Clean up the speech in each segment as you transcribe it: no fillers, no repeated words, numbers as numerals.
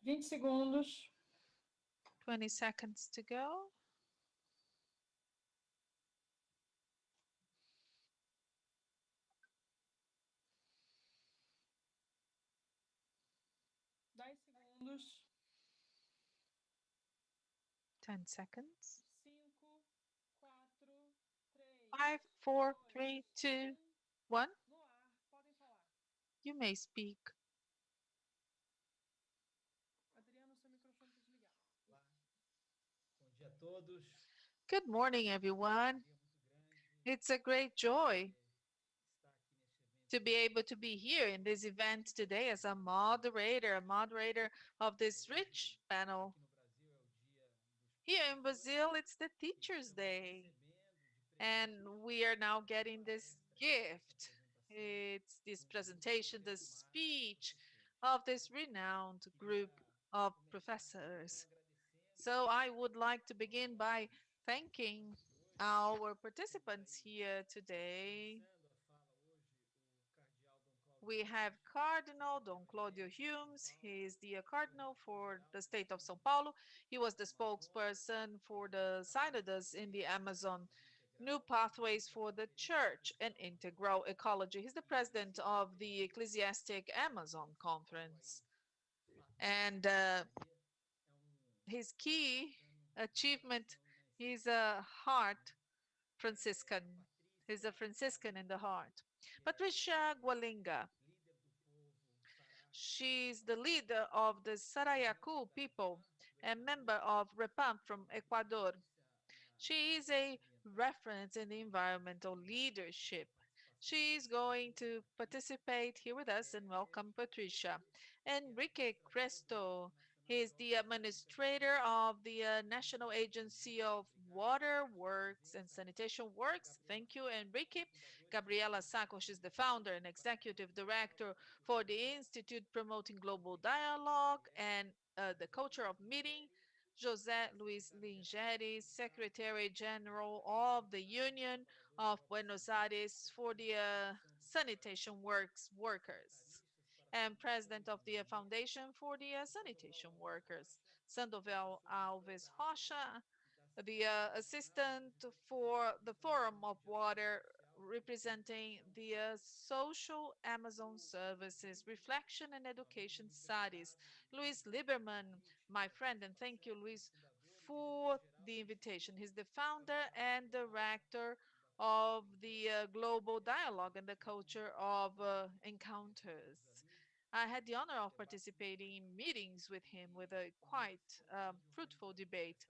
20 segundos. 20 seconds to go. Segundos. 10 seconds. 5, 4, 3, 5, 4, 3, 2, 1. No ar, podem falar. You may speak. Adriano, seu microfone está desligado. Olá. Bom dia a todos. Good morning, everyone. It's a great joy to be able to be here in this event today as a moderator of this rich panel. Here in Brazil, it's the Teachers' Day, and we are now getting this gift. It's this presentation, the speech of this renowned group of professors. So I would like to begin by thanking our participants here today. We have Cardinal Dom Cláudio Humes. He is the Cardinal for the state of São Paulo. He was the spokesperson for the Synods in the Amazon, New Pathways for the Church and Integral Ecology. He's the president of the Ecclesiastic Amazon Conference. And his key achievement, he's a heart Franciscan. He's a Franciscan in the heart. Patricia Gualinga. She's the leader of the Sarayaku people and member of REPAM from Ecuador. She is a reference in the environmental leadership. She is going to participate here with us and welcome Patricia. Enrique Cresto, he is the administrator of the National Agency of Water Works and Sanitation Works. Thank you, Enrique. Gabriela Sacco, she's the founder and executive director for the Institute Promoting Global Dialogue and the Culture of Meeting. José Luis Lingeri, Secretary General of the Union of Buenos Aires for the Sanitation Workers, and President of the Foundation for the Sanitation Workers. Sandoval Alves Rocha, the assistant for the Forum of Water, representing the Social Amazon Services Reflection and Education Studies. Luis Lieberman, my friend, and thank you, Luis, for the invitation. He's the founder and director of the Global Dialogue and the Culture of Encounters. I had the honor of participating in meetings with him with a quite fruitful debate.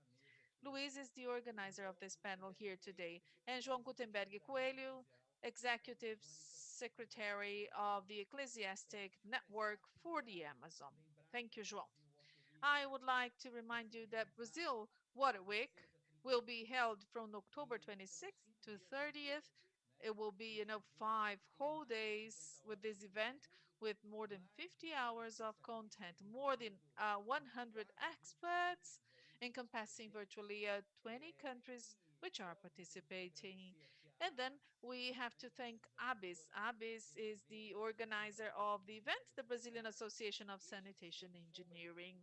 Luiz is the organizer of this panel here today, and João Gutenberg Coelho, Executive Secretary of the Ecclesiastic Network for the Amazon. Thank you, João. I would like to remind you that Brazil Water Week will be held from October 26th to 30th. It will be, 5 whole days with this event with more than 50 hours of content, more than 100 experts encompassing virtually 20 countries which are participating. And then we have to thank ABIS. ABIS is the organizer of the event, the Brazilian Association of Sanitation Engineering.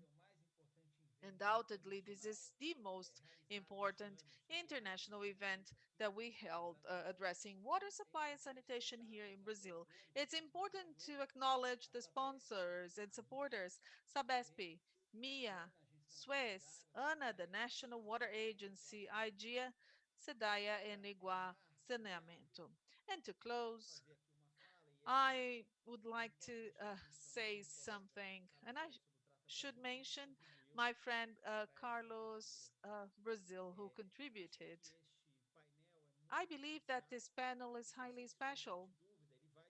Undoubtedly, this is the most important international event that we held addressing water supply and sanitation here in Brazil. It's important to acknowledge the sponsors and supporters, Sabesp, MIA, Suez, ANA, the National Water Agency, IGEA, SEDAIA, and IGUA Saneamento. And to close, I would like to say something, and I should mention my friend Carlos Brazil, who contributed. I believe that this panel is highly special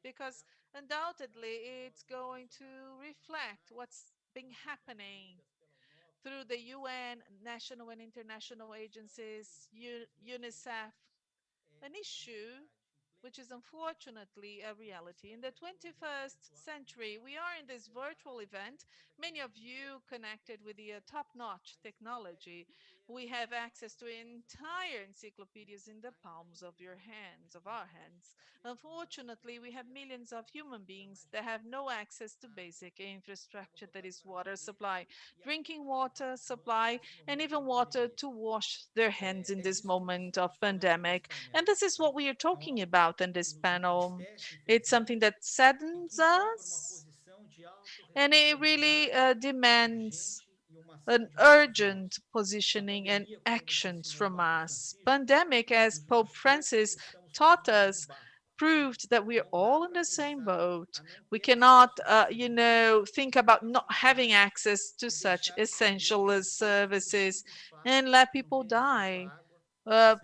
because undoubtedly it's going to reflect what's been happening through the UN, national and international agencies, UNICEF, an issue which is unfortunately a reality. In the 21st century, we are in this virtual event. Many of you connected with the top-notch technology. We have access to entire encyclopedias in the palms of your hands, of our hands. Unfortunately, we have millions of human beings that have no access to basic infrastructure, that is water supply, drinking water supply, and even water to wash their hands in this moment of pandemic. And this is what we are talking about in this panel. It's something that saddens us, and it really demands an urgent positioning and actions from us. Pandemic, as Pope Francis taught us, proved that we are all in the same boat. We cannot, think about not having access to such essential services and let people die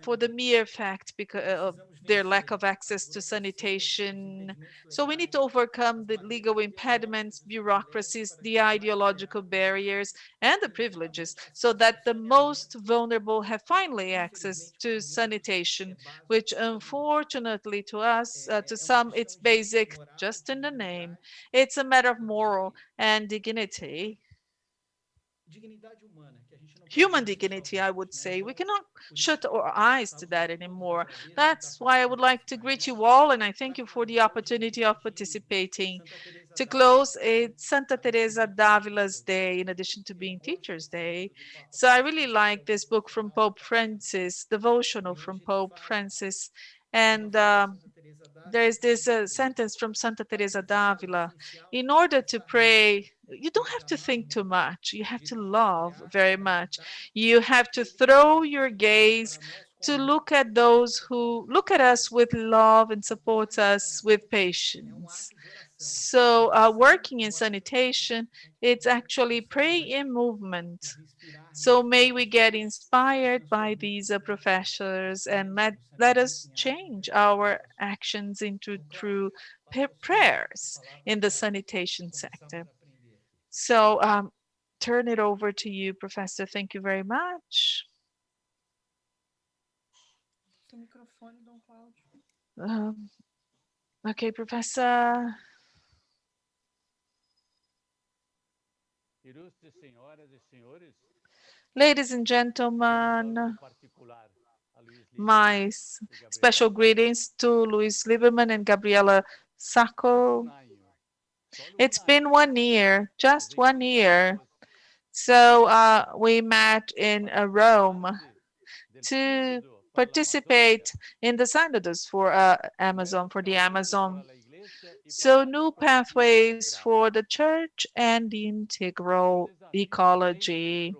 for the mere fact because of their lack of access to sanitation. So we need to overcome the legal impediments, bureaucracies, the ideological barriers, and the privileges so that the most vulnerable have finally access to sanitation, which unfortunately to us, to some, it's basic just in the name. It's a matter of moral and dignity. Human dignity, I would say. We cannot shut our eyes to that anymore. That's why I would like to greet you all, and I thank you for the opportunity of participating. To close, it's Santa Teresa d'Avila's Day, in addition to being Teacher's Day. So I really like this book from Pope Francis, devotional from Pope Francis, and there is this sentence from Santa Teresa d'Avila. In order to pray, you don't have to think too much. You have to love very much. You have to throw your gaze to look at those who look at us with love and support us with patience. So, working in sanitation, it's actually pray in movement. So may we get inspired by these professors and let us change our actions into true prayers in the sanitation sector. So turn it over to you, Professor. Thank you very much. Seu microfone, Dom Cláudio. Okay, Professor. Ilustres senhoras e senhores, Ladies and gentlemen, my special greetings to Luis Lieberman and Gabriela Sacco. It's been 1 year, just 1 year. So we met in Rome to participate in the synods for Amazon, for the Amazon. So new pathways for the church and the integral ecology.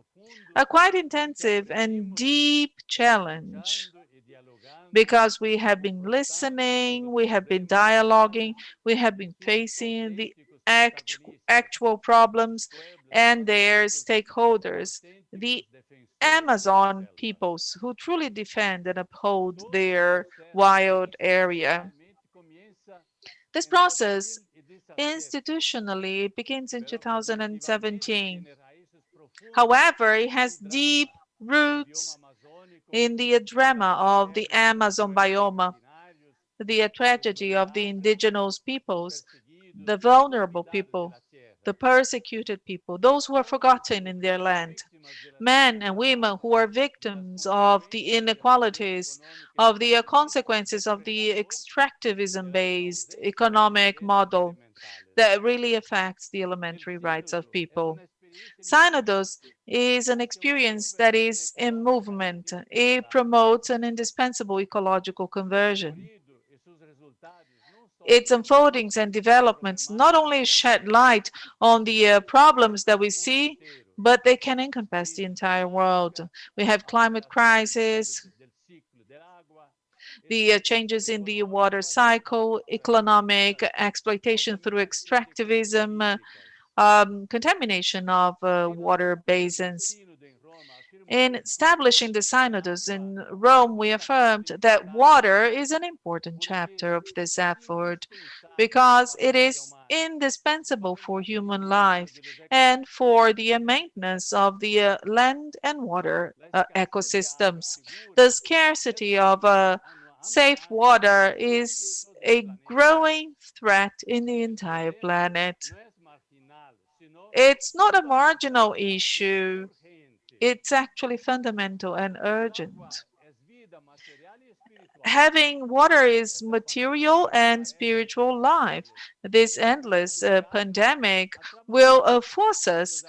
A quite intensive and deep challenge because we have been listening, we have been dialoguing, we have been facing the actual problems and their stakeholders, the Amazon peoples who truly defend and uphold their wild area. This process institutionally begins in 2017. However, it has deep roots in the drama of the Amazon biome, the tragedy of the indigenous peoples, the vulnerable people, the persecuted people, those who are forgotten in their land, men and women who are victims of the inequalities, of the consequences of the extractivism-based economic model that really affects the elementary rights of people. Synodos is an experience that is in movement. It promotes an indispensable ecological conversion. Its unfoldings and developments not only shed light on the problems that we see, but they can encompass the entire world. We have climate crisis, the changes in the water cycle, economic exploitation through extractivism, contamination of water basins. In establishing the synods in Rome, we affirmed that water is an important chapter of this effort because it is indispensable for human life and for the maintenance of the land and water ecosystems. The scarcity of safe water is a growing threat in the entire planet. It's not a marginal issue, it's actually fundamental and urgent. Having water is material and spiritual life. This endless pandemic will force us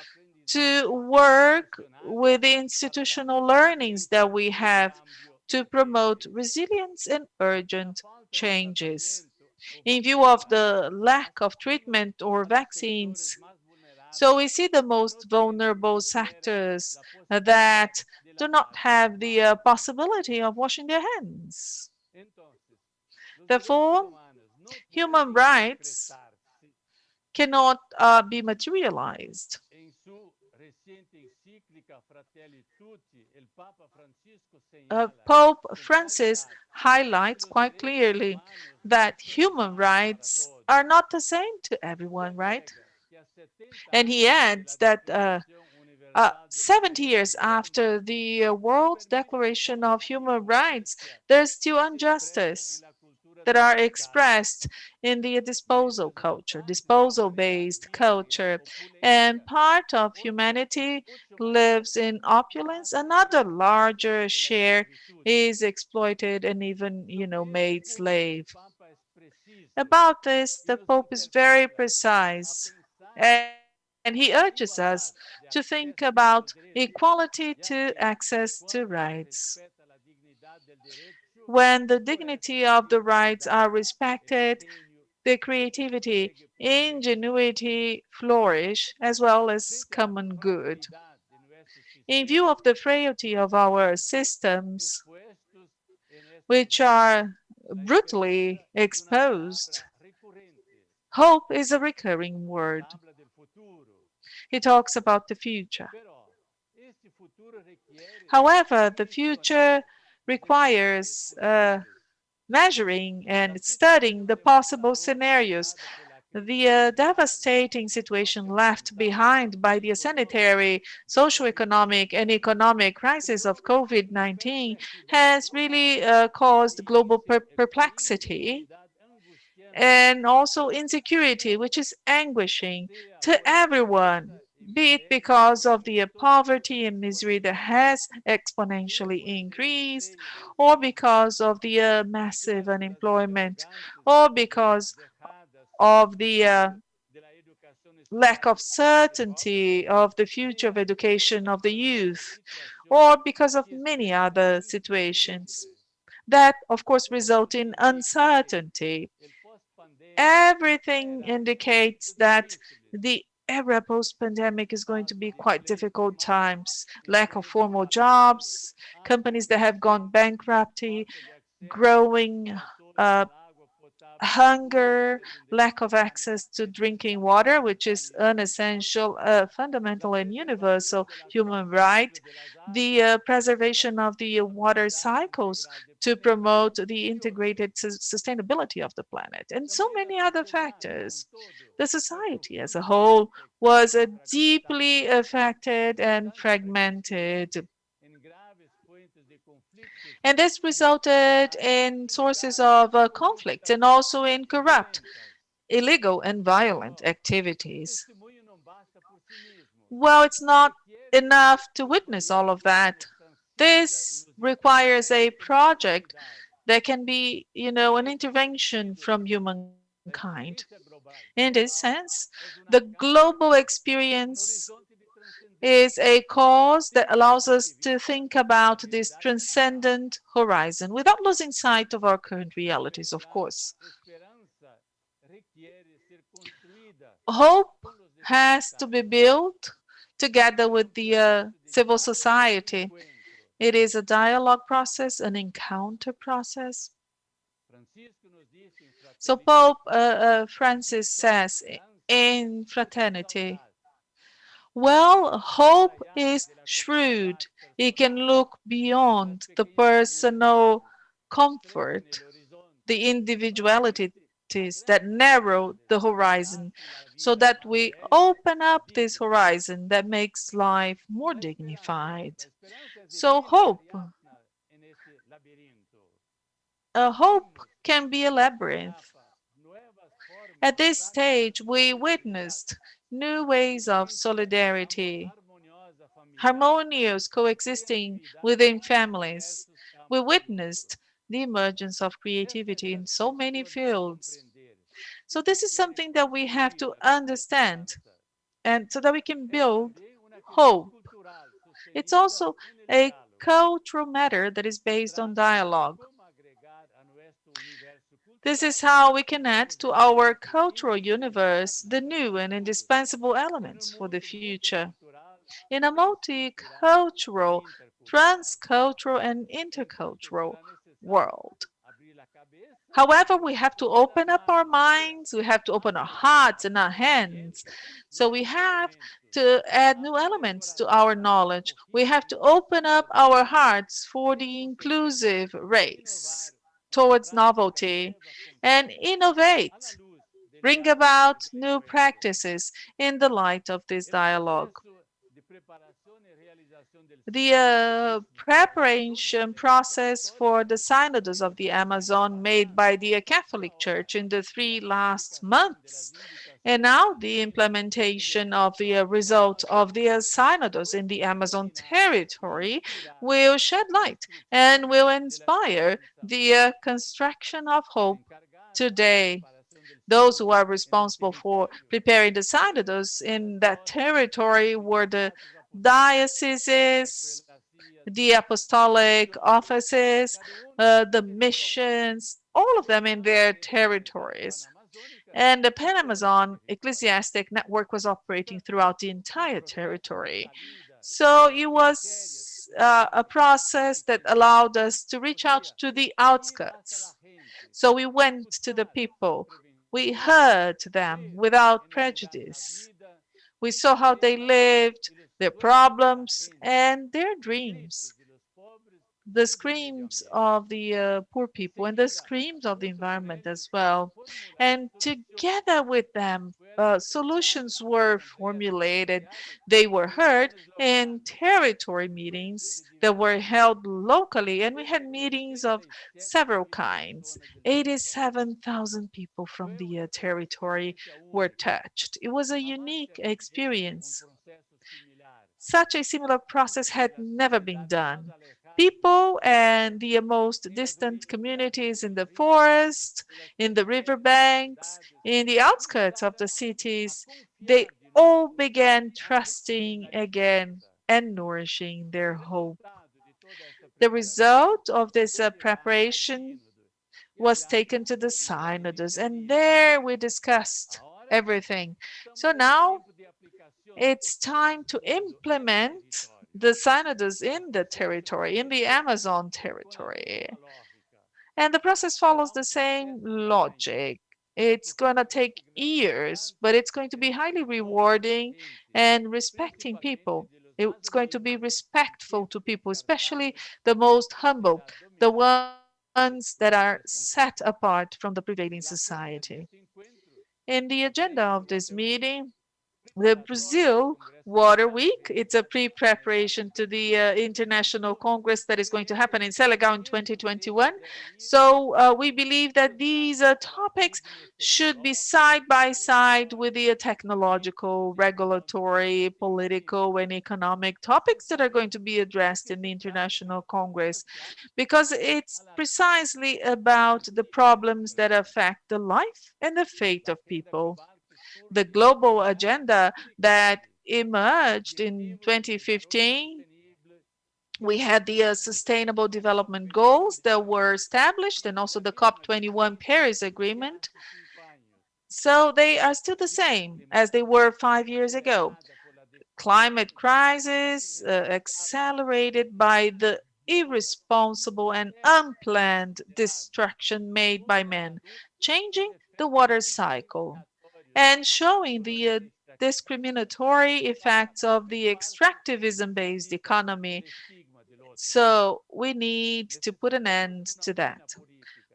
to work with the institutional learnings that we have to promote resilience and urgent changes. In view of the lack of treatment or vaccines, so we see the most vulnerable sectors that do not have the possibility of washing their hands. Therefore, human rights cannot be materialized. Pope Francis highlights quite clearly that human rights are not the same to everyone, right? And he adds that 70 years after the World Declaration of Human Rights, there's still injustice that are expressed in the disposal culture, disposal-based culture. And part of humanity lives in opulence. Another larger share is exploited and even, made slave. About this, the Pope is very precise. And he urges us to think about equality to access to rights. When the dignity of the rights are respected, the creativity, ingenuity flourish, as well as common good. In view of the frailty of our systems, which are brutally exposed, hope is a recurring word. He talks about the future. However, the future requires measuring and studying the possible scenarios. The devastating situation left behind by the sanitary, socio-economic, and economic crisis of COVID-19 has really caused global perplexity and also insecurity, which is anguishing to everyone, be it because of the poverty and misery that has exponentially increased, or because of the massive unemployment, or because of the lack of certainty of the future of education of the youth, or because of many other situations that, of course, result in uncertainty. Everything indicates that the era post-pandemic is going to be quite difficult times. Lack of formal jobs, companies that have gone bankrupt, growing uh, hunger, lack of access to drinking water, which is an essential, fundamental, and universal human right, the preservation of the water cycles to promote the integrated sustainability of the planet, and so many other factors. The society as a whole was deeply affected and fragmented. And this resulted in sources of conflict and also in corrupt, illegal, and violent activities. Well, it's not enough to witness all of that. This requires a project that can be, an intervention from humankind. In this sense, the global experience is a cause that allows us to think about this transcendent horizon without losing sight of our current realities, of course. Hope has to be built together with the civil society. It is a dialogue process, an encounter process. So Pope Francis says in Fraternity, well, hope is shrewd. It can look beyond the personal comfort, the individualities that narrow the horizon, so that we open up this horizon that makes life more dignified. So hope hope can be a labyrinth. At this stage, we witnessed new ways of solidarity, harmonious coexisting within families. We witnessed the emergence of creativity in so many fields. So, this is something that we have to understand, and so that we can build hope. It's also a cultural matter that is based on dialogue. This is how we can add to our cultural universe the new and indispensable elements for the future. In a multicultural, transcultural, and intercultural world. However, we have to open up our minds, we have to open our hearts and our hands. So we have to add new elements to our knowledge. We have to open up our hearts for the inclusive race towards novelty and innovate, bring about new practices in the light of this dialogue. The preparation process for the synods of the Amazon made by the Catholic Church in the 3 last months, and now the implementation of the result of the synods in the Amazon territory will shed light and will inspire the construction of hope today. Those who are responsible for preparing the synods in that territory were the dioceses, the apostolic offices, the missions, all of them in their territories. And the Pan Amazon Ecclesiastic Network was operating throughout the entire territory. So it was a process that allowed us to reach out to the outskirts. So we went to the people, we heard them without prejudice. We saw how they lived, their problems, and their dreams. The screams of the poor people and the screams of the environment as well. And together with them, solutions were formulated. They were heard in territory meetings that were held locally, and we had meetings of several kinds. 87,000 people from the territory were touched. It was a unique experience. Such a similar process had never been done. People and the most distant communities in the forest, in the riverbanks, in the outskirts of the cities, they all began trusting again and nourishing their hope. The result of this preparation was taken to the synods, and there we discussed everything. So now it's time to implement the synods in the territory, in the Amazon territory. And the process follows the same logic. It's going to take years, but it's going to be highly rewarding and respecting people. It's going to be respectful to people, especially the most humble, the ones that are set apart from the prevailing society. In the agenda of this meeting, the Brazil Water Week. It's a pre-preparation to the International Congress that is going to happen in Senegal in 2021. So we believe that these topics should be side by side with the technological, regulatory, political, and economic topics that are going to be addressed in the International Congress, because it's precisely about the problems that affect the life and the fate of people. The global agenda that emerged in 2015, we had the Sustainable Development Goals that were established, and also the COP21 Paris Agreement. So they are still the same as they were 5 years ago. Climate crisis accelerated by the irresponsible and unplanned destruction made by men, changing the water cycle and showing the discriminatory effects of the extractivism-based economy. So we need to put an end to that.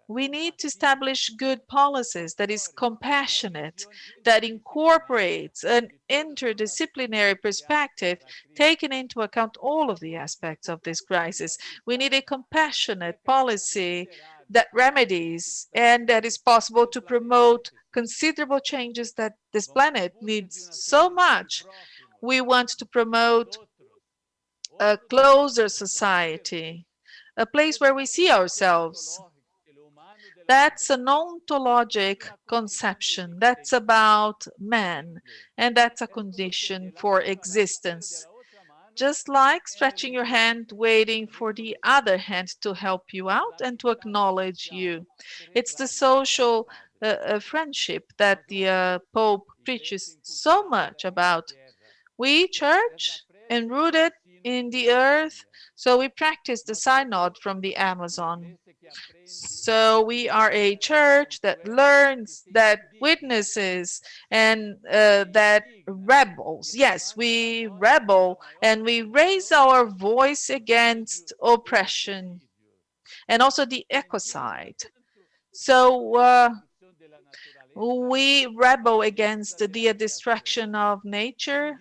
We need to establish good policies that is compassionate, that incorporates an interdisciplinary perspective, taking into account all of the aspects of this crisis. We need a compassionate policy that remedies and that is possible to promote considerable changes that this planet needs so much. We want to promote a closer society, a place where we see ourselves. That's an ontologic conception. That's about man, and that's a condition for existence. Just like stretching your hand, waiting for the other hand to help you out and to acknowledge you. It's the social friendship that the Pope preaches so much about. We, church, enrooted in the earth, so we practice the synod from the Amazon. So we are a church that learns, that witnesses, and that rebels. Yes, we rebel and we raise our voice against oppression and also the ecocide. So we rebel against the destruction of nature,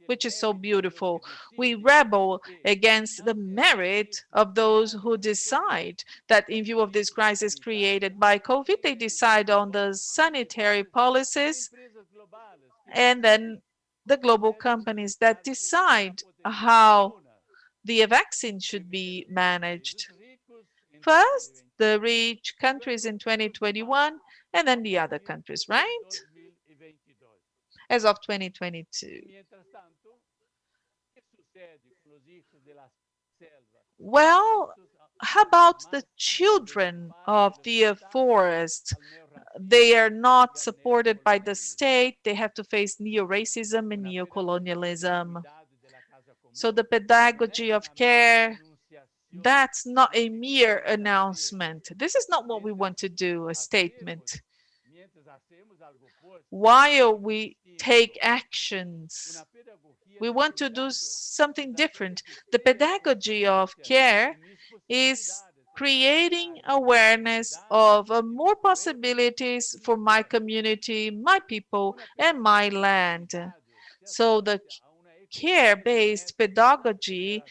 which is so beautiful. We rebel against the merit of those who decide that in view of this crisis created by COVID, they decide on the sanitary policies, and then the global companies that decide how the vaccine should be managed. First, the rich countries in 2021, and then the other countries, right? As of 2022. Well, how about the children of the forest? They are not supported by the state. They have to face neo-racism and neo-colonialism. So the pedagogy of care, that's not a mere announcement. This is not what we want to do, a statement. While we take actions, we want to do something different. The pedagogy of care is creating awareness of more possibilities for my community, my people, and my land. So the care-based pedagogy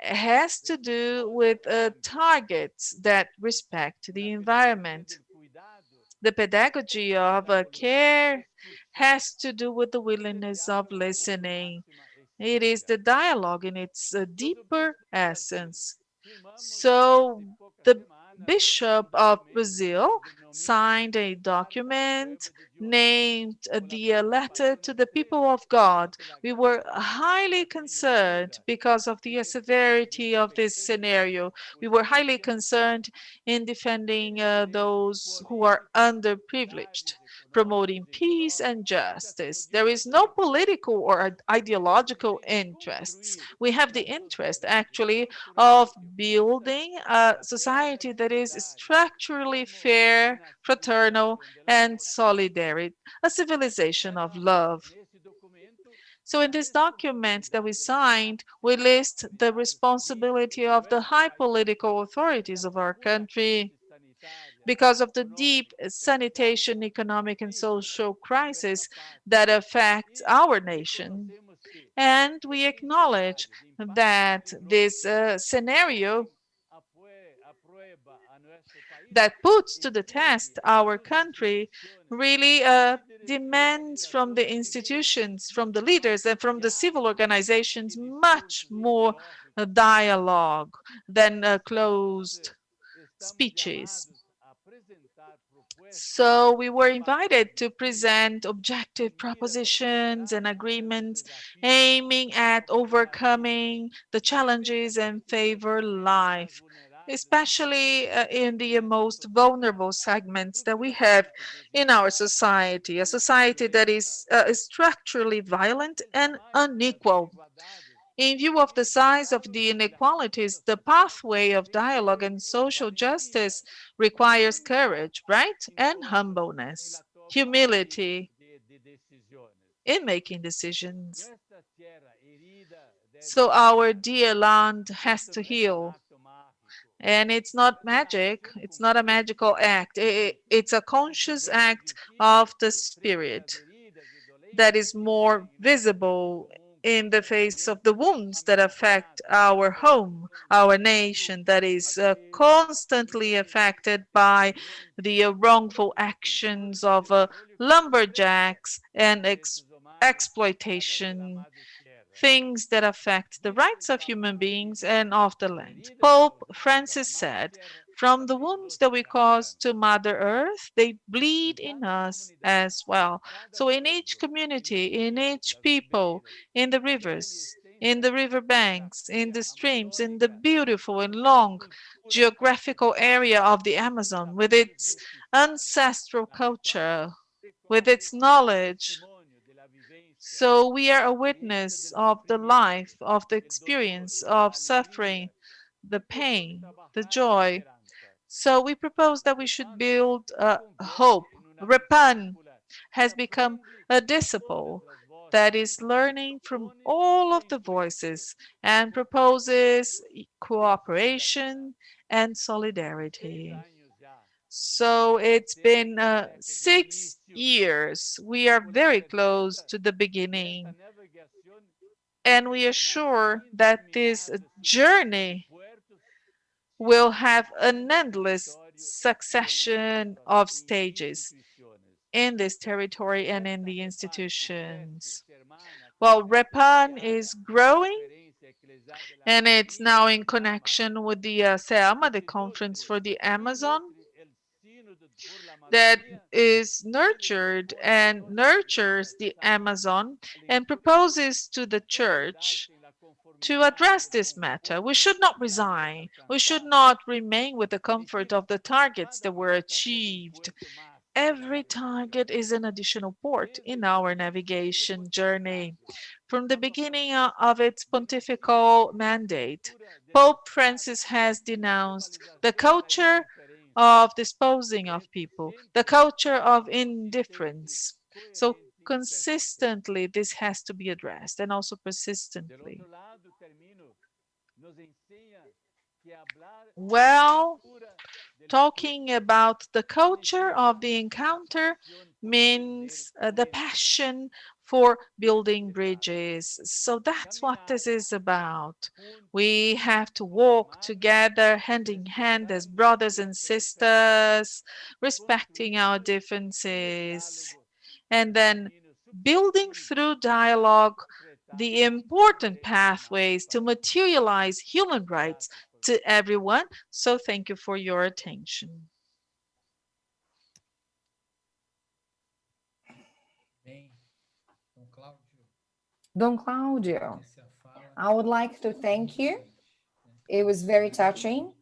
has to do with targets that respect the environment. The pedagogy of care has to do with the willingness of listening. It is the dialogue in its deeper essence. So the Bishop of Brazil signed a document named the Letter to the People of God. We were highly concerned because of the severity of this scenario. We were highly concerned in defending those who are underprivileged, promoting peace and justice. There is no political or ideological interests. We have the interest, actually, of building a society that is structurally fair, fraternal, and solidary, a civilization of love. So in this document that we signed, we list the responsibility of the high political authorities of our country because of the deep sanitation, economic, and social crisis that affects our nation. And we acknowledge that this scenario that puts to the test our country really demands from the institutions, from the leaders, and from the civil organizations much more dialogue than closed speeches. So we were invited to present objective propositions and agreements aiming at overcoming the challenges and favor life, especially in the most vulnerable segments that we have in our society, a society that is structurally violent and unequal. In view of the size of the inequalities, the pathway of dialogue and social justice requires courage, right? And humbleness, humility in making decisions. So our dear land has to heal. And it's not magic, it's not a magical act. It's a conscious act of the spirit that is more visible in the face of the wounds that affect our home, our nation, that is constantly affected by the wrongful actions of lumberjacks and exploitation, things that affect the rights of human beings and of the land. Pope Francis said, from the wounds that we cause to Mother Earth, they bleed in us as well. So, in each community, in each people, in the rivers, in the river banks, in the streams, in the beautiful and long geographical area of the Amazon, with its ancestral culture, with its knowledge. So we are a witness of the life, of the experience, of suffering, the pain, the joy. So we propose that we should build hope. REPAM has become a disciple that is learning from all of the voices and proposes cooperation and solidarity. So it's been 6 years. We are very close to the beginning. And we are sure that this journey will have an endless succession of stages in this territory and in the institutions. Well, REPAN is growing and it's now in connection with the SEAMA, the Conference for the Amazon, that is nurtured and nurtures the Amazon and proposes to the church to address this matter. We should not resign. We should not remain with the comfort of the targets that were achieved. Every target is an additional port in our navigation journey. From the beginning of its pontifical mandate, Pope Francis has denounced the culture of disposing of people, the culture of indifference. So consistently, this has to be addressed and also persistently. Well, talking about the culture of the encounter means the passion for building bridges. So that's what this is about. We have to walk together hand in hand as brothers and sisters, respecting our differences, and then building through dialogue the important pathways to materialize human rights to everyone. So thank you for your attention. Bem, então, Cláudio, Don Claudio, essa fala I would like to thank you. né? It was very touching,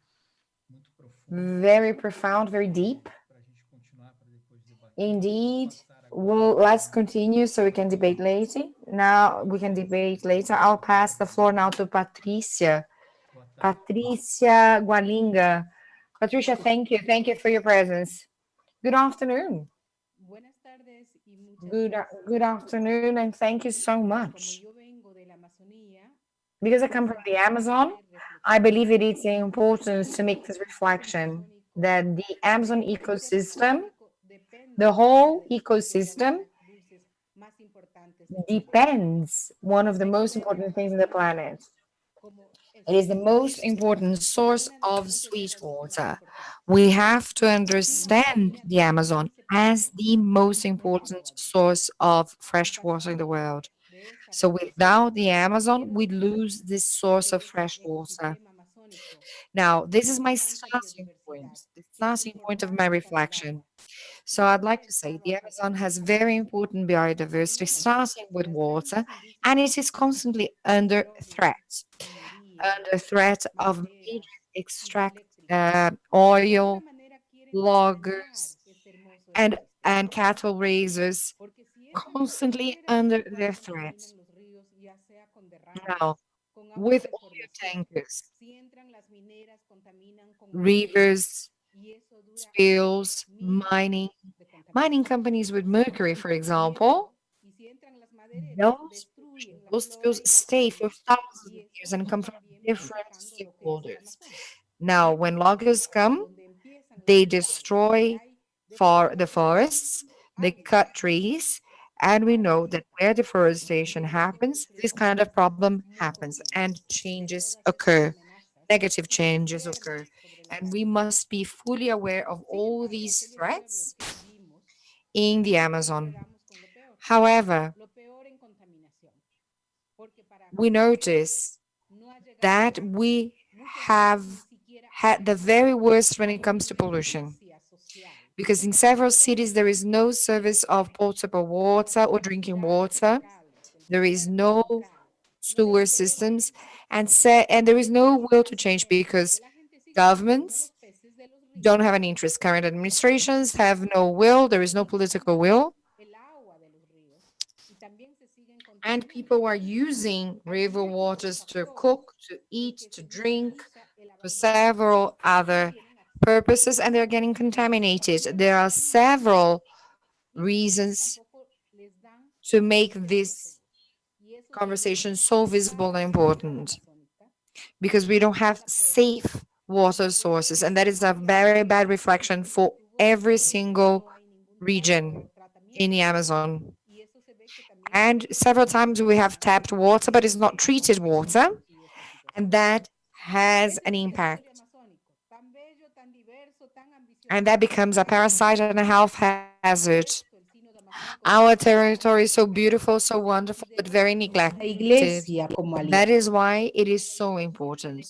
Muito profundo very profound, very deep. para a gente continuar para depois debater. Indeed. Passar agora Well, let's continue so we can debate later. Now we can debate later. I'll pass the floor now to Patricia. boa tarde. Patricia Gualinga. Patricia, thank you. Thank you for your presence. Good afternoon. Buenas tardes y muchas Good, gracias. good afternoon, and thank you so Como much. yo vengo de la Amazonía, Because I come from the Amazon, I believe it is important to make this reflection that the Amazon ecosystem, the whole ecosystem, depends one of the most important things on the planet. It is the most important source of sweet water. We have to understand the Amazon as the most important source of fresh water in the world. So without the Amazon, we lose this source of fresh water. Now, this is my starting point, the starting point of my reflection. So I'd like to say the Amazon has very important biodiversity, starting with water, and it is constantly under threat of major extract oil, loggers, and cattle raisers, constantly under their threat. Now, with oil tankers, rivers, spills, mining companies with mercury, for example, those spills stay for thousands of years and come from different stakeholders. Now, when loggers come, they destroy the forests, they cut trees, And we know that where deforestation happens, this kind of problem happens and changes occur, negative changes occur. And we must be fully aware of all these threats in the Amazon. However, we notice that we have had the very worst when it comes to pollution. Because in several cities, there is no service of potable water or drinking water. There is no sewer systems, and there is no will to change because governments don't have an interest. Current administrations have no will. There is no political will. And people are using river waters to cook, to eat, to drink, for several other purposes, and they're getting contaminated. There are several reasons to make this conversation so visible and important because we don't have safe water sources, and that is a very bad reflection for every single region in the Amazon. And several times we have tapped water, but it's not treated water, and that has an impact. And that becomes a parasite and a health hazard. Our territory is so beautiful, so wonderful, but very neglected. That is why it is so important,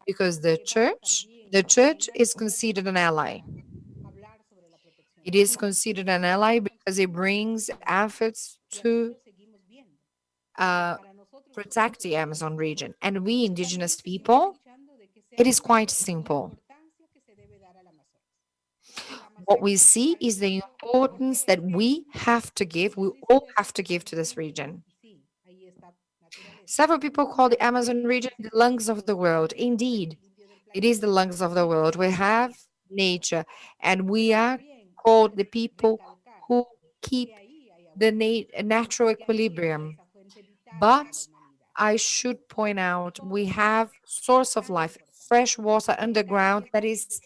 because the church is considered an ally. It is considered an ally because it brings efforts to uh, protect the Amazon region. And we indigenous people, it is quite simple. What we see is the importance that we all have to give to this region. Several people call the Amazon region the lungs of the world. Indeed, it is the lungs of the world. We have nature, and we are called the people who keep the natural equilibrium. But I should point out we have source of life, fresh water underground that is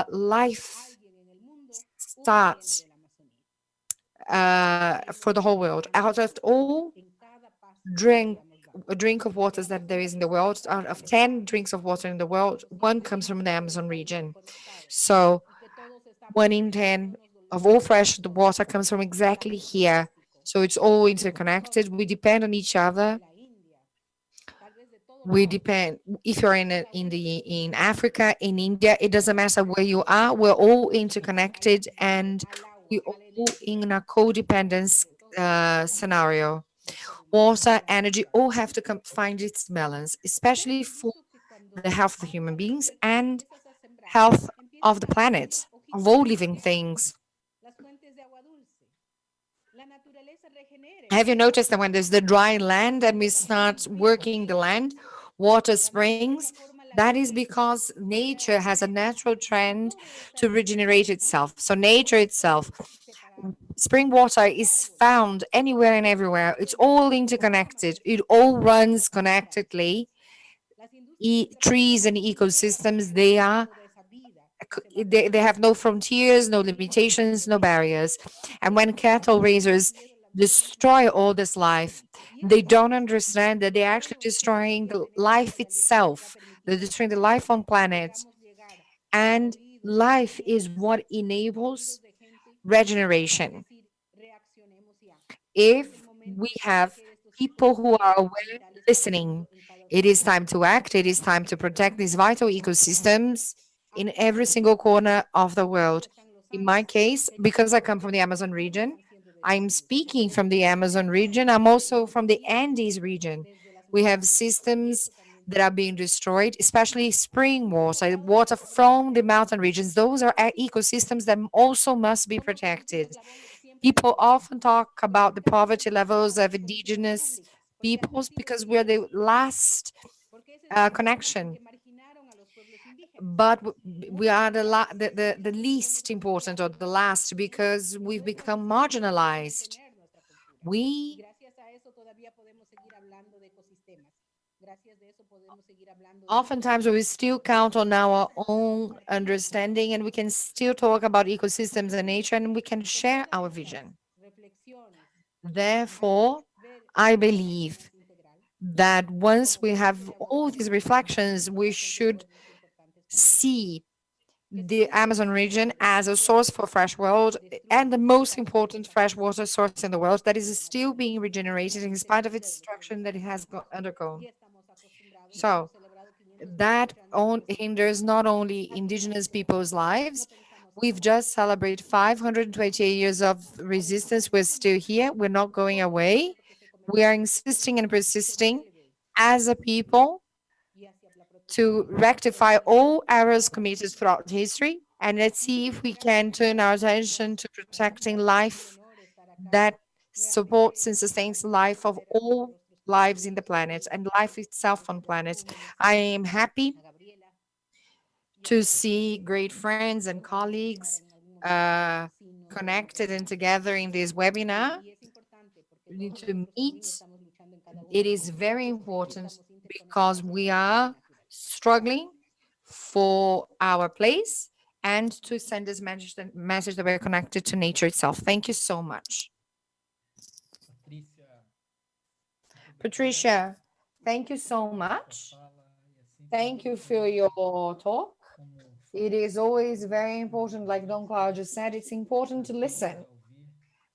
life starts for the whole world. Out of all drink a drink of waters that there is in the world, out of 10 drinks of water in the world, one comes from the Amazon region. So 1 in 10 of all fresh water comes from exactly here. So it's all interconnected. We depend on each other. We depend. If you're in Africa, in India, it doesn't matter where you are. We're all interconnected, and we all in a codependence scenario. Water, energy, all have to find its balance, especially for the health of the human beings and health of the planet, of all living things. Have you noticed that when there's the dry land and we start working the land, water springs, that is because nature has a natural trend to regenerate itself. So nature itself, spring water is found anywhere and everywhere. It's all interconnected. It all runs connectedly. Trees and ecosystems, they have no frontiers, no limitations, no barriers. And when cattle raisers destroy all this life, they don't understand that they're actually destroying the life itself. They're destroying the life on planet. And life is what enables regeneration. If we have people who are aware, listening, it is time to act. It is time to protect these vital ecosystems in every single corner of the world. In my case, because I come from the Amazon region, I'm speaking from the Amazon region. I'm also from the Andes region. We have systems that are being destroyed, especially spring water, water from the mountain regions. Those are ecosystems that also must be protected. People often talk about the poverty levels of indigenous peoples because we're the last connection, but we are the least important or the last because we've become marginalized. We oftentimes we still count on our own understanding, and we can still talk about ecosystems and nature, and we can share our vision. Therefore, I believe that once we have all these reflections, we should see the Amazon region as a source for fresh water and the most important freshwater source in the world that is still being regenerated in spite of its destruction that it has undergone. So that hinders not only indigenous people's lives. We've just celebrated 528 years of resistance. We're still here. We're not going away. We are insisting and persisting as a people to rectify all errors committed throughout history. And let's see if we can turn our attention to protecting life that supports and sustains the life of all lives in the planet and life itself on planet. I am happy to see great friends and colleagues connected and together in this webinar. We need to meet. It is very important because we are struggling for our place and to send this message that we're connected to nature itself. Thank you so much. Patricia, thank you so much. Thank you for your talk. It is always very important, like Don Claudio said, it's important to listen.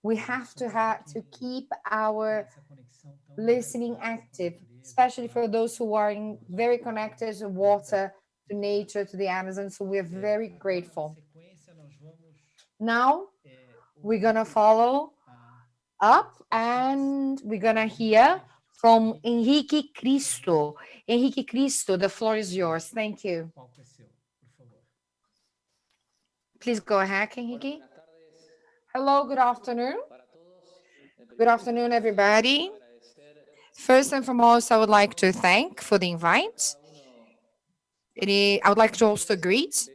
We have to keep our listening active, especially for those who are very connected to water, to nature, to the Amazon. So we're very grateful. Now we're gonna follow up and we're gonna hear from Enrique Cresto. Enrique Cresto, the floor is yours. Thank you. Please go ahead, Enrique. Hello, good afternoon. Good afternoon, everybody. First and foremost, I would like to thank for the invite. I would like to also greet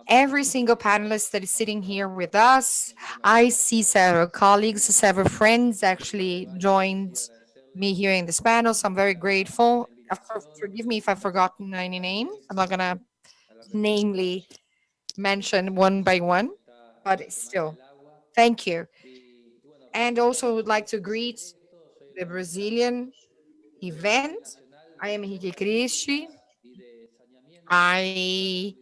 every single panelist that is sitting here with us. I see several colleagues, several friends actually joined me here in this panel, so I'm very grateful. Forgive me if I've forgotten any name. I'm not gonna namely mention one by one, but still, thank you. And also would like to greet the Brazilian event. I am Enrique Cresto. I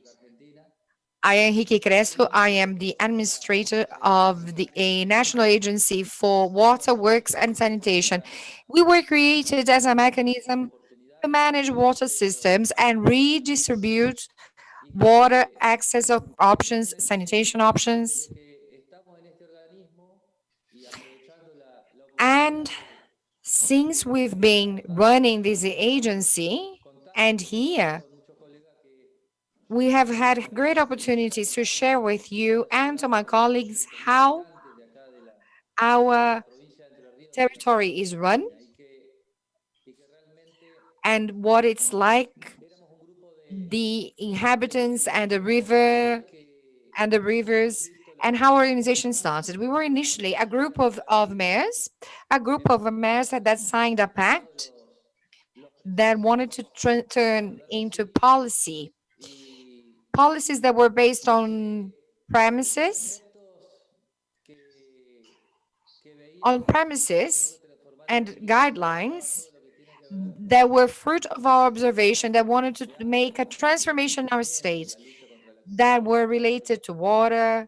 am Enrique Cresto. I am the administrator of a national agency for water works and sanitation. We were created as a mechanism to manage water systems and redistribute water access options, sanitation options. And since we've been running this agency, and here we have had great opportunities to share with you and to my colleagues how our territory is run and what it's like, the inhabitants and the river and the rivers, and how our organization started. We were initially a group of mayors, that signed a pact that wanted to turn into policies that were based on premises and guidelines that were fruit of our observation, that wanted to make a transformation in our state, that were related to water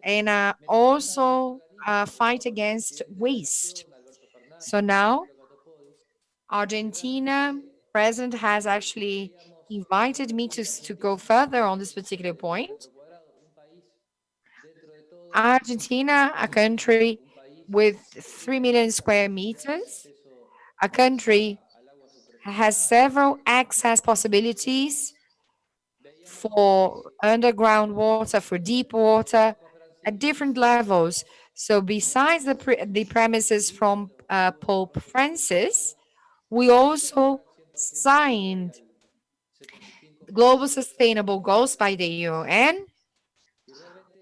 and also fight against waste. So now Argentina president has actually invited me to go further on this particular point. Argentina, a country with 3 million square meters, a country has several access possibilities for underground water, for deep water at different levels. So besides the premises from Pope Francis, we also signed Global Sustainable Goals by the UN,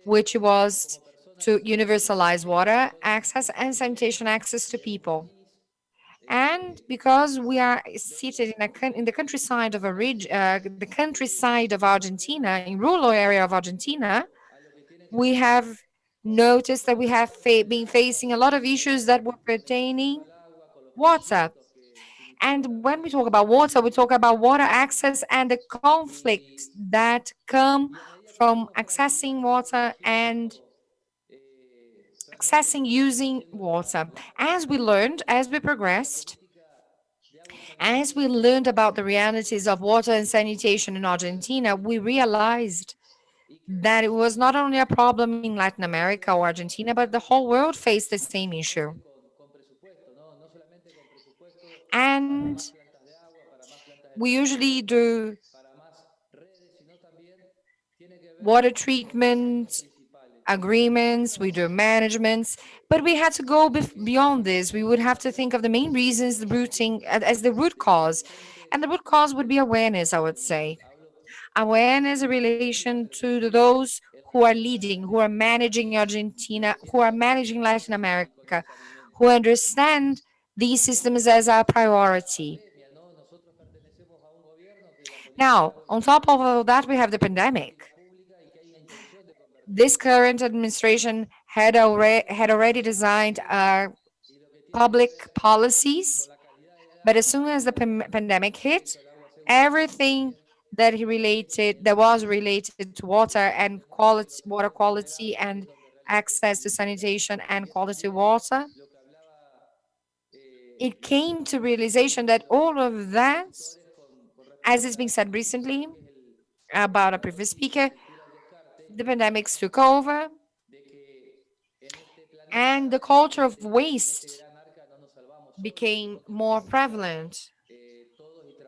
which was to universalize water access and sanitation access to people. And because we are seated in the countryside of the countryside of Argentina, in rural area of Argentina, we have noticed that we have been facing a lot of issues that were pertaining water. And when we talk about water, we talk about water access and the conflicts that come from accessing water and accessing using water. As we learned, as we progressed, as we learned about the realities of water and sanitation in Argentina, we realized that it was not only a problem in Latin America or Argentina, but the whole world faced the same issue. And we usually do water treatment agreements, we do managements, but we had to go beyond this. We would have to think of the main reasons, the rooting as the root cause. And the root cause would be awareness, I would say. Awareness in relation to those who are leading, who are managing Argentina, who are managing Latin America, who understand these systems as a priority. Now, on top of all that, we have the pandemic. This current administration had already designed public policies, but as soon as the pandemic hit, everything that was related to water and water quality and access to sanitation and quality water, it came to realization that all of that, as it's been said recently about a previous speaker, the pandemics took over and the culture of waste became more prevalent.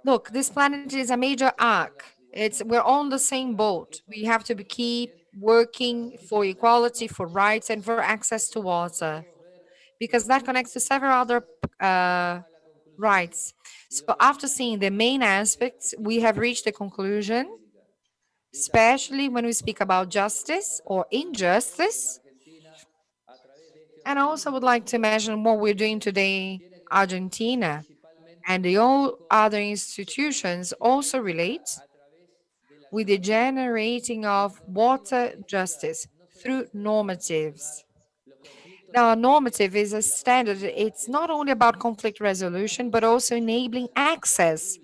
Look, this planet is a major arc. We're on the same boat. We have to keep working for equality, for rights, and for access to water, because that connects to several other rights. So after seeing the main aspects, we have reached a conclusion, especially when we speak about justice or injustice. And I also would like to mention what we're doing today, Argentina, and the all other institutions also relate with the generating of water justice through normatives. Now, a normative is a standard. It's not only about conflict resolution, but also enabling access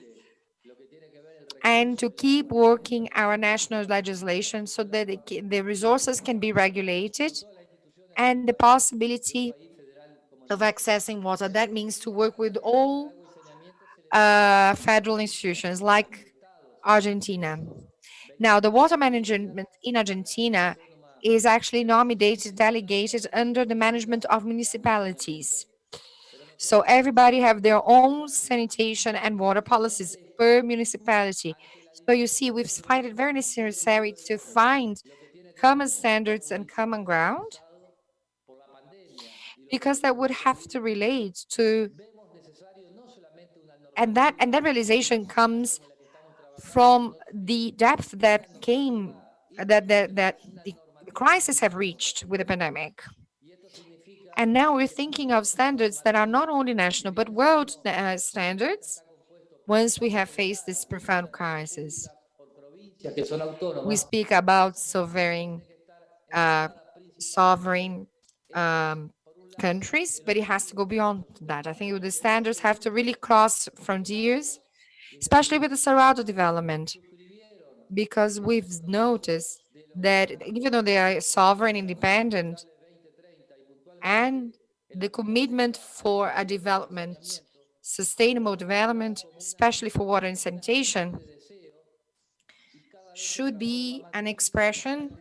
and to keep working our national legislation so that the resources can be regulated and the possibility of accessing water. That means to work with all federal institutions like Argentina. Now, the water management in Argentina is actually nominated, delegated under the management of municipalities. So everybody have their own sanitation and water policies per municipality. So you see, we've find it very necessary to find common standards and common ground, because that would have to relate to, and that realization comes from the depth that came that the crisis have reached with the pandemic. And now we're thinking of standards that are not only national but world standards once we have faced this profound crisis. We speak about uh, sovereign countries, but it has to go beyond that. I think the standards have to really cross frontiers, especially with the Cerrado development, because we've noticed that even though they are sovereign, independent, and the commitment for a development, sustainable development, especially for water and sanitation, should be an expression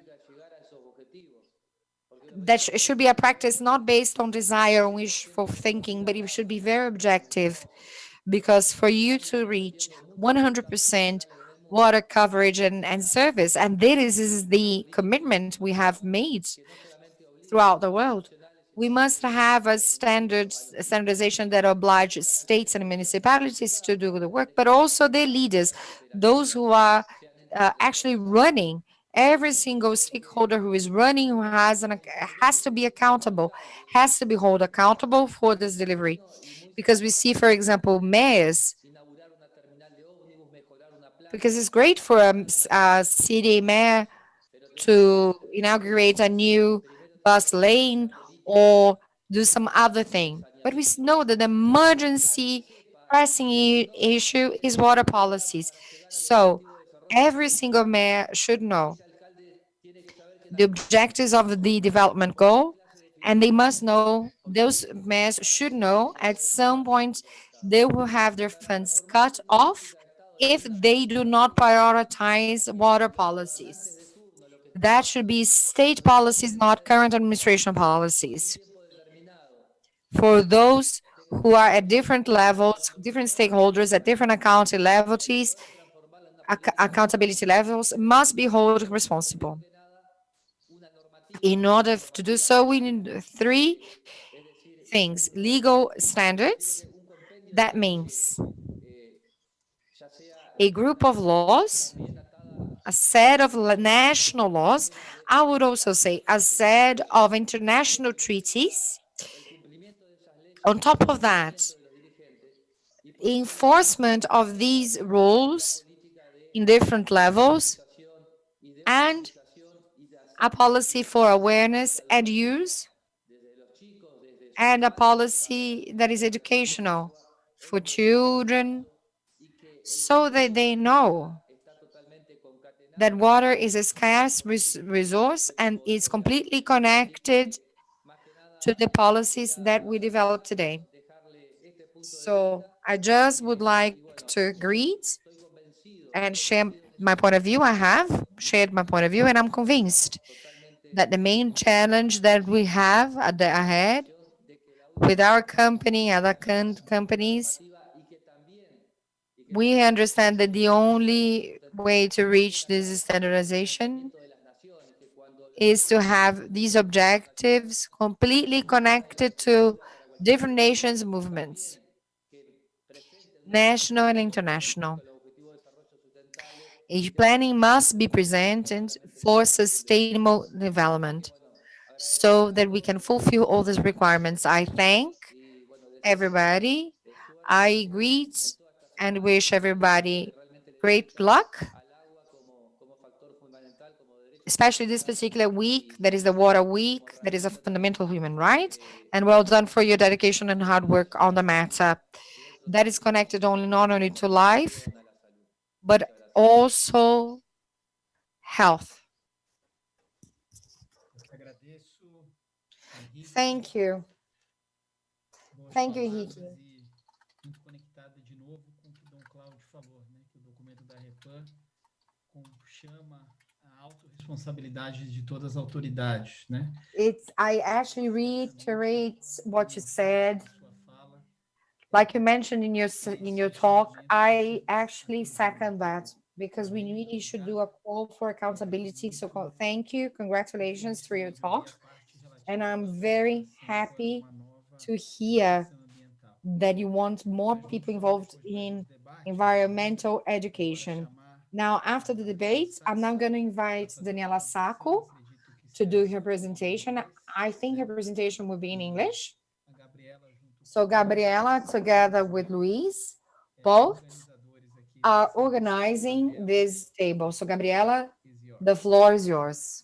that should be a practice not based on desire or wishful thinking, but it should be very objective. Because for you to reach 100% water coverage and service, and this is the commitment we have made throughout the world, we must have a standardization that obliges states and municipalities to do the work, but also their leaders, those who are actually running. Every single stakeholder who is running, who has to be accountable, has to be held accountable for this delivery. Because we see, for example, mayors, because it's great for a city mayor to inaugurate a new bus lane or do some other thing. But we know that the emergency pressing issue is water policies. So every single mayor should know the objectives of the development goal, and they must know, those mayors should know at some point they will have their funds cut off if they do not prioritize water policies. That should be state policies, not current administration policies. For those who are at different levels, different stakeholders at different accountability levels must be held responsible. In order to do so, we need three things: legal standards. That means a group of laws, a set of national laws. I would also say a set of international treaties. On top of that, enforcement of these rules in different levels, and a policy for awareness and use, and a policy that is educational for children, so that they know that water is a scarce resource and is completely connected to the policies that we develop today. So I just would like to greet and share my point of view. I have shared my point of view, and I'm convinced that the main challenge that we have ahead with our company, other companies, we understand that the only way to reach this standardization is to have these objectives completely connected to different nations' movements, national and international. A planning must be presented for sustainable development so that we can fulfill all these requirements. I thank everybody. I greet and wish everybody great luck, especially this particular week, that is the Water Week, that is a fundamental human right. And well done for your dedication and hard work on the matter that is connected not only to life, but also health. Thank you. Thank you, Henrique. Muito conectada de novo com o que o Dom Cláudio falou, né? Que o documento da REPAM chama a autorresponsabilidade de todas as autoridades, né? I actually reiterate what you said. Like you mentioned in your talk, I actually second that, because we really should do a call for accountability. So thank you, congratulations for your talk. And I'm very happy to hear that you want more people involved in environmental education. Now, after the debate, I'm now going to invite Gabriela Sacco to do her presentation. I think her presentation will be in English. So Gabriela, together with Luis, both are organizing this table. So Gabriela, the floor is yours.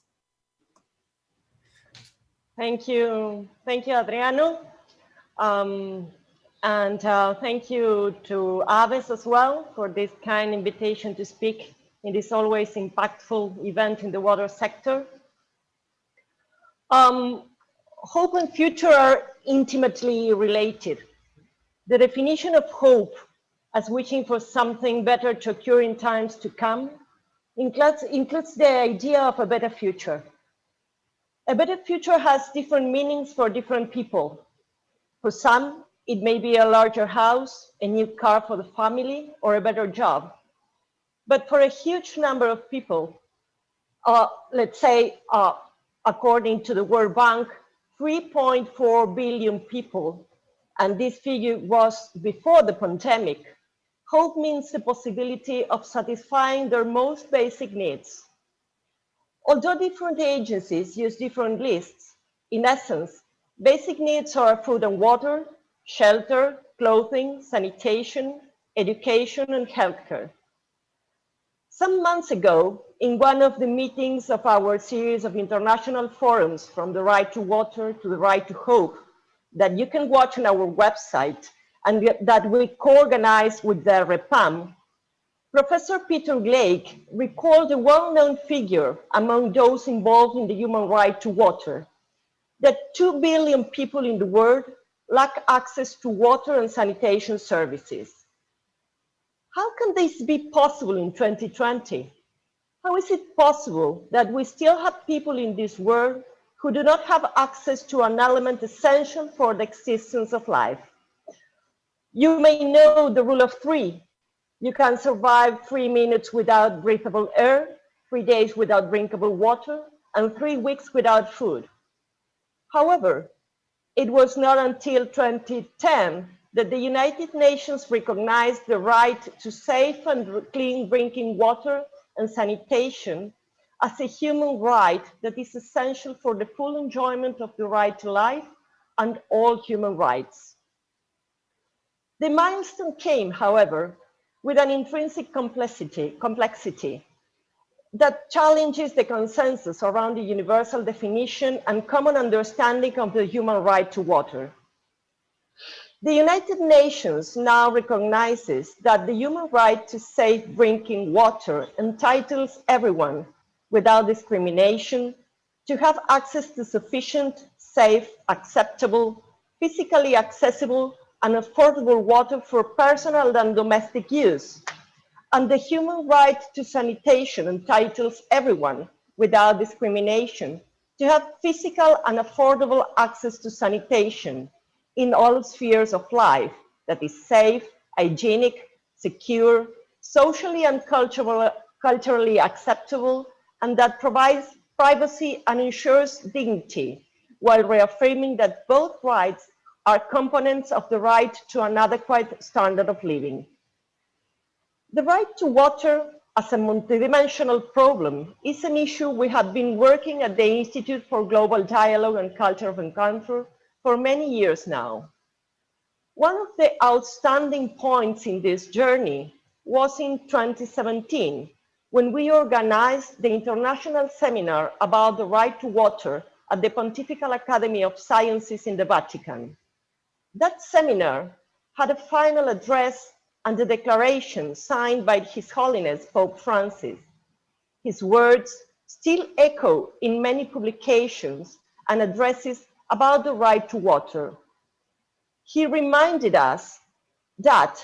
Thank you, Adriano. And thank you to Aves as well for this kind invitation to speak in this always impactful event in the water sector. Hope and future are intimately related. The definition of hope as wishing for something better to occur in times to come includes the idea of a better future. A better future has different meanings for different people. For some, it may be a larger house, a new car for the family, or a better job. But for a huge number of people, let's say, according to the World Bank, 3.4 billion people, and this figure was before the pandemic, hope means the possibility of satisfying their most basic needs. Although different agencies use different lists, in essence, basic needs are food and water, shelter, clothing, sanitation, education, and healthcare. Some months ago, in one of the meetings of our series of international forums, from the right to water to the right to hope, that you can watch on our website and that we co-organized with the REPAM, Professor Peter Blake recalled a well-known figure among those involved in the human right to water, that 2 billion people in the world lack access to water and sanitation services. How can this be possible in 2020? How is it possible that we still have people in this world who do not have access to an element essential for the existence of life? You may know the rule of 3. You can survive 3 minutes without breathable air, 3 days without drinkable water, and 3 weeks without food. However, it was not until 2010 that the United Nations recognized the right to safe and clean drinking water and sanitation as a human right that is essential for the full enjoyment of the right to life and all human rights. The milestone came, however, with an intrinsic complexity that challenges the consensus around the universal definition and common understanding of the human right to water. The United Nations now recognizes that the human right to safe drinking water entitles everyone, without discrimination, to have access to sufficient, safe, acceptable, physically accessible, and affordable water for personal and domestic use. And the human right to sanitation entitles everyone, without discrimination, to have physical and affordable access to sanitation in all spheres of life that is safe, hygienic, secure, socially and culturally acceptable, and that provides privacy and ensures dignity, while reaffirming that both rights are components of the right to an adequate standard of living. The right to water as a multidimensional problem is an issue we have been working at the Institute for Global Dialogue and Culture of Encounter for many years now. One of the outstanding points in this journey was in 2017, when we organized the international seminar about the right to water at the Pontifical Academy of Sciences in the Vatican. That seminar had a final address and a declaration signed by His Holiness Pope Francis. His words still echo in many publications and addresses about the right to water. He reminded us that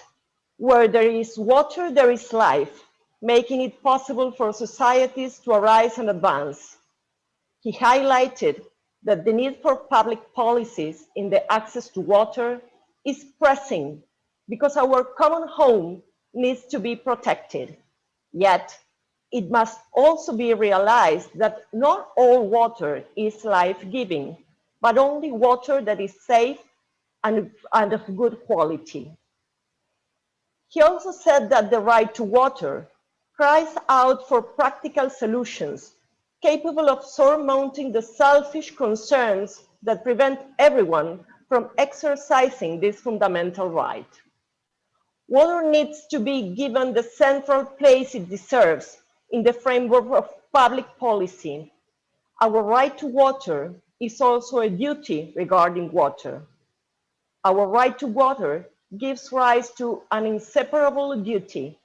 where there is water, there is life, making it possible for societies to arise and advance. He highlighted that the need for public policies in the access to water is pressing because our common home needs to be protected. Yet, it must also be realized that not all water is life-giving, but only water that is safe and of good quality. He also said that the right to water cries out for practical solutions capable of surmounting the selfish concerns that prevent everyone from exercising this fundamental right. Water needs to be given the central place it deserves in the framework of public policy. Our right to water is also a duty regarding water. Our right to water gives rise to an inseparable duty.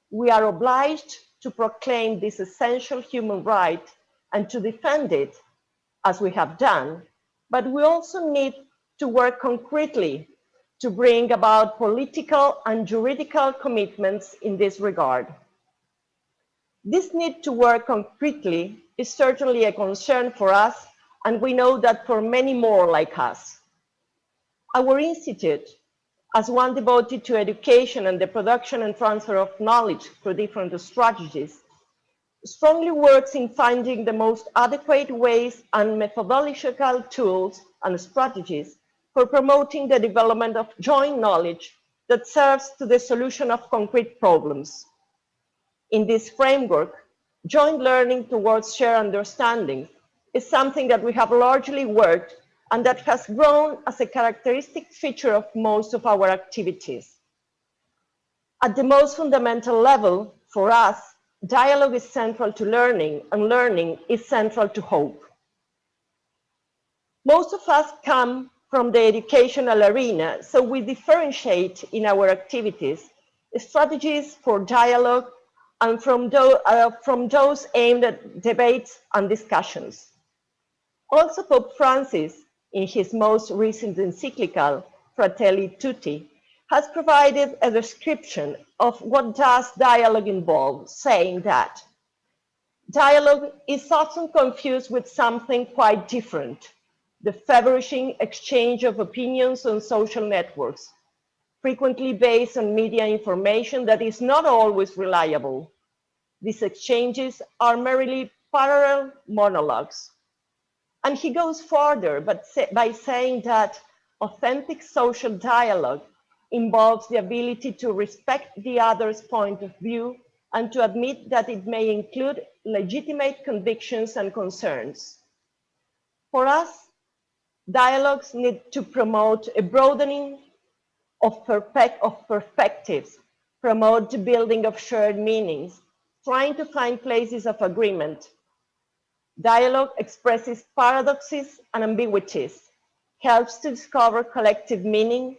We are obliged to proclaim this essential human right and to defend it, as we have done, but we also need to work concretely to bring about political and juridical commitments in this regard. This need to work concretely is certainly a concern for us, and we know that for many more like us. Our institute, as one devoted to education and the production and transfer of knowledge through different strategies, strongly works in finding the most adequate ways and methodological tools and strategies for promoting the development of joint knowledge that serves to the solution of concrete problems. In this framework, joint learning towards shared understanding is something that we have largely worked and that has grown as a characteristic feature of most of our activities. At the most fundamental level, for us, dialogue is central to learning, and learning is central to hope. Most of us come from the educational arena, so we differentiate in our activities strategies for dialogue and from those aimed at debates and discussions. Also, Pope Francis, in his most recent encyclical, Fratelli Tutti, has provided a description of what does dialogue involve, saying that dialogue is often confused with something quite different, the flourishing exchange of opinions on social networks, frequently based on media information that is not always reliable. These exchanges are merely parallel monologues. And he goes further by saying that authentic social dialogue involves the ability to respect the other's point of view and to admit that it may include legitimate convictions and concerns. For us, dialogues need to promote a broadening of perspectives, promote the building of shared meanings, trying to find places of agreement. Dialogue expresses paradoxes and ambiguities, helps to discover collective meaning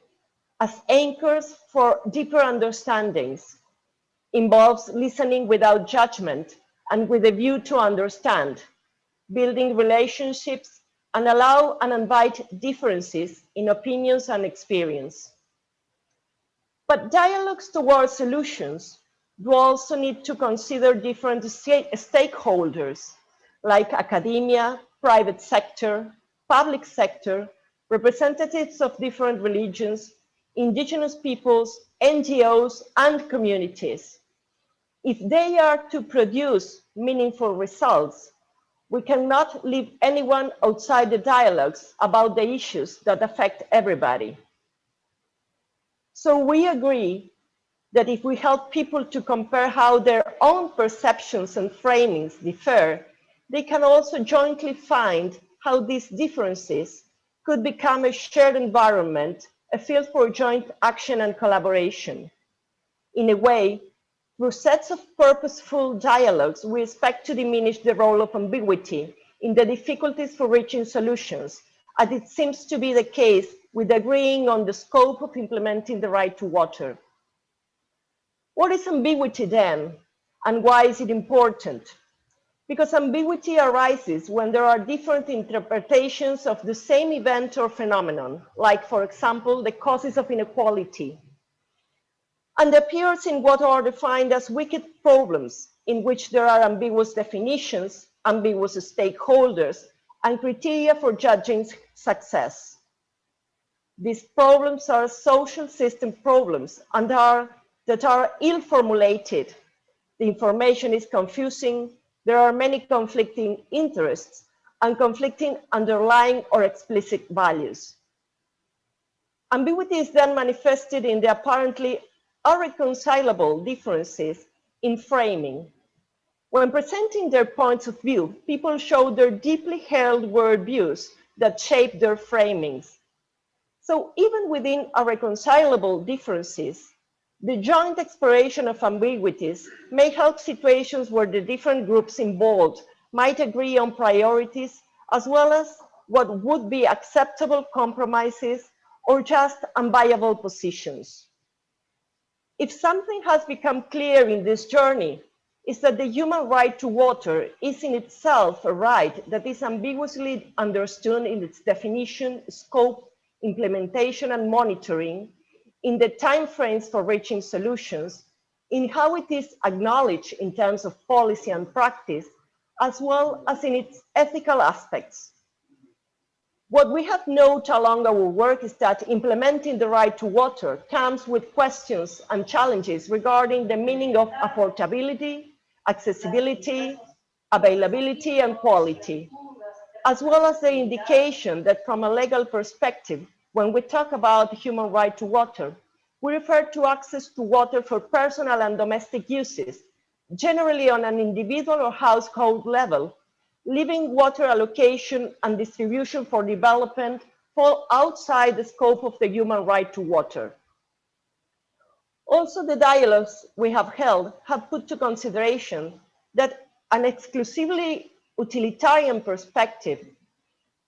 as anchors for deeper understandings, involves listening without judgment and with a view to understand, building relationships and allow and invite differences in opinions and experience. But dialogues towards solutions do also need to consider different stakeholders like academia, private sector, public sector, representatives of different religions, indigenous peoples, NGOs, and communities. If they are to produce meaningful results, we cannot leave anyone outside the dialogues about the issues that affect everybody. So we agree that if we help people to compare how their own perceptions and framings differ, they can also jointly find how these differences could become a shared environment, a field for joint action and collaboration. In a way, through sets of purposeful dialogues, we expect to diminish the role of ambiguity in the difficulties for reaching solutions, as it seems to be the case with agreeing on the scope of implementing the right to water. What is ambiguity then, and why is it important? Because ambiguity arises when there are different interpretations of the same event or phenomenon, like, for example, the causes of inequality, and appears in what are defined as wicked problems, in which there are ambiguous definitions, ambiguous stakeholders, and criteria for judging success. These problems are social system problems and that are ill-formulated. The information is confusing, there are many conflicting interests and conflicting underlying or explicit values. Ambiguity is then manifested in the apparently irreconcilable differences in framing. When presenting their points of view, people show their deeply held worldviews that shape their framings. So even within irreconcilable differences, the joint exploration of ambiguities may help situations where the different groups involved might agree on priorities, as well as what would be acceptable compromises or just unviable positions. If something has become clear in this journey, is that the human right to water is in itself a right that is ambiguously understood in its definition, scope, implementation, and monitoring, in the timeframes for reaching solutions, in how it is acknowledged in terms of policy and practice, as well as in its ethical aspects. What we have noted along our work is that implementing the right to water comes with questions and challenges regarding the meaning of affordability, accessibility, availability, and quality, as well as the indication that from a legal perspective, when we talk about the human right to water, we refer to access to water for personal and domestic uses, generally on an individual or household level. Living water allocation and distribution for development fall outside the scope of the human right to water. Also, the dialogues we have held have put to consideration that an exclusively utilitarian perspective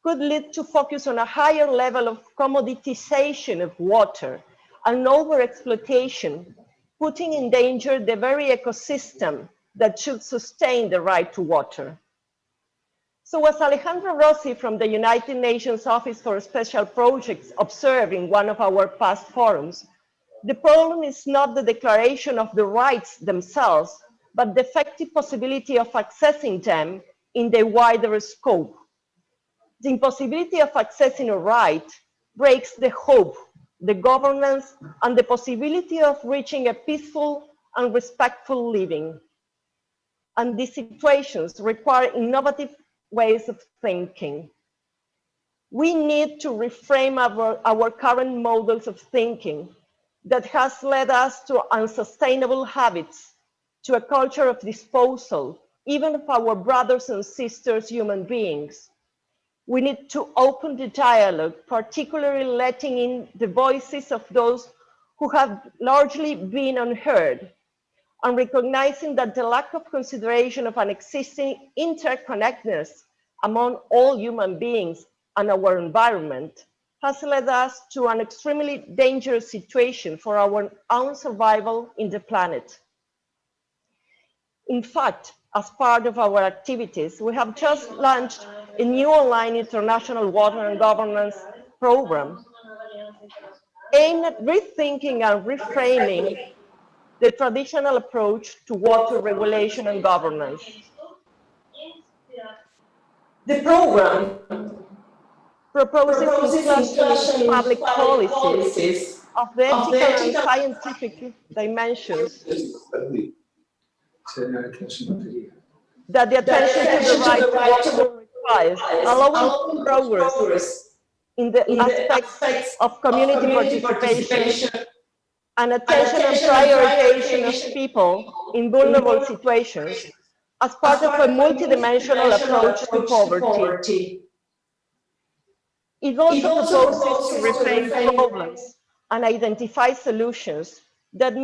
could lead to focus on a higher level of commoditization of water and overexploitation, putting in danger the very ecosystem that should sustain the right to water. So as Alejandro Rossi from the United Nations Office for Special Projects observed in one of our past forums, the problem is not the declaration of the rights themselves, but the effective possibility of accessing them in the wider scope. The impossibility of accessing a right breaks the hope, the governance, and the possibility of reaching a peaceful and respectful living. And these situations require innovative ways of thinking. We need to reframe our current models of thinking that has led us to unsustainable habits, to a culture of disposal, even of our brothers and sisters, human beings. We need to open the dialogue, particularly letting in the voices of those who have largely been unheard, and recognizing that the lack of consideration of an existing interconnectedness among all human beings and our environment has led us to an extremely dangerous situation for our own survival in the planet. In fact, as part of our activities, we have just launched a new online international water and governance program aimed at rethinking and reframing the traditional approach to water regulation and governance. The program proposes inclusion in public policies of the ethical and scientific dimensions that the attention to the right to water requires, allowing progress in the aspects of community participation and attention and prioritization of people in vulnerable situations as part of a multidimensional approach to poverty. It also proposes to reframe problems and identify solutions that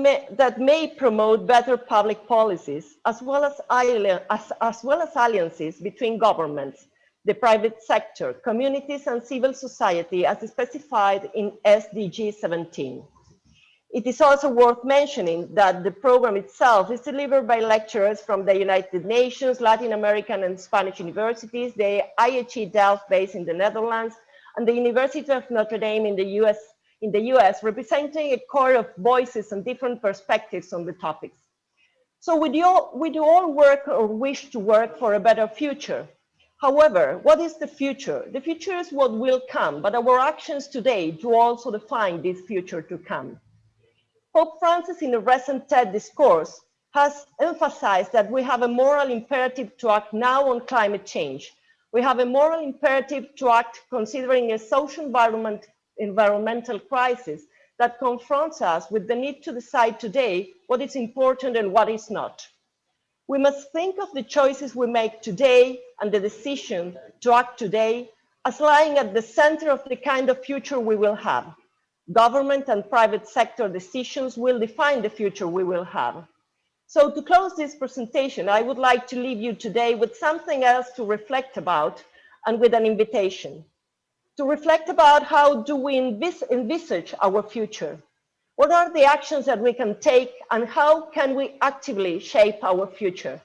may promote better public policies, as well as alliances between governments, the private sector, communities, and civil society, as specified in SDG 17. It is also worth mentioning that the program itself is delivered by lecturers from the United Nations, Latin American and Spanish universities, the IHE Delft based in the Netherlands, and the University of Notre Dame in the US, representing a core of voices and different perspectives on the topics. So we do all work or wish to work for a better future. However, what is the future? The future is what will come, but our actions today do also define this future to come. Pope Francis, in a recent TED discourse, has emphasized that we have a moral imperative to act now on climate change. We have a moral imperative to act considering a social environmental crisis that confronts us with the need to decide today what is important and what is not. We must think of the choices we make today and the decision to act today as lying at the center of the kind of future we will have. Government and private sector decisions will define the future we will have. So to close this presentation, I would like to leave you today with something else to reflect about and with an invitation. To reflect about how do we envisage our future? What are the actions that we can take and how can we actively shape our future?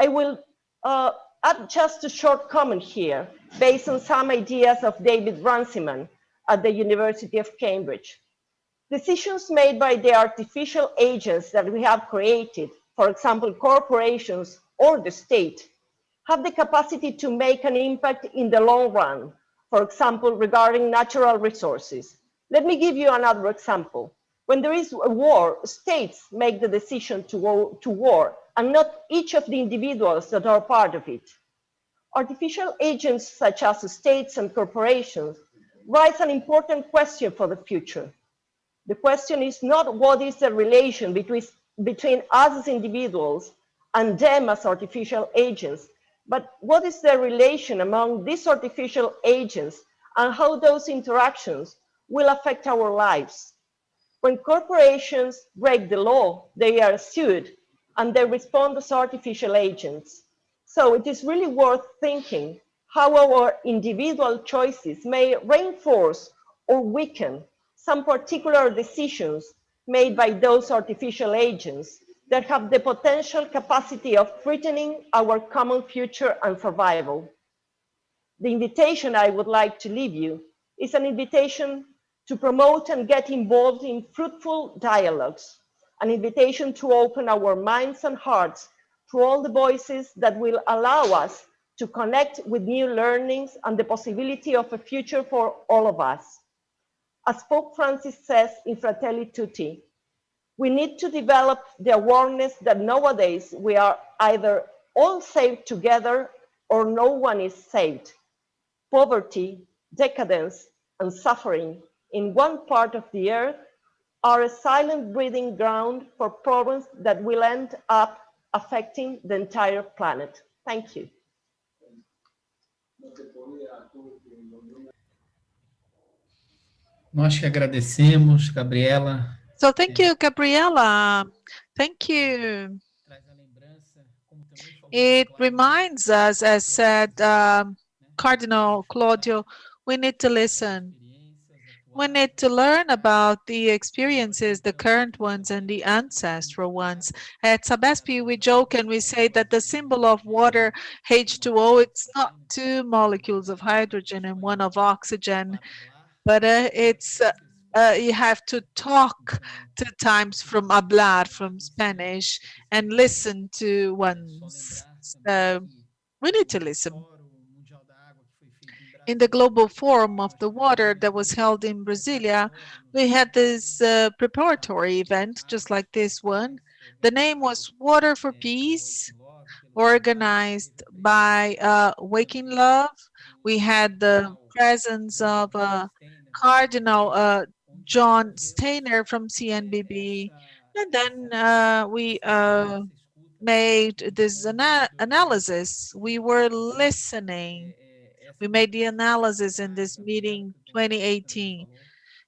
I will add just a short comment here based on some ideas of David Runciman at the University of Cambridge. Decisions made by the artificial agents that we have created, for example, corporations or the state, have the capacity to make an impact in the long run, for example, regarding natural resources. Let me give you another example. When there is a war, states make the decision to go to war, and not each of the individuals that are part of it. Artificial agents such as states and corporations raise an important question for the future. The question is not what is the relation between us as individuals and them as artificial agents, but what is the relation among these artificial agents and how those interactions will affect our lives. When corporations break the law, they are sued and they respond as artificial agents. So it is really worth thinking how our individual choices may reinforce or weaken some particular decisions made by those artificial agents that have the potential capacity of threatening our common future and survival. The invitation I would like to leave you is an invitation to promote and get involved in fruitful dialogues, an invitation to open our minds and hearts to all the voices that will allow us to connect with new learnings and the possibility of a future for all of us. As Pope Francis says in Fratelli Tutti, we need to develop the awareness that nowadays we are either all saved together or no one is saved. Poverty, decadence, and suffering in one part of the earth are a silent breeding ground for problems that will end up affecting the entire planet. Thank you. Nós que agradecemos, Gabriela. So thank you, Gabriela. Thank you. Traz a lembrança, como também falou It Cláudio, reminds us, as said Cardinal Claudio, we need to listen. We need to learn about the experiences, the current ones and the ancestral ones. At Sabesp, we joke and we say that the symbol of water, H2O, it's not two molecules of hydrogen and one of oxygen, but it's you have to talk 2 times from hablar, from Spanish, and listen to ones. So we need to listen. In the Global Forum of the Water that was held in Brasilia, we had this preparatory event, just like this one. The name was Water for Peace, organized by Waking Love. We had the presence of Cardinal John Steiner from CNBB, and then we made this analysis. We were listening. We made the analysis in this meeting 2018.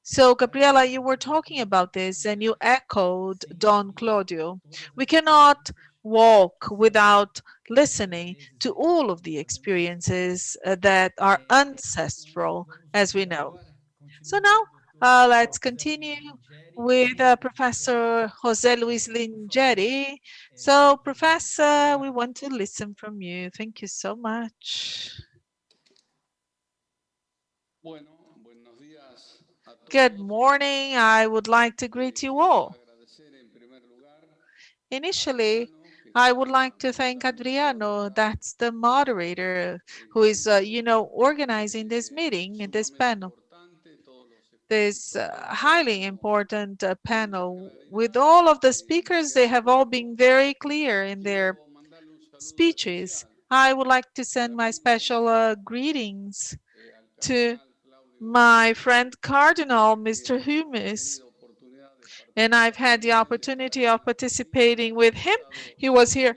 So, Gabriela, you were talking about this and you echoed Don Claudio. We cannot walk without listening to all of the experiences that are ancestral, as we know. So now, let's continue with Professor José Luis Lingeri. So, Professor, we want to listen from you. Thank you so much. Good morning. I would like to greet you all. Initially, I would like to thank Adriano, that's the moderator, who is, organizing this meeting in this panel. This highly important panel. With all of the speakers, they have all been very clear in their speeches. I would like to send my special greetings to my friend Cardinal, Mr. Humis. And I've had the opportunity of participating with him. He was here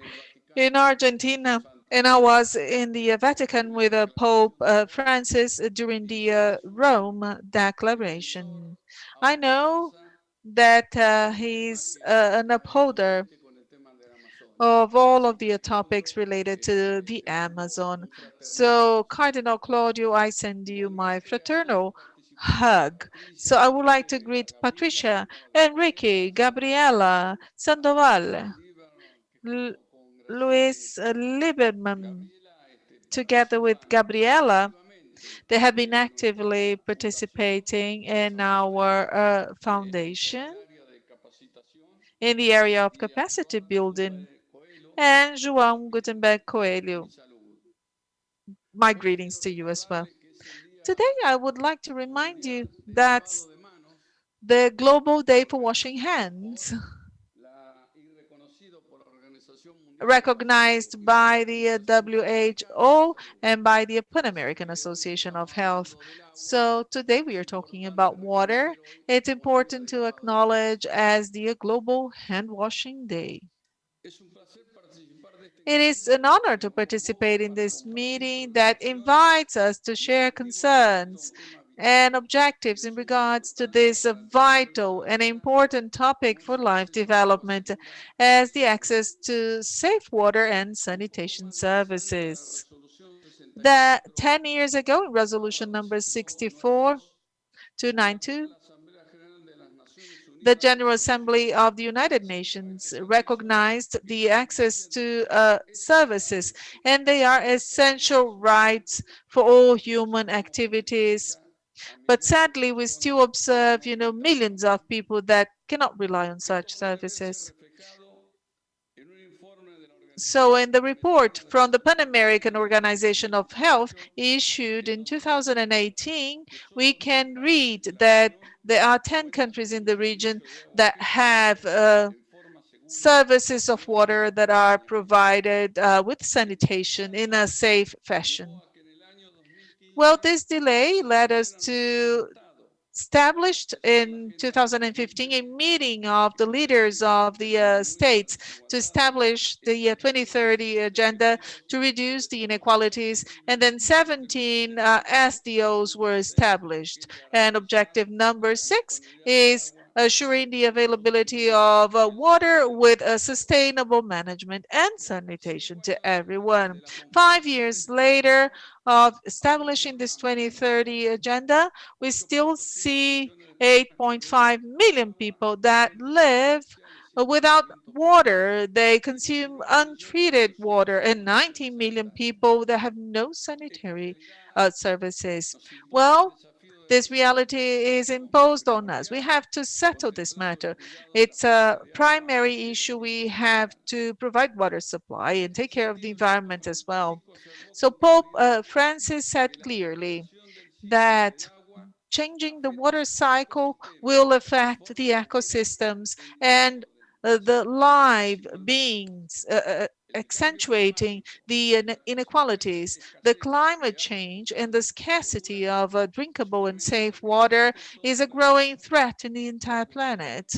in Argentina, and I was in the Vatican with Pope Francis during the Rome Declaration. I know that he's an upholder of all of the topics related to the Amazon. So, Cardinal Claudio, I send you my fraternal hug. So I would like to greet Patricia, Enrique, Gabriela, Sandoval, Luis Lieberman. Together with Gabriela, they have been actively participating in our foundation in the area of capacity building. And João Gutenberg Coelho, my greetings to you as well. Today, I would like to remind you that the Global Day for Washing Hands, recognized by the WHO and by the Pan American Association of Health. So today we are talking about water. It's important to acknowledge as the Global Hand Washing Day. It is an honor to participate in this meeting that invites us to share concerns and objectives in regards to this vital and important topic for life development as the access to safe water and sanitation services. 10 years ago, in resolution number 64292, the General Assembly of the United Nations recognized the access to services, and they are essential rights for all human activities. But sadly, we still observe, millions of people that cannot rely on such services. So in the report from the Pan American Organization of Health issued in 2018, we can read that there are 10 countries in the region that have services of water that are provided with sanitation in a safe fashion. Well, this delay led us to established in 2015 a meeting of the leaders of the states to establish the 2030 agenda to reduce the inequalities, and then 17 SDOs were established. And objective number 6 is assuring the availability of water with a sustainable management and sanitation to everyone. 5 years later of establishing this 2030 agenda, we still see 8.5 million people that live without water. They consume untreated water, and 19 million people that have no sanitary services. Well, this reality is imposed on us. We have to settle this matter. It's a primary issue. We have to provide water supply and take care of the environment as well. So Pope Francis said clearly that changing the water cycle will affect the ecosystems and the live beings, accentuating the inequalities. The climate change and the scarcity of drinkable and safe water is a growing threat in the entire planet.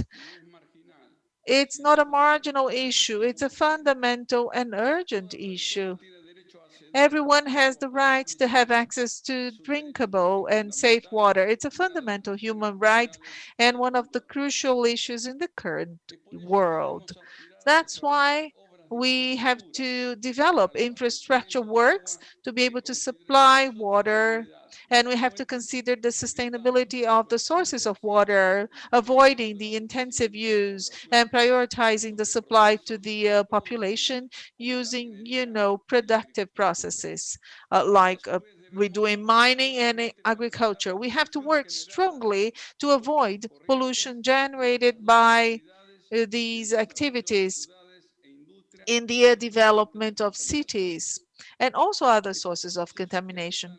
It's not a marginal issue, it's a fundamental and urgent issue. Everyone has the right to have access to drinkable and safe water. It's a fundamental human right and one of the crucial issues in the current world. That's why we have to develop infrastructure works to be able to supply water, and we have to consider the sustainability of the sources of water, avoiding the intensive use and prioritizing the supply to the population using, productive processes like we do in mining and agriculture. We have to work strongly to avoid pollution generated by these activities in the development of cities and also other sources of contamination.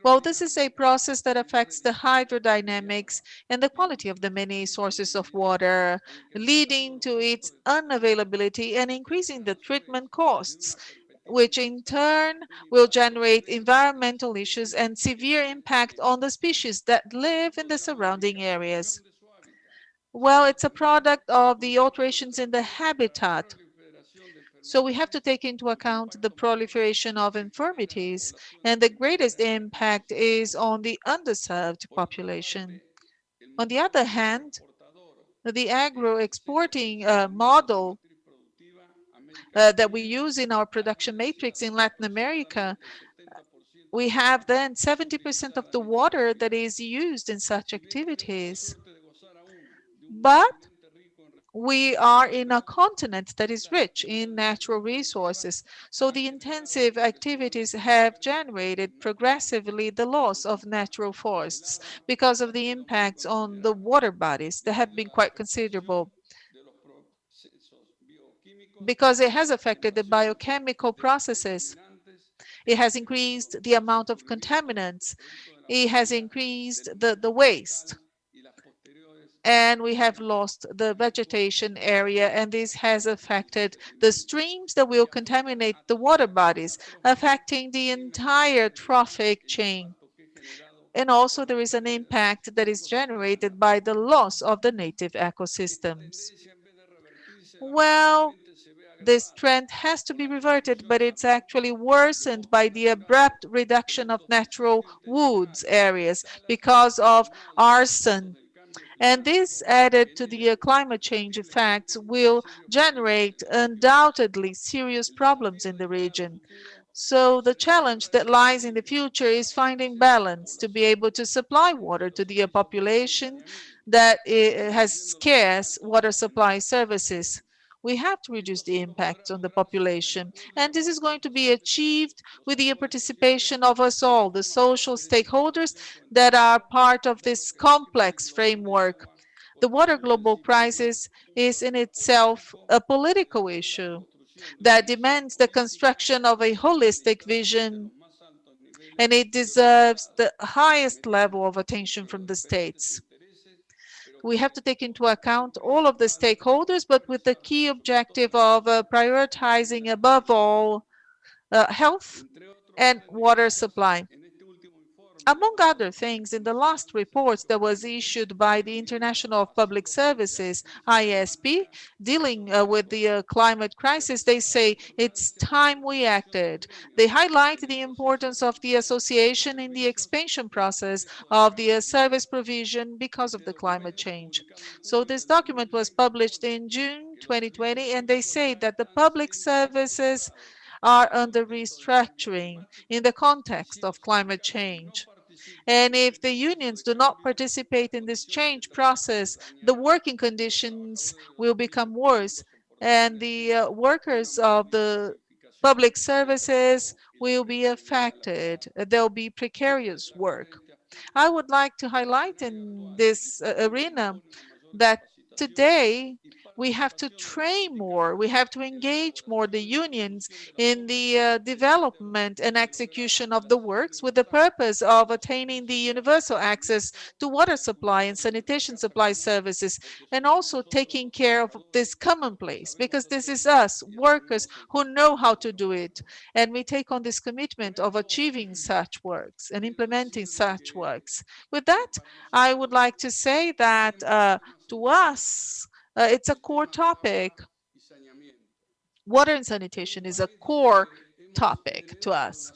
Well, this is a process that affects the hydrodynamics and the quality of the many sources of water, leading to its unavailability and increasing the treatment costs, which in turn will generate environmental issues and severe impact on the species that live in the surrounding areas. Well, it's a product of the alterations in the habitat. So we have to take into account the proliferation of infirmities, and the greatest impact is on the underserved population. On the other hand, the agro-exporting model that we use in our production matrix in Latin America, we have then 70% of the water that is used in such activities. But we are in a continent that is rich in natural resources, so the intensive activities have generated progressively the loss of natural forests because of the impacts on the water bodies that have been quite considerable, because it has affected the biochemical processes. It has increased the amount of contaminants. It has increased the waste. And we have lost the vegetation area, and this has affected the streams that will contaminate the water bodies, affecting the entire trophic chain. And also there is an impact that is generated by the loss of the native ecosystems. Well, this trend has to be reverted, but it's actually worsened by the abrupt reduction of natural woods areas because of arson. And this, added to the climate change effects, will generate undoubtedly serious problems in the region. So the challenge that lies in the future is finding balance to be able to supply water to the population that has scarce water supply services. We have to reduce the impact on the population, and this is going to be achieved with the participation of us all, the social stakeholders that are part of this complex framework. The water global crisis is in itself a political issue that demands the construction of a holistic vision, and it deserves the highest level of attention from the states. We have to take into account all of the stakeholders, but with the key objective of prioritizing above all health and water supply. Among other things, in the last report that was issued by the International Public Services, ISP, dealing with the climate crisis, they say it's time we acted. They highlight the importance of the association in the expansion process of the service provision because of the climate change. So this document was published in June 2020, and they say that the public services are under restructuring in the context of climate change. And if the unions do not participate in this change process, the working conditions will become worse, and the workers of the public services will be affected. There will be precarious work. I would like to highlight in this arena that today we have to train more, we have to engage more the unions in the development and execution of the works with the purpose of attaining the universal access to water supply and sanitation supply services, and also taking care of this commonplace, because this is us, workers, who know how to do it, and we take on this commitment of achieving such works and implementing such works. With that, I would like to say that to us, it's a core topic. Water and sanitation is a core topic to us.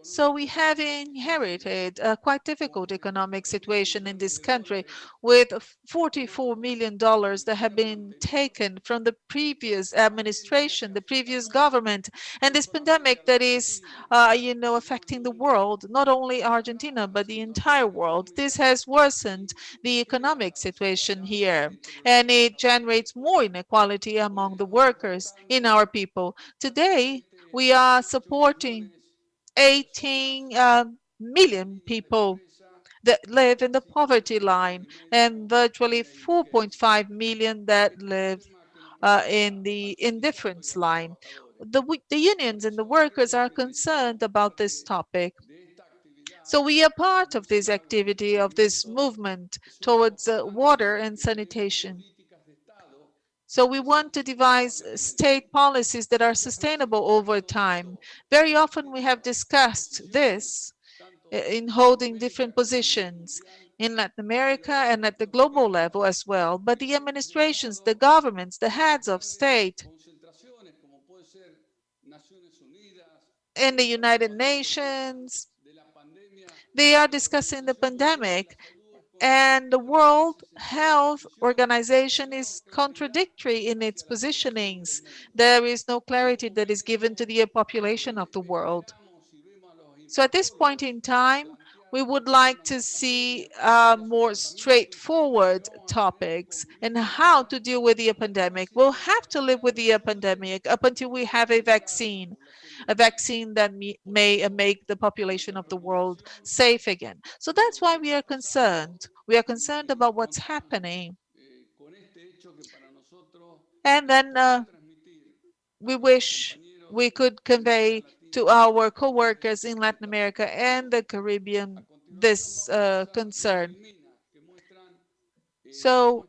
So we have inherited a quite difficult economic situation in this country with $44 million that have been taken from the previous administration, the previous government, and this pandemic that is, affecting the world, not only Argentina, but the entire world. This has worsened the economic situation here, and it generates more inequality among the workers in our people. Today, we are supporting 18 million people that live in the poverty line, and virtually 4.5 million that live in the indifference line. The unions and the workers are concerned about this topic. So we are part of this activity, of this movement towards water and sanitation. So we want to devise state policies that are sustainable over time. Very often we have discussed this in holding different positions in Latin America and at the global level as well. But the administrations, the governments, the heads of state in the United Nations, they are discussing the pandemic, and the World Health Organization is contradictory in its positionings. There is no clarity that is given to the population of the world. So at this point in time, we would like to see more straightforward topics and how to deal with the pandemic. We'll have to live with the pandemic up until we have a vaccine that may make the population of the world safe again. So that's why we are concerned. We are concerned about what's happening. And then we wish we could convey to our co-workers in Latin America and the Caribbean this concern. So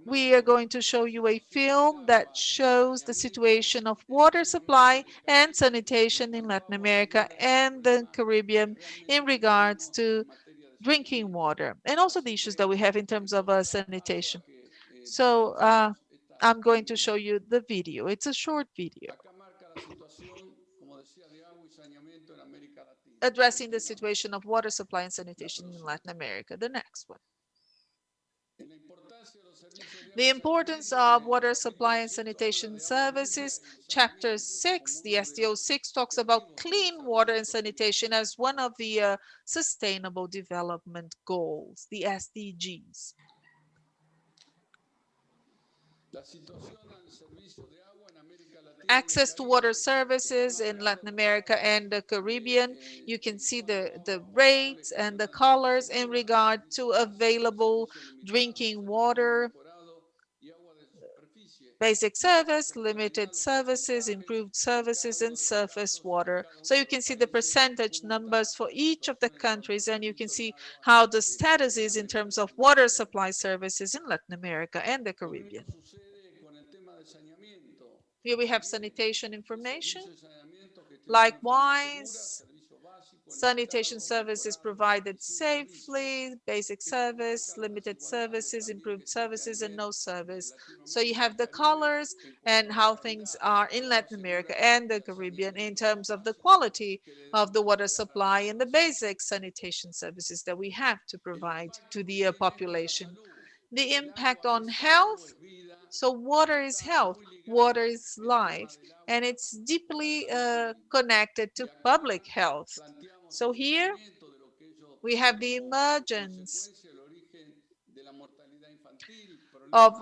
we are going to show you a film that shows the situation of water supply and sanitation in Latin America and the Caribbean in regards to drinking water, and also the issues that we have in terms of sanitation. So I'm going to show you the video. It's a short video addressing the situation of water supply and sanitation in Latin America. The next one. The importance of water supply and sanitation services. Chapter 6, the SDO 6, talks about clean water and sanitation as one of the Sustainable Development Goals, the SDGs. Access to water services in Latin America and the Caribbean. You can see the rates and the colors in regard to available drinking water, basic service, limited services, improved services, and surface water. So you can see the percentage numbers for each of the countries, and you can see how the status is in terms of water supply services in Latin America and the Caribbean. Here we have sanitation information. Likewise, sanitation services provided safely, basic service, limited services, improved services, and no service. So you have the colors and how things are in Latin America and the Caribbean in terms of the quality of the water supply and the basic sanitation services that we have to provide to the population. The impact on health. So water is health, water is life, and it's deeply connected to public health. So here we have the emergence of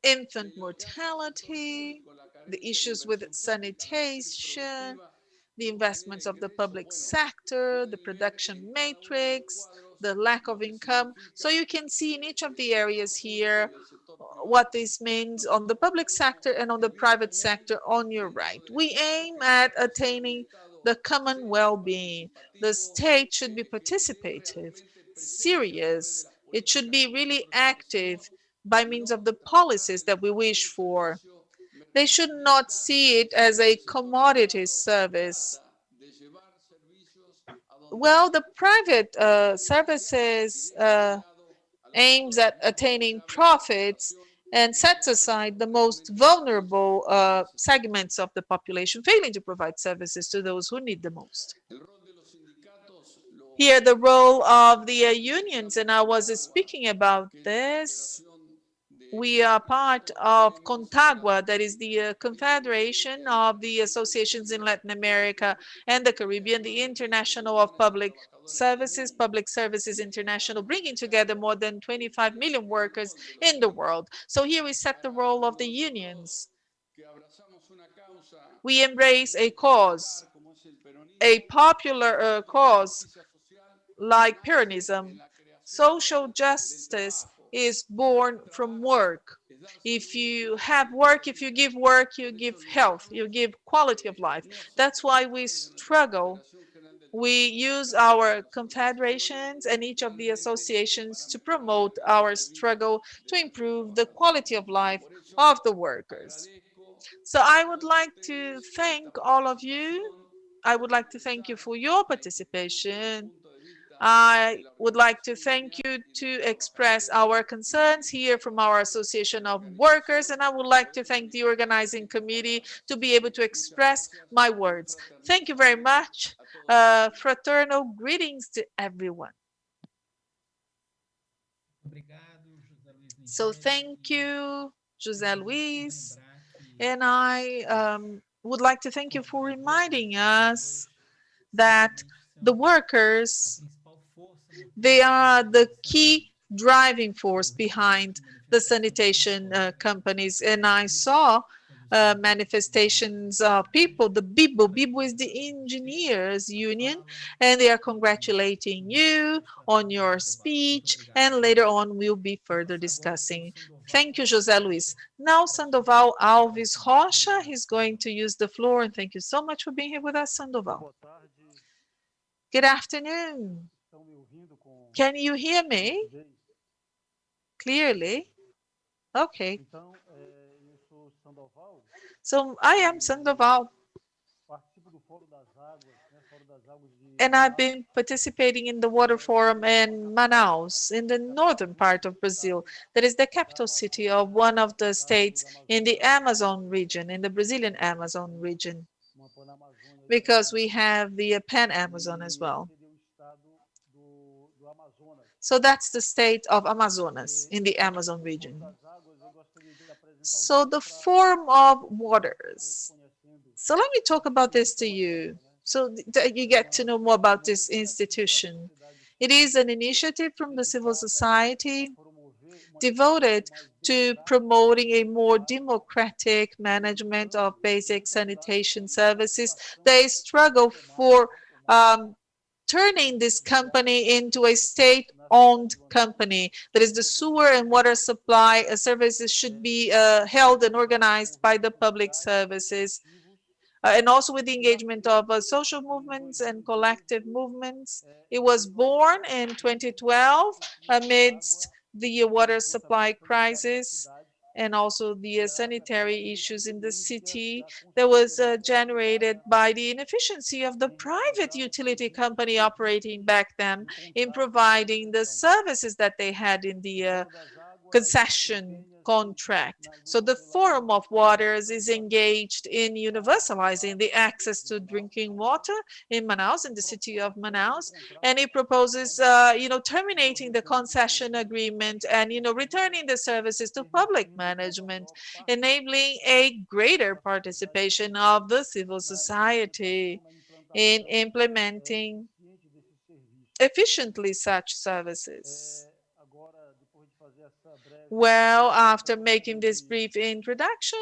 infant mortality, the issues with sanitation, the investments of the public sector, the production matrix, the lack of income. So you can see in each of the areas here what this means on the public sector and on the private sector on your right. We aim at attaining the common well-being. The state should be participative, serious. It should be really active by means of the policies that we wish for. They should not see it as a commodity service. Well, the private services aims at attaining profits and sets aside the most vulnerable segments of the population, failing to provide services to those who need the most. Here, the role of the unions, and I was speaking about this. We are part of CONTAGUA, that is the Confederation of the Associations in Latin America and the Caribbean, the International of Public Services International, bringing together more than 25 million workers in the world. So here we set the role of the unions. We embrace a cause, a popular cause like Peronism. Social justice is born from work. If you have work, if you give work, you give health, you give quality of life. That's why we struggle. We use our confederations and each of the associations to promote our struggle to improve the quality of life of the workers. So I would like to thank all of you. I would like to thank you for your participation. I would like to thank you to express our concerns here from our Association of Workers, and I would like to thank the organizing committee to be able to express my words. Thank you very much. Fraternal greetings to everyone. So thank you, José Luis, and I would like to thank you for reminding us that the workers, they are the key driving force behind the sanitation companies. And I saw manifestations of people, the BIBO. BIBO is the engineers union, and they are congratulating you on your speech, and later on we'll be further discussing. Thank you, José Luis. Now, Sandoval Alves Rocha, he's going to use the floor, and thank you so much for being here with us, Sandoval. Good afternoon. Can you hear me clearly? Okay. So I am Sandoval. And I've been participating in the Water Forum in Manaus, in the northern part of Brazil. That is the capital city of one of the states in the Amazon region, in the Brazilian Amazon region, because we have the Pan-Amazon as well. So that's the state of Amazonas in the Amazon region. So the Forum of Waters. So let me talk about this to you, so that you get to know more about this institution. It is an initiative from the civil society devoted to promoting a more democratic management of basic sanitation services. They struggle for turning this company into a state-owned company. That is, the sewer and water supply services should be held and organized by the public services. And also with the engagement of social movements and collective movements. It was born in 2012 amidst the water supply crisis and also the sanitary issues in the city that was generated by the inefficiency of the private utility company operating back then in providing the services that they had in the concession contract. So the Forum of Waters is engaged in universalizing the access to drinking water in Manaus, in the city of Manaus, and it proposes, terminating the concession agreement and, returning the services to public management, enabling a greater participation of the civil society in implementing efficiently such services. Well, after making this brief introduction,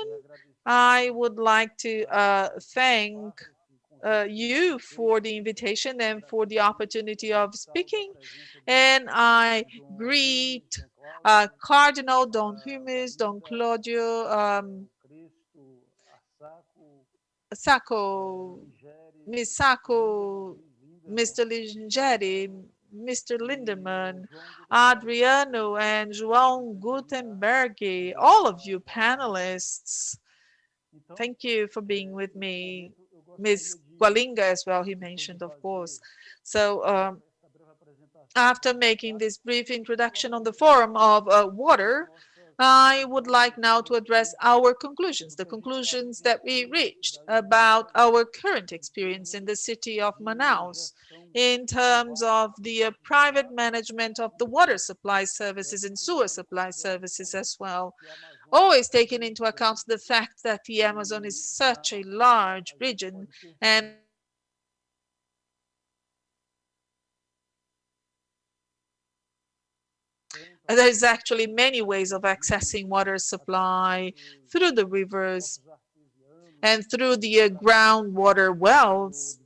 I would like to thank you for the invitation and for the opportunity of speaking. And I greet Cardinal Don Humes, Don Claudio, Sacco, Miss Sacco, Mr. Lingeri, Mr. Lindemann, Adriano, and João Gutenberg, all of you panelists. Thank you for being with me. Miss Gualinga as well, he mentioned, of course. So after making this brief introduction on the Forum of Water, I would like now to address our conclusions, the conclusions that we reached about our current experience in the city of Manaus in terms of the private management of the water supply services and sewer supply services as well. Always taking into account the fact that the Amazon is such a large region and there's actually many ways of accessing water supply through the rivers and through the groundwater wells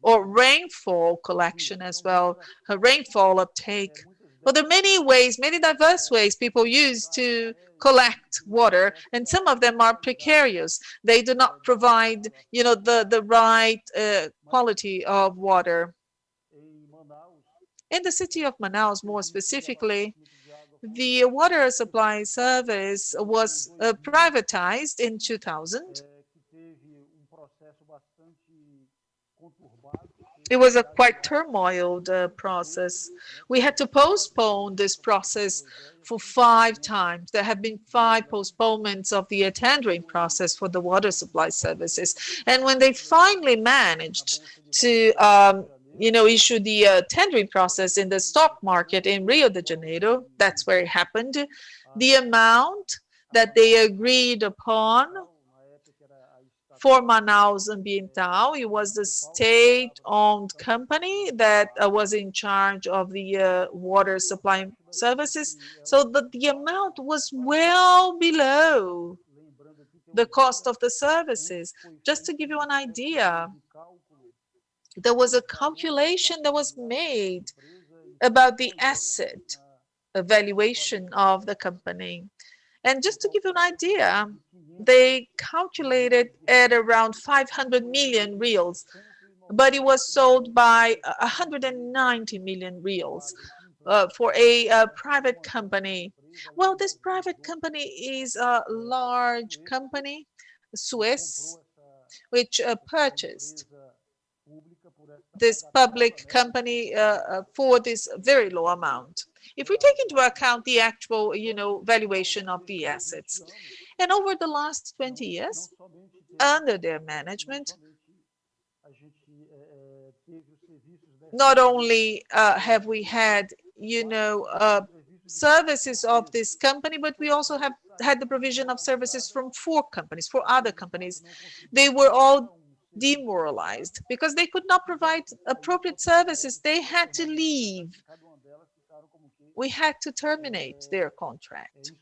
or rainfall collection as well, rainfall uptake. Well, there are many ways, many diverse ways people use to collect water, and some of them are precarious. They do not provide, the right quality of water. In the city of Manaus, more specifically, the water supply service was privatized in 2000. It was a quite turmoiled process. We had to postpone this process for 5 times. There have been 5 postponements of the tendering process for the water supply services. And when they finally managed to issue the tendering process in the stock market in Rio de Janeiro, that's where it happened, the amount that they agreed upon for Manaos Ambiental, it was the state-owned company that was in charge of the water supply services, so that the amount was well below the cost of the services. Just to give you an idea, there was a calculation that was made about the asset evaluation of the company. And just to give you an idea, they calculated at around 500 million reals, but it was sold by 190 million reals for a private company. Well, this private company is a large company, Swiss, which purchased this public company for this very low amount. If we take into account the actual, valuation of the assets. And over the last 20 years, under their management, not only have we had, services of this company, but we also have had the provision of services from four other companies. They were all demoralized because they could not provide appropriate services. They had to leave. We had to terminate their contract.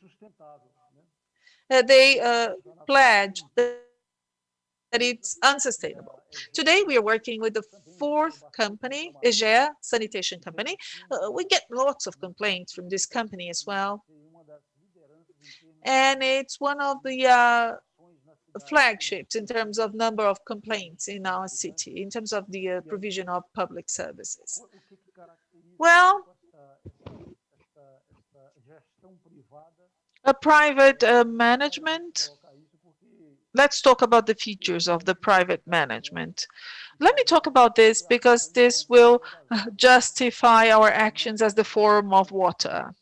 They pledged that it's unsustainable. Today, we are working with the fourth company, Egea Sanitation Company. We get lots of complaints from this company as well. And it's one of the flagships in terms of number of complaints in our city, in terms of the provision of public services. Well, a private management. Let's talk about the features of the private management. Let me talk about this because this will justify our actions as the forum of water.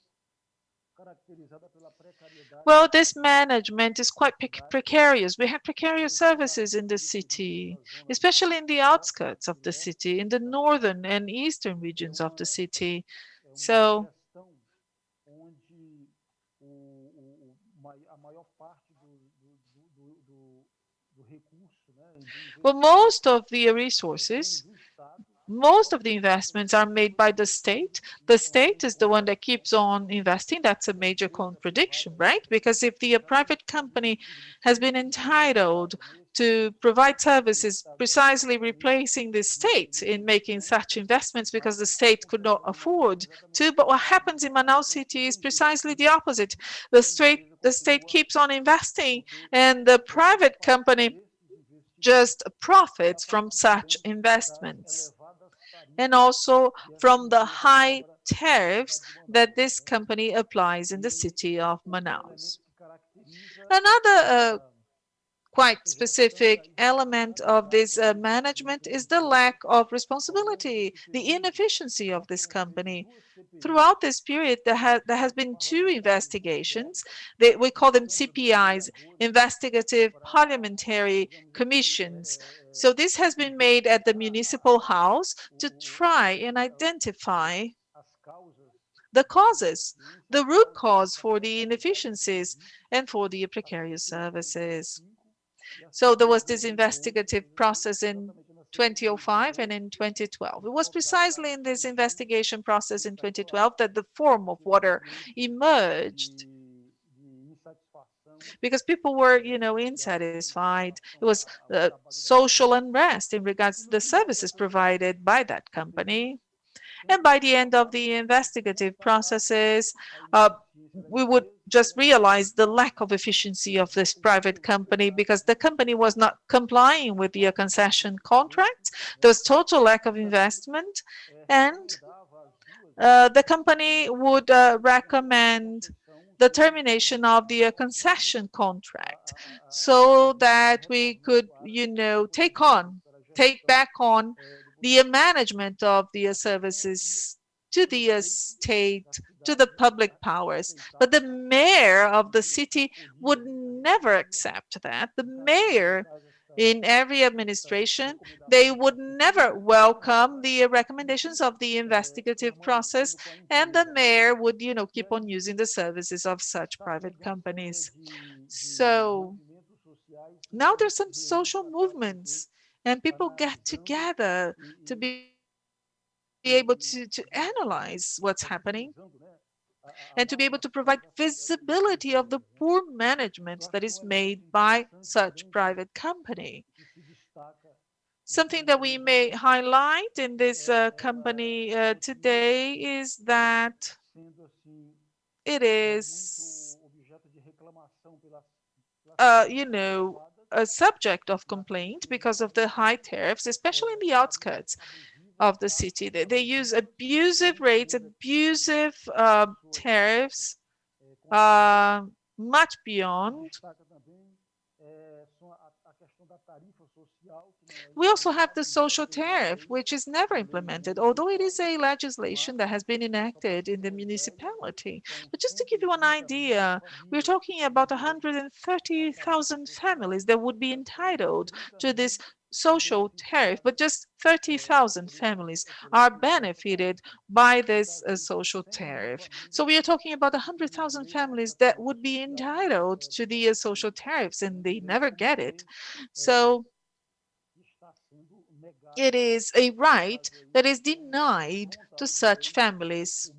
Well, this management is quite precarious. We have precarious services in the city, especially in the outskirts of the city, in the northern and eastern regions of the city. So, well, most of the resources, most of the investments are made by the state. The state is the one that keeps on investing. That's a major contradiction, right? Because if the private company has been entitled to provide services precisely replacing the state in making such investments because the state could not afford to, but what happens in Manaus City is precisely the opposite. The state keeps on investing and the private company just profits from such investments, and also from the high tariffs that this company applies in the city of Manaus. Another quite specific element of this management is the lack of responsibility, the inefficiency of this company. Throughout this period, there has been two investigations. We call them CPIs, Investigative Parliamentary Commissions. So this has been made at the municipal house to try and identify the causes, the root cause for the inefficiencies and for the precarious services. So there was this investigative process in 2005 and in 2012. It was precisely in this investigation process in 2012 that the Forum of Water emerged, because people were, insatisfied. It was social unrest in regards to the services provided by that company. And by the end of the investigative processes, we would just realize the lack of efficiency of this private company because the company was not complying with the concession contract. There was total lack of investment, and the company would recommend the termination of the concession contract so that we could, take back on the management of the services to the state, to the public powers. But the mayor of the city would never accept that. The mayor in every administration, they would never welcome the recommendations of the investigative process, and the mayor would, keep on using the services of such private companies. So now there's some social movements, and people get together to be able to analyze what's happening and to be able to provide visibility of the poor management that is made by such private company. Something that we may highlight in this company today is that it is, a subject of complaint because of the high tariffs, especially in the outskirts of the city. They use abusive rates, abusive tariffs, much beyond We also have the social tariff, which is never implemented, although it is a legislation that has been enacted in the municipality. But just to give you an idea, we're talking about 130,000 families that would be entitled to this social tariff, but just 30,000 families are benefited by this social tariff. So we are talking about 100,000 families that would be entitled to the social tariffs, and they never get it. So it is a right that is denied to such families.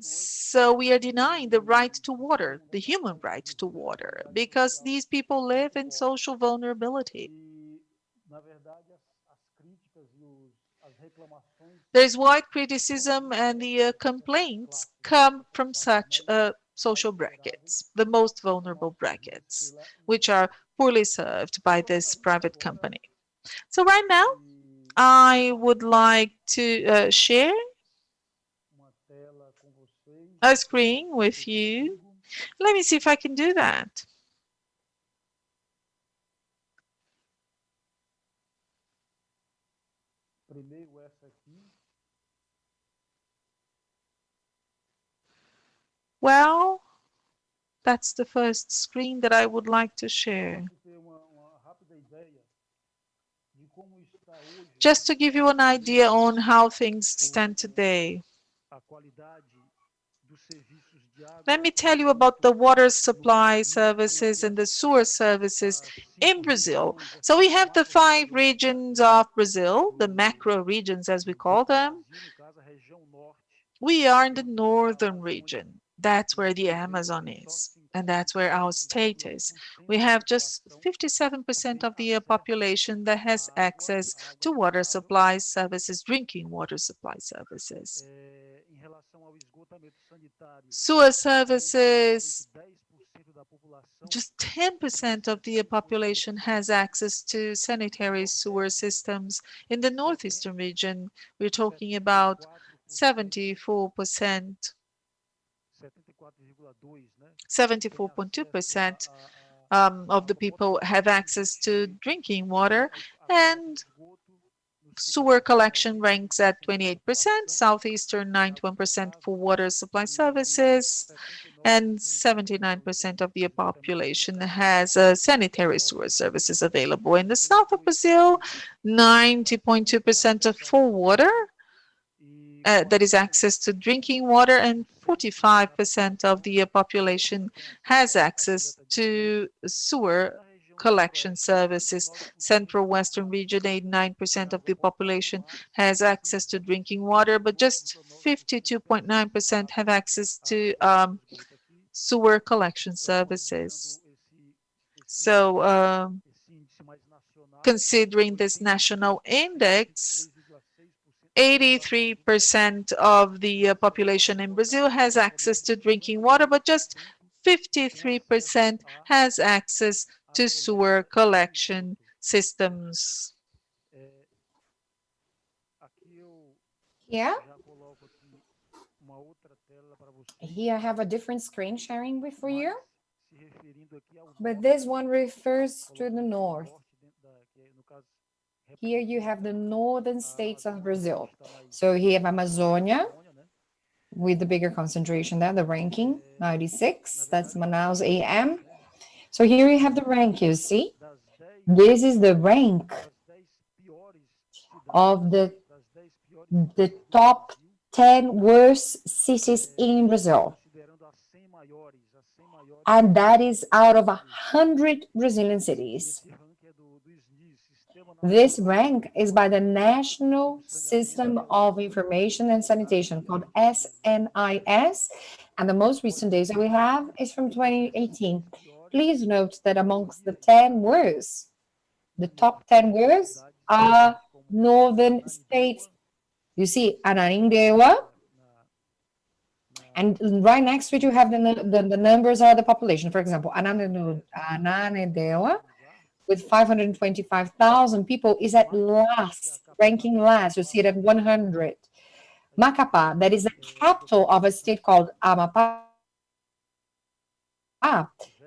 So we are denying the right to water, the human right to water, because these people live in social vulnerability. There's wide criticism, and the complaints come from such social brackets, the most vulnerable brackets, which are poorly served by this private company. So right now, I would like to share a screen with you. Let me see if I can do that. Well, that's the first screen that I would like to share. Just to give you an idea on how things stand today. Let me tell you about the water supply services and the sewer services in Brazil. So we have the 5 regions of Brazil, the macro regions as we call them. We are in the northern region. That's where the Amazon is, and that's where our state is. We have just 57% of the population that has access to water supply services, drinking water supply services. Sewer services, just 10% of the population has access to sanitary sewer systems. In the northeastern region, we're talking about 74%, 74.2% of the people have access to drinking water, and sewer collection ranks at 28%, southeastern 91% for water supply services, and 79% of the population has sanitary sewer services available. In the south of Brazil, 90.2% of full water, that is access to drinking water, and 45% of the population has access to sewer collection services. Central Western region, 89% of the population has access to drinking water, but just 52.9% have access to sewer collection services. So considering this national index, 83% of the population in Brazil has access to drinking water, but just 53% has access to sewer collection systems. Yeah. Here I have a different screen sharing for you, but this one refers to the north. Here you have the northern states of Brazil. So here have Amazonia with the bigger concentration there, the ranking, 96, that's Manaus AM. So here you have the rank, you see? This is the rank of the top 10 worst cities in Brazil. And that is out of 100 Brazilian cities. This rank is by the National System of Information and Sanitation, called SNIS, and the most recent data we have is from 2018. Please note that amongst the 10 worst, the top 10 worst are northern states. You see Ananindeua, and right next to it you have the numbers of the population. For example, Ananindeua, with 525,000 people, is at last, ranking last. You see it at 100. Macapá, that is the capital of a state called Amapá,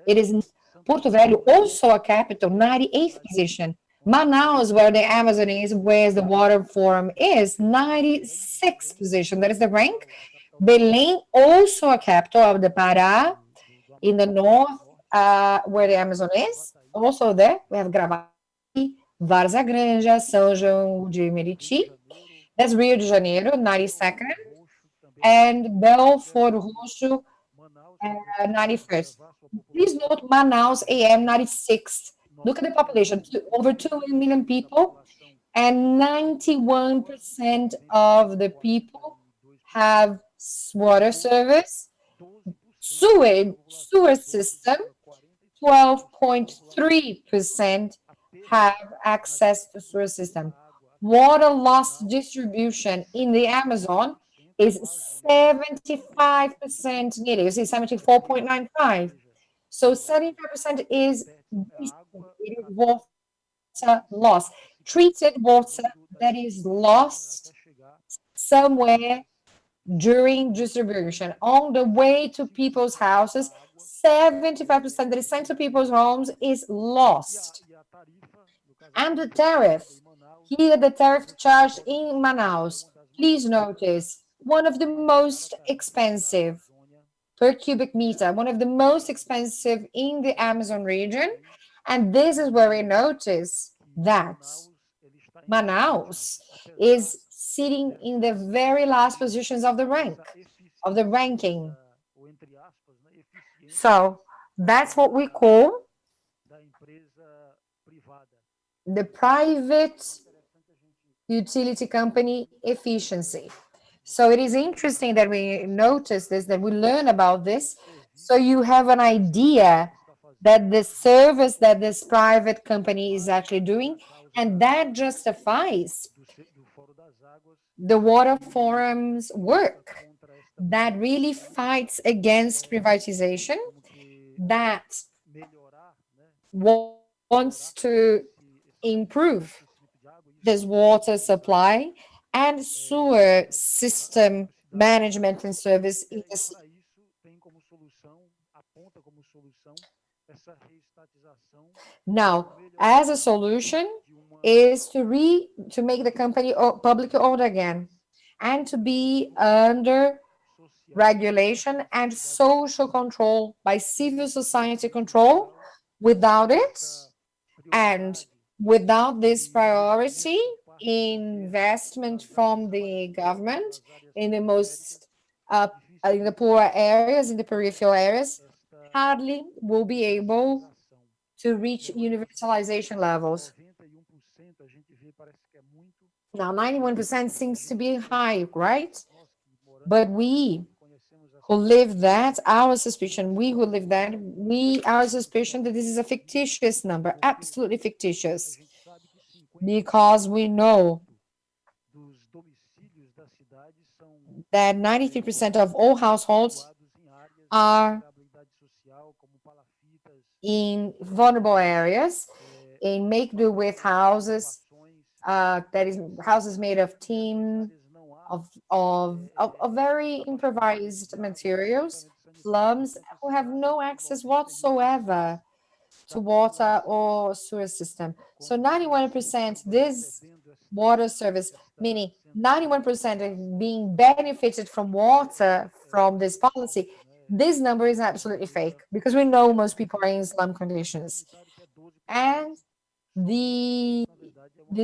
it is Porto Velho, also a capital, 98th position. Manaus, where the Amazon is, where the water forum is, 96th position. That is the rank. Belém, also a capital of the Pará, in the north, where the Amazon is. Also there, we have Gravataí, Várzea Grande, São João de Meriti. That's Rio de Janeiro, 92nd. And Belfort Roxo, 91st. Please note Manaus AM, 96th. Look at the population, over 2 million people, and 91% of the people have water service. Sewer system, 12.3% have access to sewer system. Water loss distribution in the Amazon is 75% needed. You see, 74.95. So 75% is water loss. Treated water that is lost somewhere during distribution. On the way to people's houses, 75% that is sent to people's homes is lost. And the tariff, here the tariff charged in Manaus, please notice, one of the most expensive per cubic meter, one of the most expensive in the Amazon region. And this is where we notice that Manaus is sitting in the very last positions of the ranking. So that's what we call the private utility company efficiency. So it is interesting that we notice this, that we learn about this, so you have an idea that the service that this private company is actually doing, and that justifies the water forum's work, that really fights against privatization, that wants to improve this water supply and sewer system management and service in the city. Now, as a solution is to make the company publicly owned again, and to be under regulation and social control by civil society control. Without it, and without this priority, investment from the government in the most in the poor areas, in the peripheral areas, hardly will be able to reach universalization levels. Now, 91% seems to be high, right? But we who live that, our suspicion that this is a fictitious number, absolutely fictitious, because we know that 93% of all households are in vulnerable areas, in make-do with houses, that is houses made of tin, of very improvised materials, slums, who have no access whatsoever to water or sewer system. So 91%, this water service, meaning 91% are being benefited from water from this policy, this number is absolutely fake, because we know most people are in slum conditions. And the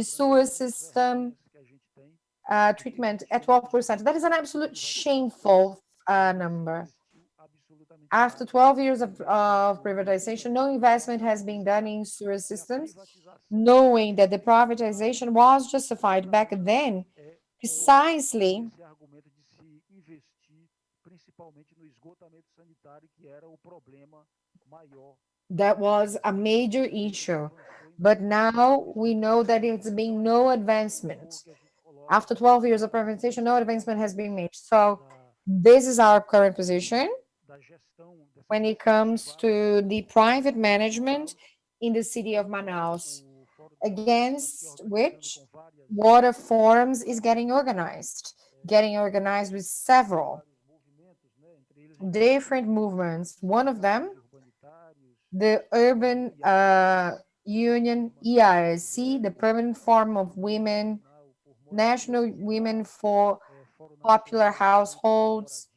sewer system treatment at 12%, that is an absolute shameful number. After 12 years of privatization, no investment has been done in sewer systems, knowing that the privatization was justified back then precisely that was a major issue. But now we know that it's been no advancement. After 12 years of privatization, no advancement has been made. So this is our current position when it comes to the private management in the city of Manaus, against which water forums is getting organized with several different movements. One of them the Urban Union ERC, the Permanent Forum of Women, National Women for Popular Households,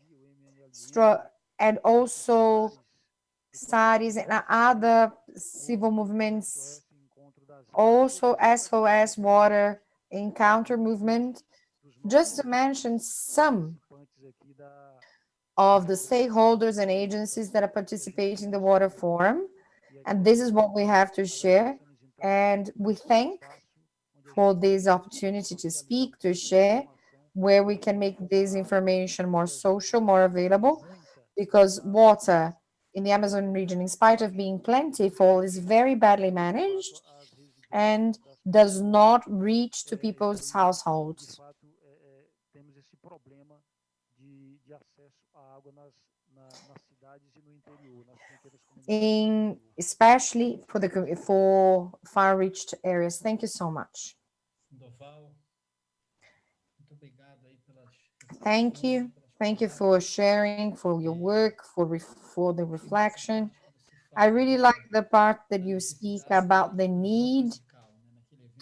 and also SARIs and other civil movements, also SOS Water Encounter Movement, just to mention some of the stakeholders and agencies that are participating in the Water Forum. And this is what we have to share. And we thank for this opportunity to speak, to share, where we can make this information more social, more available, because water in the Amazon region, in spite of being plentiful, is very badly managed and does not reach to people's households. Especially for far-reached areas. Thank you so much. Thank you. Thank you for sharing, for your work, for the reflection. I really like the part that you speak about the need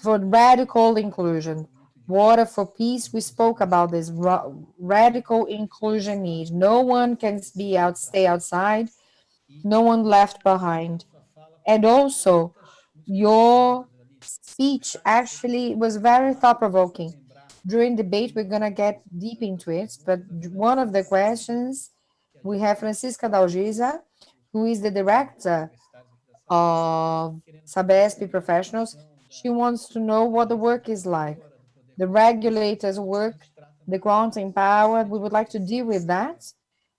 for radical inclusion. Water for peace, we spoke about this radical inclusion need. No one can stay outside, no one left behind. And also, your speech actually was very thought-provoking. During debate, we're going to get deep into it, but one of the questions, we have Francisca Dalgisa, who is the director of Sabesp Professionals. She wants to know what the work is like, the regulators' work, the granting power. We would like to deal with that.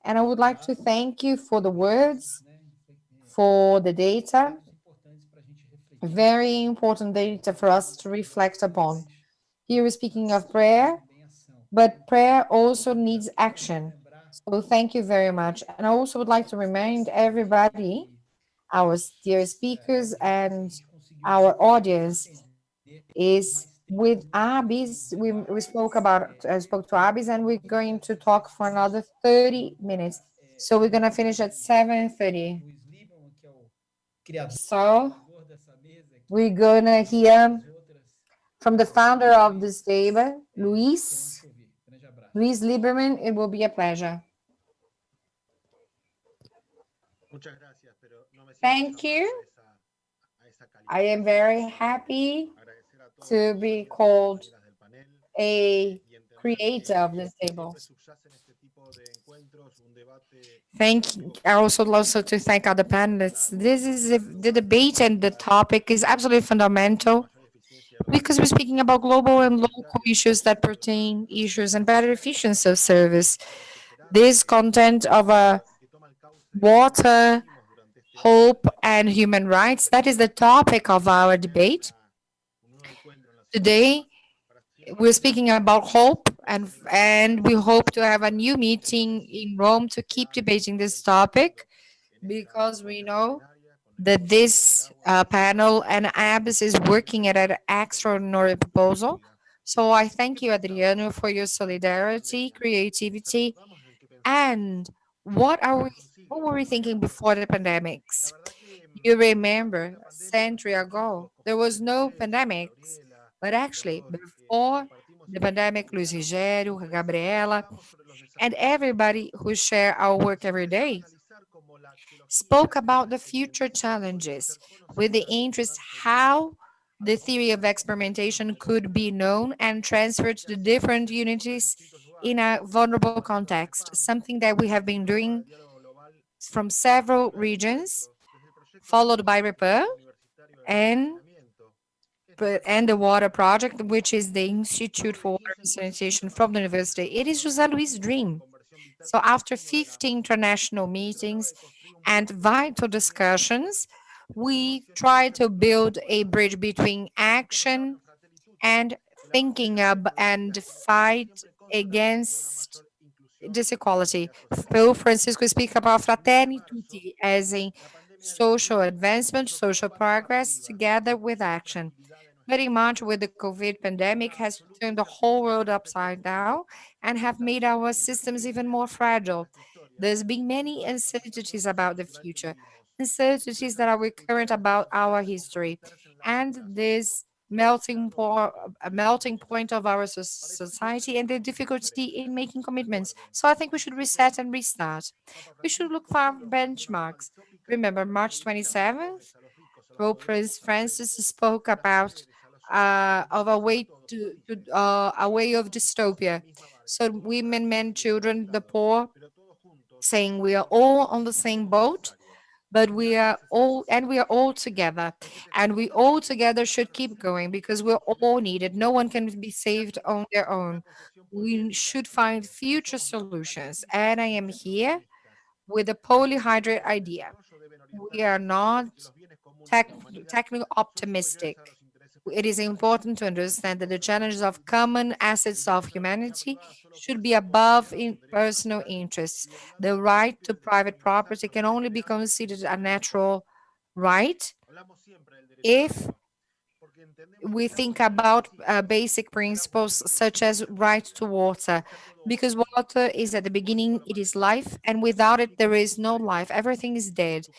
And I would like to thank you for the words, for the data. Very important data for us to reflect upon. Here we're speaking of prayer, but prayer also needs action. So thank you very much. And I also would like to remind everybody, our dear speakers and our audience, is with Abis. We spoke about, I spoke to Abis, and we're going to talk for another 30 minutes. So we're going to finish at 7:30. So we're going to hear from the founder of this table, Luis Lieberman. It will be a pleasure. Thank you. I am very happy to be called a creator of this table. I also to thank other panelists. This is the debate, and the topic is absolutely fundamental because we're speaking about global and local issues that pertain issues and better efficiency of service. This content of water, hope, and human rights, that is the topic of our debate. Today, we're speaking about hope, and we hope to have a new meeting in Rome to keep debating this topic, because we know that this panel and ABS is working at an extraordinary proposal. So I thank you, Adriano, for your solidarity, creativity, and what were we thinking before the pandemics? You remember, a century ago, there was no pandemics, but actually, before the pandemic, Luis Rogério, Gabriela, and everybody who share our work every day spoke about the future challenges with the interest how the theory of experimentation could be known and transferred to the different unities in a vulnerable context, something that we have been doing from several regions, followed by REPAM and the Water Project, which is the Institute for Water and Sanitation from the university. It is José Luis' dream. So after 15 international meetings and vital discussions, we try to build a bridge between action and thinking up and fight against disequality. Pope Francisco speak about fraternity as in social advancement, social progress, together with action. Very much with the COVID pandemic has turned the whole world upside down and have made our systems even more fragile. There's been many uncertainties about the future, uncertainties that are recurrent about our history, and this melting point of our society and the difficulty in making commitments. So I think we should reset and restart. We should look for our benchmarks. Remember, March 27th, Pope Prince Francis spoke about of a way of dystopia. So women, men, children, the poor, saying we are all on the same boat, but we are all together, and we all together should keep going because we're all needed. No one can be saved on their own. We should find future solutions, and I am here with a polyhydrate idea. We are not tech, technically optimistic. It is important to understand that the challenges of common assets of humanity should be above in personal interests. The right to private property can only be considered a natural right if we think about basic principles such as right to water, because water is at the beginning, it is life, and without it, there is no life. Everything is dead.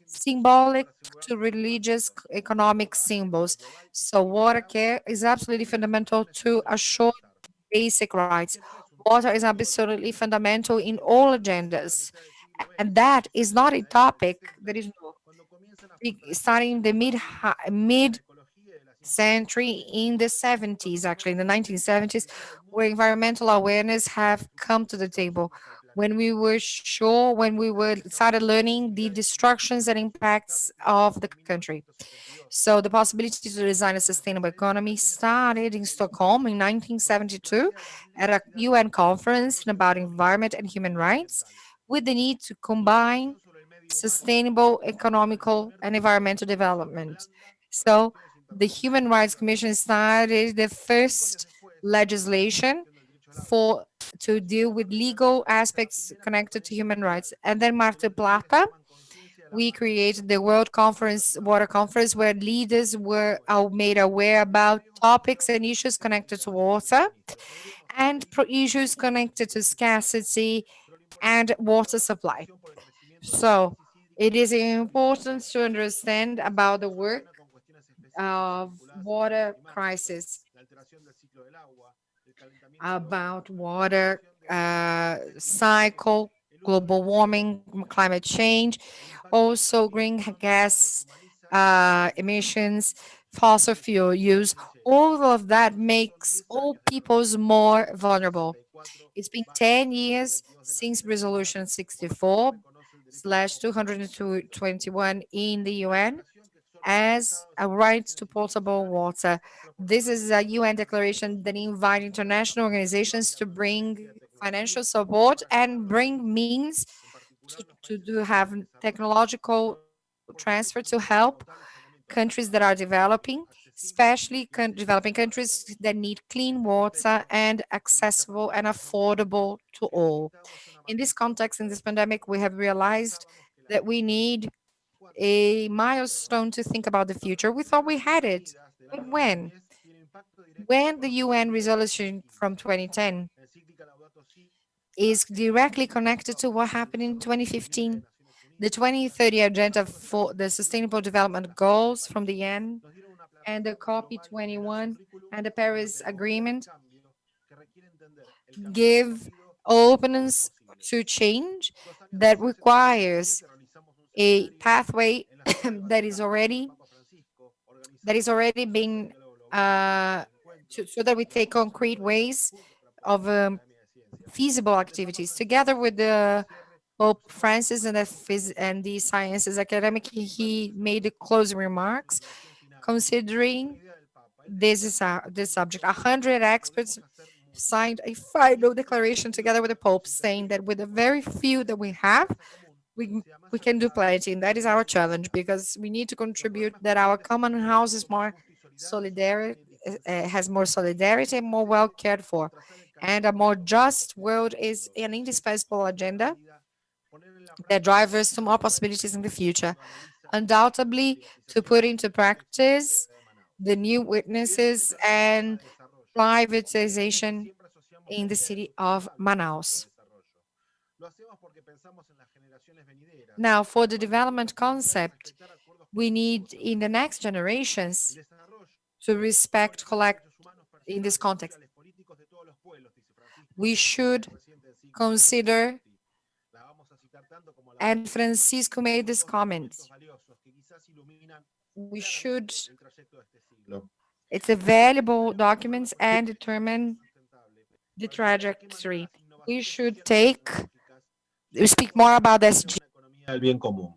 Symbolic to religious economic symbols. So water care is absolutely fundamental to assure basic rights. Water is absolutely fundamental in all agendas. And that is not a topic that is starting in the mid century in the 70s, actually in the 1970s, where environmental awareness have come to the table. When we were sure, when we were started learning the destructions and impacts of the country. So the possibility to design a sustainable economy started in Stockholm in 1972 at a UN conference about environment and human rights, with the need to combine sustainable economical and environmental development. So the Human Rights Commission started the first legislation for to deal with legal aspects connected to human rights. And then Mar del Plata, we created the World Conference, Water Conference, where leaders were made aware about topics and issues connected to water and issues connected to scarcity and water supply. So it is important to understand about the work of water crisis, about water cycle, global warming, climate change, also green gas emissions, fossil fuel use. All of that makes all peoples more vulnerable. It's been 10 years since Resolution 64/221 in the UN as a right to potable water. This is a UN declaration that invites international organizations to bring financial support and bring means to have technological transfer to help countries that are developing, especially developing countries that need clean water and accessible and affordable to all. In this context, in this pandemic, we have realized that we need a milestone to think about the future. We thought we had it, but when? When the UN resolution from 2010 is directly connected to what happened in 2015. The 2030 Agenda for the Sustainable Development Goals from the UN and the COP21 and the Paris Agreement give openness to change that requires a pathway that is already being so that we take concrete ways of feasible activities together with the Pope Francis and and the sciences academic. He made the closing remarks considering this subject. 100 experts signed a final declaration together with the Pope, saying that with the very few that we have, we can do plenty, and that is our challenge because we need to contribute that our common house is more solidarity, has more solidarity and more well cared for, and a more just world is an indispensable agenda that drives us to more possibilities in the future. Undoubtedly, to put into practice the new witnesses and privatization in the city of Manaus. Now, for the development concept, we need in the next generations to respect, collect in this context. We should consider, and Francisco made this comment, we should, it's a valuable document and determine the trajectory. We should speak more about this. El bien común.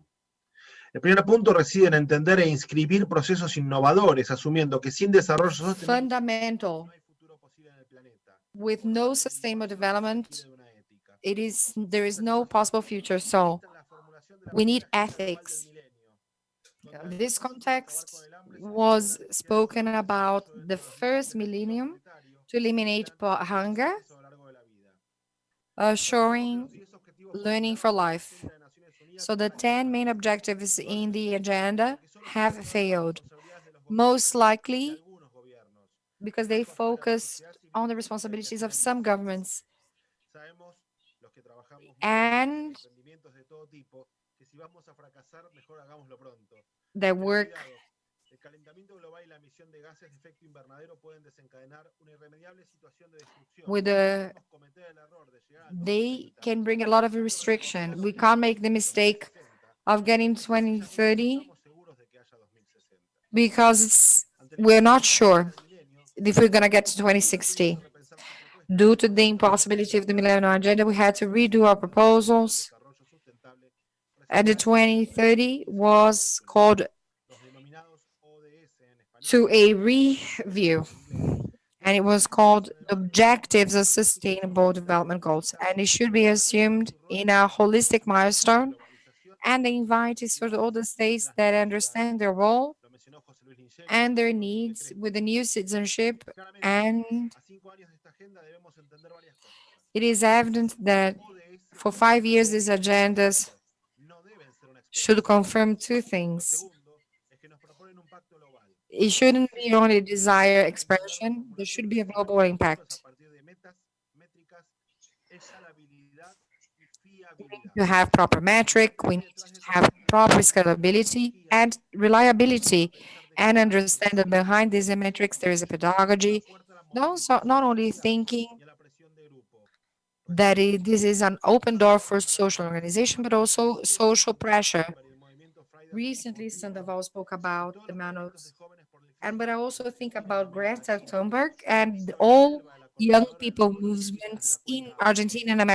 El primer punto reside en entender e inscribir procesos innovadores, asumiendo que sin desarrollo sostenible Fundamental. With no sustainable development, there is no possible future. So we need ethics. This context was spoken about the first millennium to eliminate hunger, assuring learning for life. So the 10 main objectives in the agenda have failed, most likely because they focused on the responsibilities of some governments. And their work they can bring a lot of restriction. We can't make the mistake of getting 2030 because we're not sure if we're going to get to 2060. Due to the impossibility of the Millennium Agenda, we had to redo our proposals. And the 2030 was called to a review, and it was called Objectives of Sustainable Development Goals, and it should be assumed in a holistic milestone, and the invite is for all the states that understand their role and their needs with the new citizenship, and it is evident that for 5 years these agendas should confirm two things. It shouldn't be only desire expression, there should be a global impact. We need to have proper metric, we need to have proper scalability and reliability, and understand that behind these metrics there is a pedagogy, not only thinking that this is an open door for social organization, but also social pressure. Recently, Sandoval spoke about the Manaos, but I also think about Greta Thunberg and all young people movements in Argentina and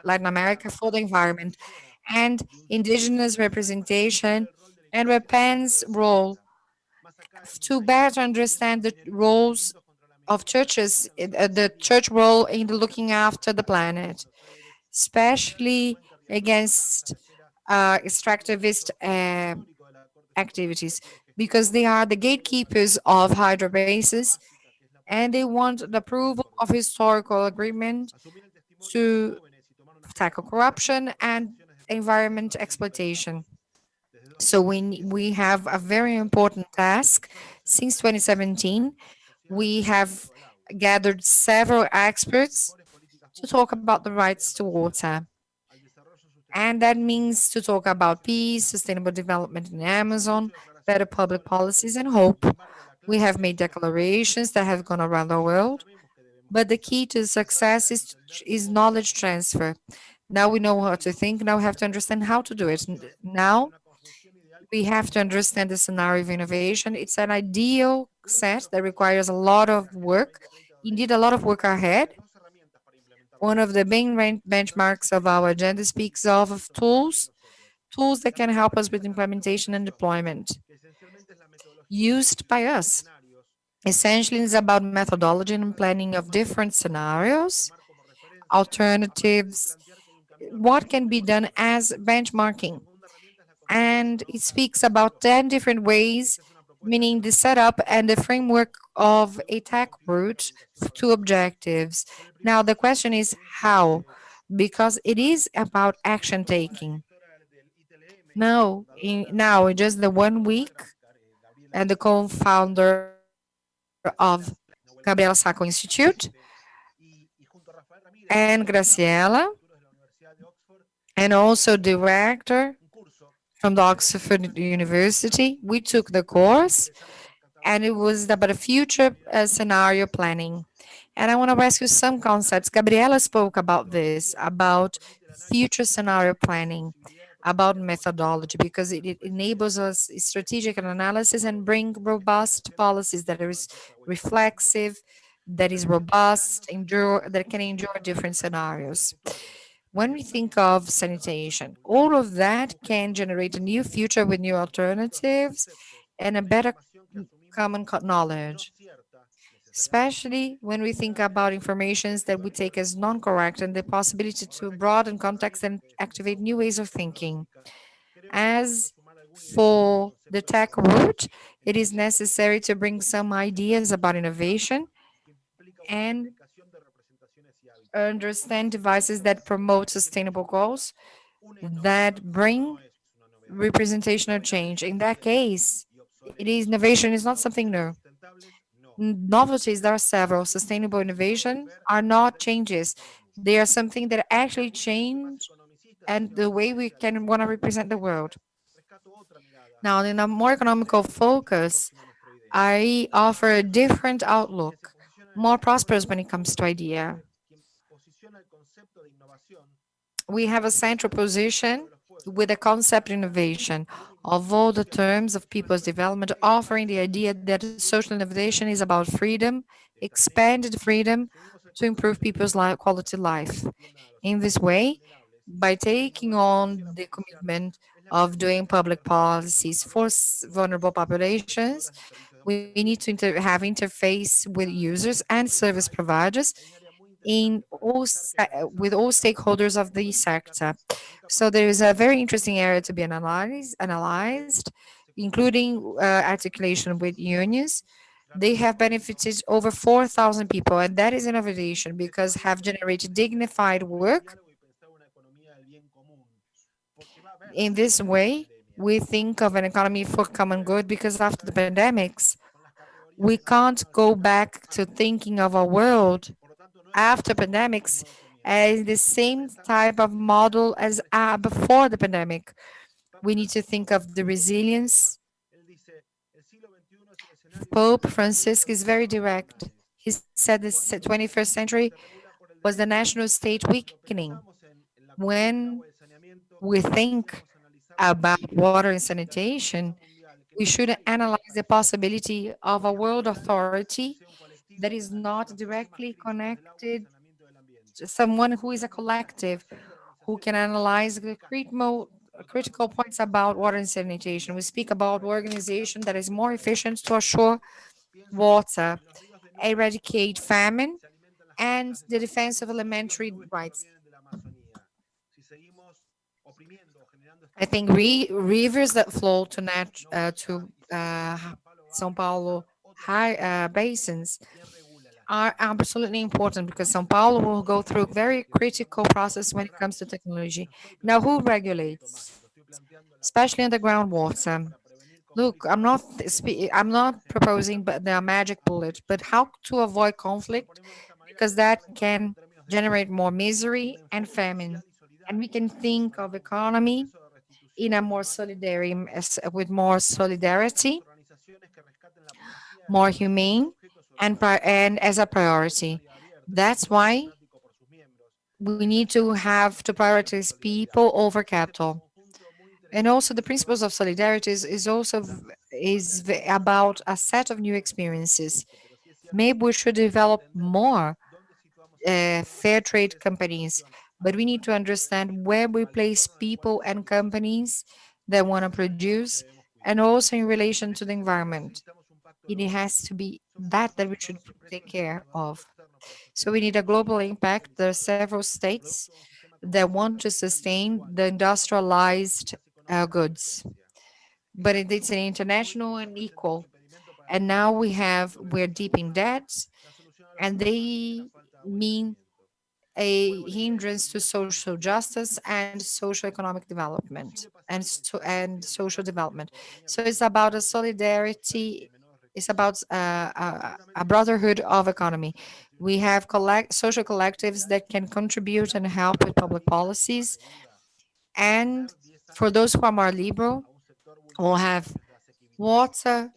Latin America for the environment, and indigenous representation and REPAM's role to better understand the roles of churches, the church role in looking after the planet, especially against extractivist activities, because they are the gatekeepers of hydro bases, and they want the approval of historical agreement to tackle corruption and environment exploitation. So we have a very important task. Since 2017, we have gathered several experts to talk about the rights to water. And that means to talk about peace, sustainable development in the Amazon, better public policies, and hope. We have made declarations that have gone around the world, but the key to success is knowledge transfer. Now we know how to think, now we have to understand how to do it. Now we have to understand the scenario of innovation. It's an ideal set that requires a lot of work, indeed a lot of work ahead. One of the main benchmarks of our agenda speaks of tools that can help us with implementation and deployment used by us. Essentially, it's about methodology and planning of different scenarios, alternatives, what can be done as benchmarking. And it speaks about 10 different ways, meaning the setup and the framework of a tech route to objectives. Now, the question is how, because it is about action taking. Now, in just the 1 week, and the co-founder of Gabriela Sacco Institute and Graciela and also director from the Oxford University. We took the course, and it was about a future scenario planning. And I want to rescue some concepts. Gabriela spoke about this, about future scenario planning, about methodology, because it enables us strategic analysis and bring robust policies that is reflexive, that is robust, that can endure different scenarios. When we think of sanitation, all of that can generate a new future with new alternatives and a better common knowledge, especially when we think about informations that we take as non-correct and the possibility to broaden context and activate new ways of thinking. As for the tech route, it is necessary to bring some ideas about innovation and understand devices that promote sustainable goals that bring representational change. In that case, it is innovation is not something new. Novelties, there are several. Sustainable innovation are not changes. They are something that actually change and the way we can want to represent the world. Now, in a more economical focus, I offer a different outlook, more prosperous when it comes to idea. We have a central position with a concept innovation of all the terms of people's development, offering the idea that social innovation is about freedom, expanded freedom to improve people's quality life. In this way, by taking on the commitment of doing public policies for vulnerable populations, we need to have interface with users and service providers with all stakeholders of the sector. So there is a very interesting area to be analyzed, including articulation with unions. They have benefited over 4,000 people, and that is innovation because have generated dignified work. In this way, we think of an economy for common good because after the pandemics, we can't go back to thinking of a world after pandemics as the same type of model as before the pandemic. We need to think of the resilience. Pope Francis is very direct. He said the 21st century was the national state weakening. When we think about water and sanitation, we should analyze the possibility of a world authority that is not directly connected to someone who is a collective, who can analyze the critical points about water and sanitation. We speak about organization that is more efficient to assure water, eradicate famine, and the defense of elementary rights. I think rivers that flow to São Paulo high basins are absolutely important because São Paulo will go through a very critical process when it comes to technology. Now, who regulates, especially on the groundwater? Look, I'm not proposing but the magic bullet, but how to avoid conflict because that can generate more misery and famine. And we can think of economy in a more with more solidarity, more humane, and as a priority. That's why we need to have to prioritize people over capital. And also the principles of solidarity is also about a set of new experiences. Maybe we should develop more fair trade companies, but we need to understand where we place people and companies that want to produce, and also in relation to the environment. It has to be that we should take care of. So we need a global impact. There are several states that want to sustain the industrialized goods, but it's an international and equal. And now we're deep in debt, and they mean a hindrance to social justice and social economic development and social development. So it's about a solidarity. It's about a brotherhood of economy. We have social collectives that can contribute and help with public policies, And for those who are more liberal, will have water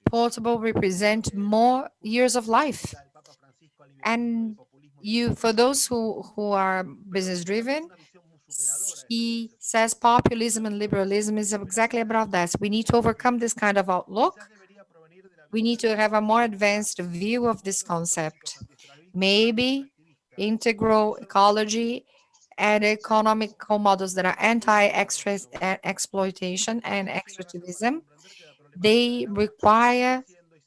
portable represent more years of life. And for those who are business driven, he says populism and liberalism is exactly about that. We need to overcome this kind of outlook. We need to have a more advanced view of this concept. Maybe integral ecology and economical models that are anti-exploitation and extractivism, they require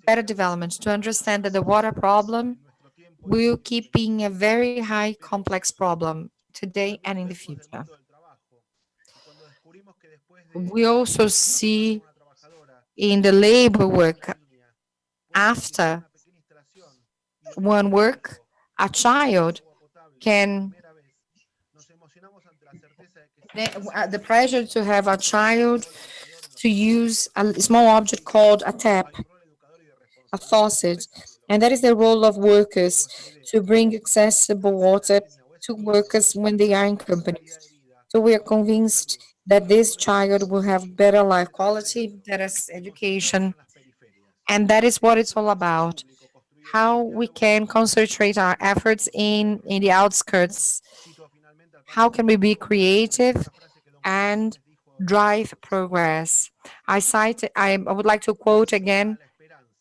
better development to understand that the water problem will keep being a very high complex problem today and in the future. We also see in the labor work after one work, a child can the pressure to have a child to use a small object called a tap, a faucet, and that is the role of workers to bring accessible water to workers when they are in companies. So we are convinced that this child will have better life quality, better education, and that is what it's all about. How we can concentrate our efforts in the outskirts. How can we be creative and drive progress? I would like to quote again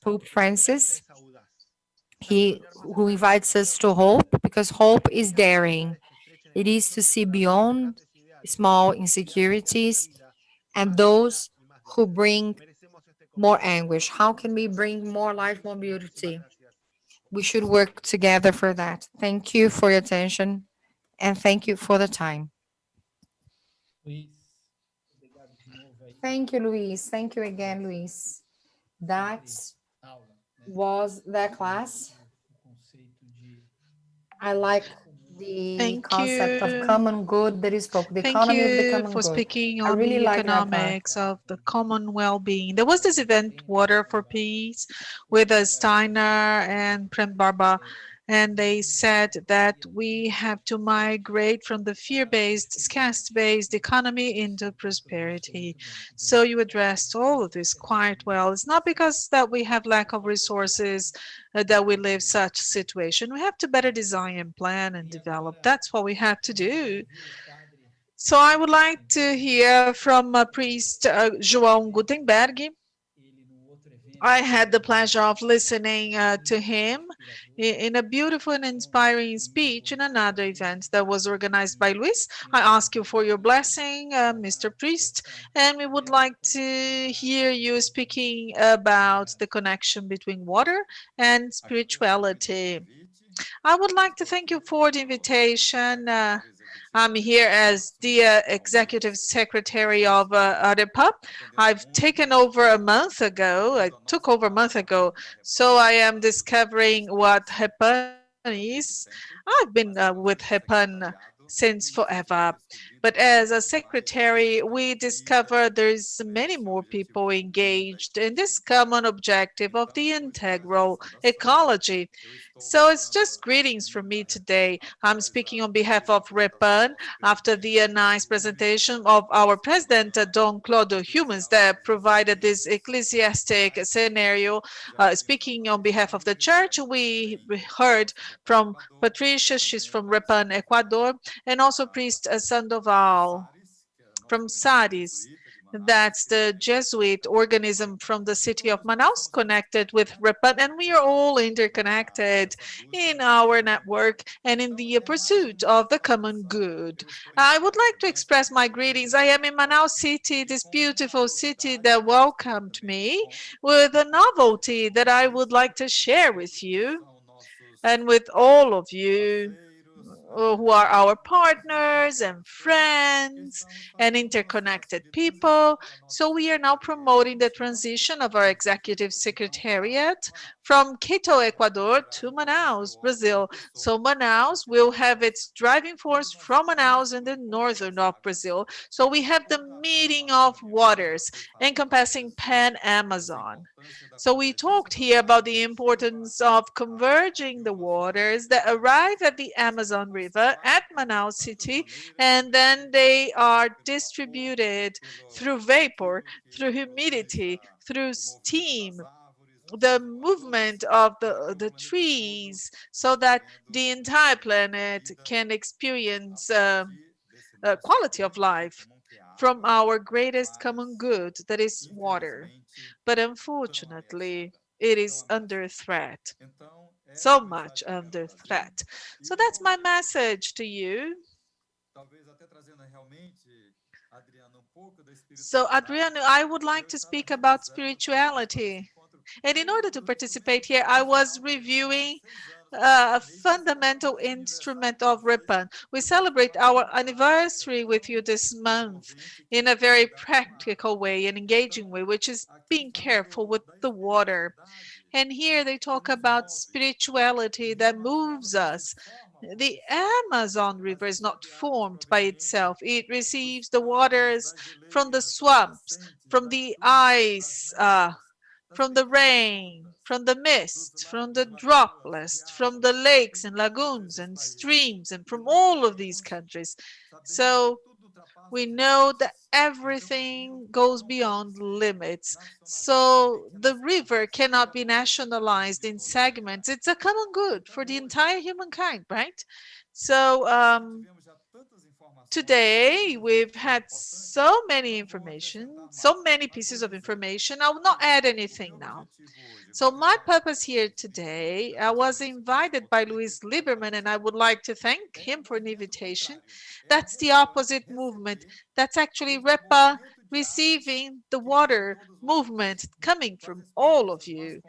Pope Francis, he who invites us to hope, because hope is daring. It is to see beyond small insecurities and those who bring more anguish. How can we bring more life, more beauty? We should work together for that. Thank you for your attention and thank you for the time. Luiz, obrigado de novo aí Thank you, Luis. Thank you again, Luis. That aula, né? was the class. O conceito de I like the Thank concept of you. common good that you spoke, the Thank economy of the you common for good. speaking I on really the like that part. economics of the common well-being. There was this event, Water for Peace, with Steiner and Prem Barba, and they said that we have to migrate from the fear-based, scarcity-based economy into prosperity. So you addressed all of this quite well. It's not because that we have lack of resources that we live such situation. We have to better design and plan and develop. That's what we have to do. So I would like to hear from Priest João Gutenberg. ele no outro evento. I had the pleasure of listening to him in a beautiful and inspiring speech in another event that was organized by Luis. I ask you for your blessing, Mr. Priest, and we would like to hear you speaking about the connection between water and spirituality. I would like to thank you for the invitation. I'm here as the executive secretary of REPAM. I've taken over a month ago. I took over a month ago, so I am discovering what REPAM is. I've been with REPAM since forever. But as a secretary, we discover there's many more people engaged in this common objective of the integral ecology. So it's just greetings from me today. I'm speaking on behalf of REPAM after the nice presentation of our president, Don Clodo Humans, that provided this ecclesiastic scenario. Speaking on behalf of the church, we heard from Patricia, she's from REPAM, Ecuador, and also Priest Sandoval from Saris. That's the Jesuit organism from the city of Manaus, connected with REPAM, and we are all interconnected in our network and in the pursuit of the common good. I would like to express my greetings. I am in Manaus City, this beautiful city that welcomed me with a novelty that I would like to share with you and with all of you who are our partners and friends and interconnected people. So we are now promoting the transition of our executive secretariat from Quito, Ecuador to Manaus, Brazil. So Manaus will have its driving force from Manaus in the northern of Brazil. So we have the meeting of waters encompassing Pan-Amazon. So we talked here about the importance of converging the waters that arrive at the Amazon River at Manaus City, and then they are distributed through vapor, through humidity, through steam, the movement of the trees, so that the entire planet can experience quality of life from our greatest common good, that is water. But unfortunately, it is under threat, so much under threat. So that's my message to you. So, Adriano, I would like to speak about spirituality. And in order to participate here, I was reviewing a fundamental instrument of REPAM. We celebrate our anniversary with you this month in a very practical way, an engaging way, which is being careful with the water. And here they talk about spirituality that moves us. The Amazon River is not formed by itself. It receives the waters from the swamps, from the ice, from the rain, from the mist, from the droplets, from the lakes and lagoons and streams, and from all of these countries. So we know that everything goes beyond limits. So the river cannot be nationalized in segments. It's a common good for the entire humankind, right? So today we've had so many information, so many pieces of information. I will not add anything now. So my purpose here today, I was invited by Luis Lieberman, and I would like to thank him for an invitation. That's the opposite movement. That's actually REPA receiving the water movement coming from all of you.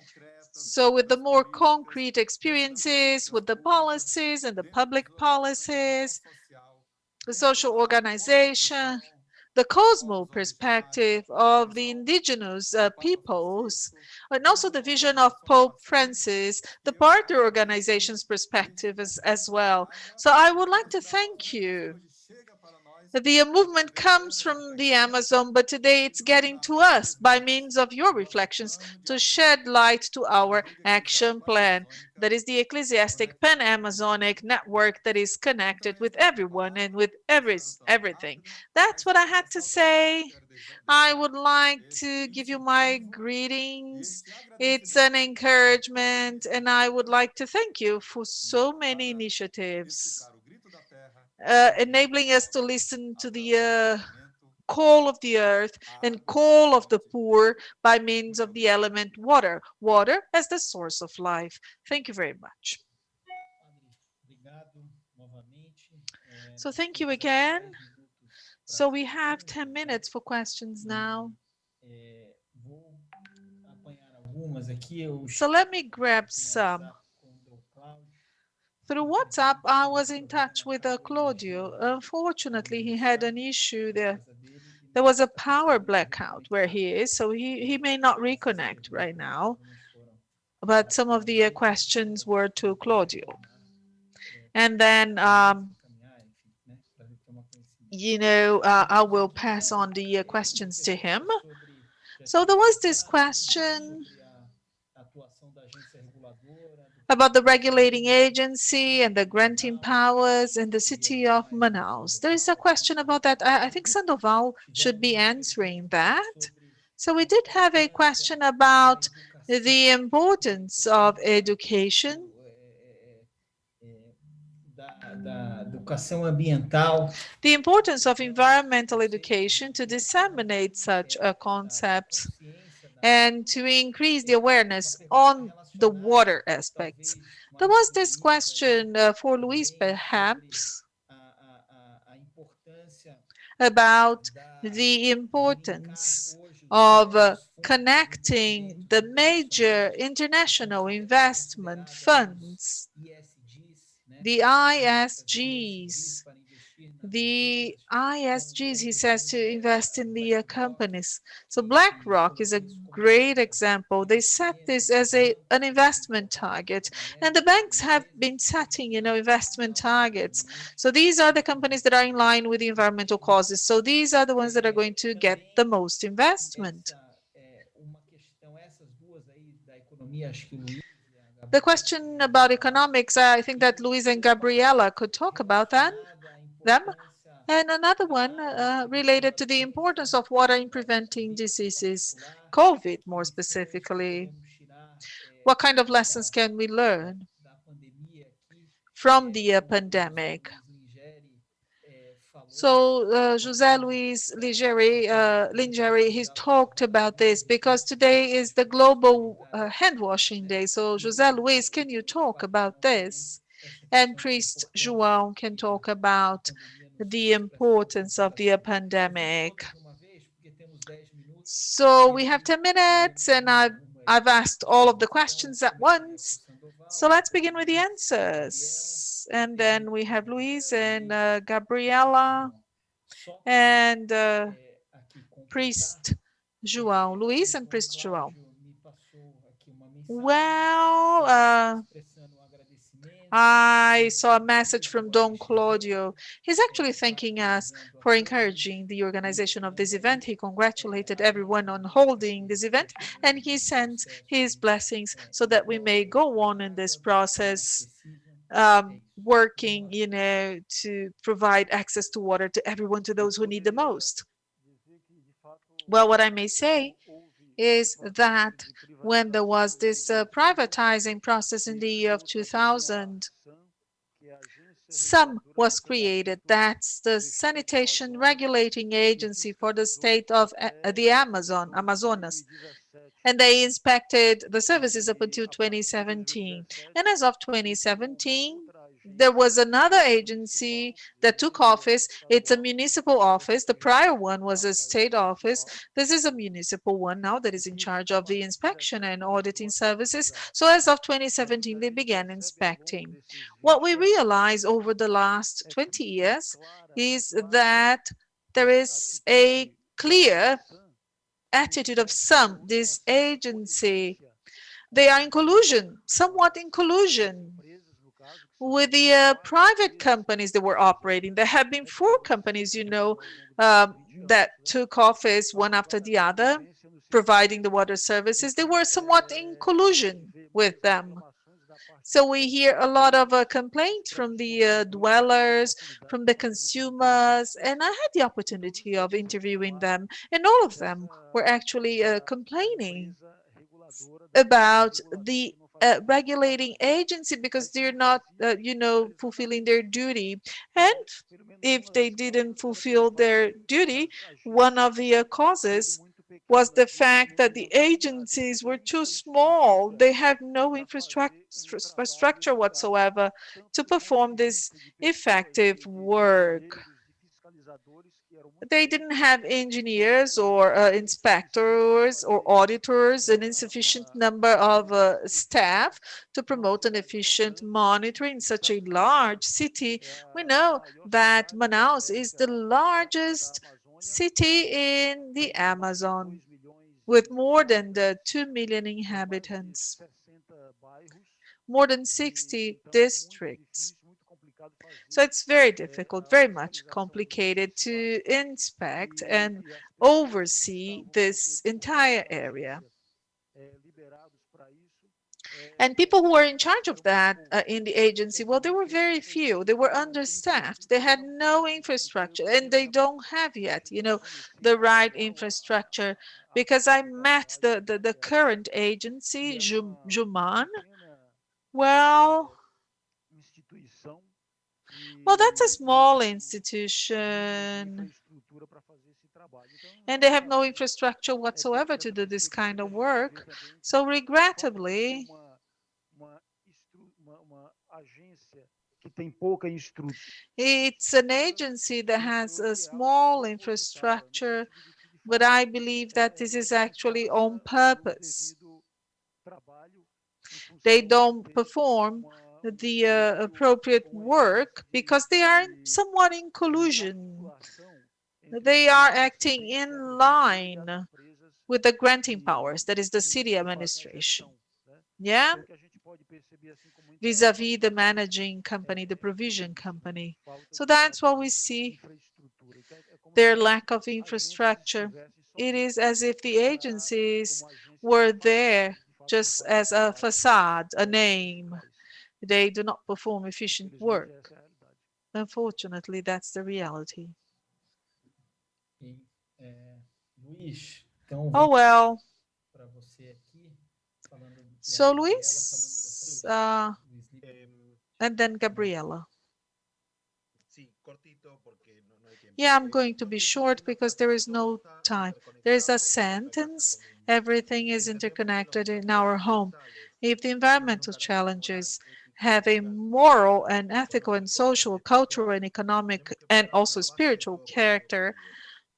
So with the more concrete experiences, with the policies and the public policies, the social organization, the cosmo perspective of the indigenous peoples, and also the vision of Pope Francis, the partner organization's perspective as well. So I would like to thank you. The movement comes from the Amazon, but today it's getting to us by means of your reflections to shed light to our action plan. That is the ecclesiastic pan-Amazonic network that is connected with everyone and with everything. That's what I had to say. I would like to give you my greetings. It's an encouragement, and I would like to thank you for so many initiatives, enabling us to listen to the call of the earth and call of the poor by means of the element water, water as the source of life. Thank you very much. So thank you again. So we have 10 minutes for questions now. So let me grab some. Through WhatsApp, I was in touch with Claudio. Unfortunately, he had an issue there. There was a power blackout where he is, so he may not reconnect right now. But some of the questions were to Claudio. And then, I will pass on the questions to him. So there was this question about the regulating agency and the granting powers in the city of Manaus. There is a question about that. I think Sandoval should be answering that. So we did have a question about the importance of education. The importance of environmental education to disseminate such a concept and to increase the awareness on the water aspects. There was this question for Luis, perhaps, about the importance of connecting the major international investment funds, the ISGs. The ISGs, he says, to invest in the companies. So BlackRock is a great example. They set this as an investment target, and the banks have been setting, investment targets. So these are the companies that are in line with the environmental causes. So these are the ones that are going to get the most investment. The question about economics, I think that Luis and Gabriela could talk about them. And another one related to the importance of water in preventing diseases, COVID more specifically. What kind of lessons can we learn from the pandemic? So José Luis Lingeri, he's talked about this because today is the global hand washing day. So José Luis, can you talk about this? And Priest João can talk about the importance of the pandemic. So we have 10 minutes and I've asked all of the questions at once. So let's begin with the answers. And then we have Luis and Gabriela and Priest João. Luis and Priest João. Well, I saw a message from Don Claudio. He's actually thanking us for encouraging the organization of this event. He congratulated everyone on holding this event, and he sends his blessings so that we may go on in this process, working, to provide access to water to everyone, to those who need the most. Well, what I may say is that when there was this privatizing process in the year of 2000, SAM was created. That's the Sanitation Regulating Agency for the state of the Amazonas. And they inspected the services up until 2017. And as of 2017, there was another agency that took office. It's a municipal office. The prior one was a state office. This is a municipal one now that is in charge of the inspection and auditing services. So as of 2017, they began inspecting. What we realized over the last 20 years is that there is a clear attitude of some, this agency. They are in collusion, somewhat in collusion with the private companies that were operating. There have been 4 companies, that took office one after the other, providing the water services. They were somewhat in collusion with them. So we hear a lot of complaints from the dwellers, from the consumers, and I had the opportunity of interviewing them, and all of them were actually complaining about the regulating agency because they're not, fulfilling their duty. And if they didn't fulfill their duty, one of the causes was the fact that the agencies were too small. They have no infrastructure whatsoever to perform this effective work. They didn't have engineers or inspectors or auditors, an insufficient number of staff to promote an efficient monitoring in such a large city. We know that Manaus is the largest city in the Amazon with more than 2 million inhabitants, more than 60 districts. So it's very difficult, very much complicated to inspect and oversee this entire area. And people who were in charge of that in the agency, well, there were very few. They were understaffed. They had no infrastructure, and they don't have yet, the right infrastructure. Because I met the current agency, Juman. Well, that's a small institution, and they have no infrastructure whatsoever to do this kind of work. So regrettably, it's an agency that has a small infrastructure, but I believe that this is actually on purpose. They don't perform the appropriate work because they are somewhat in collusion. They are acting in line with the granting powers, that is the city administration. Yeah? Vis-a-vis the managing company, the provision company. So that's what we see, their lack of infrastructure. It is as if the agencies were there just as a facade, a name. They do not perform efficient work. Unfortunately, that's the reality. Ok. Luiz, então Oh well. para você aqui, falando, So Luis, and then Gabriela. Yeah, I'm going to be short because there is no time. There is a sentence, everything is interconnected in our home. If the environmental challenges have a moral and ethical and social, cultural and economic and also spiritual character,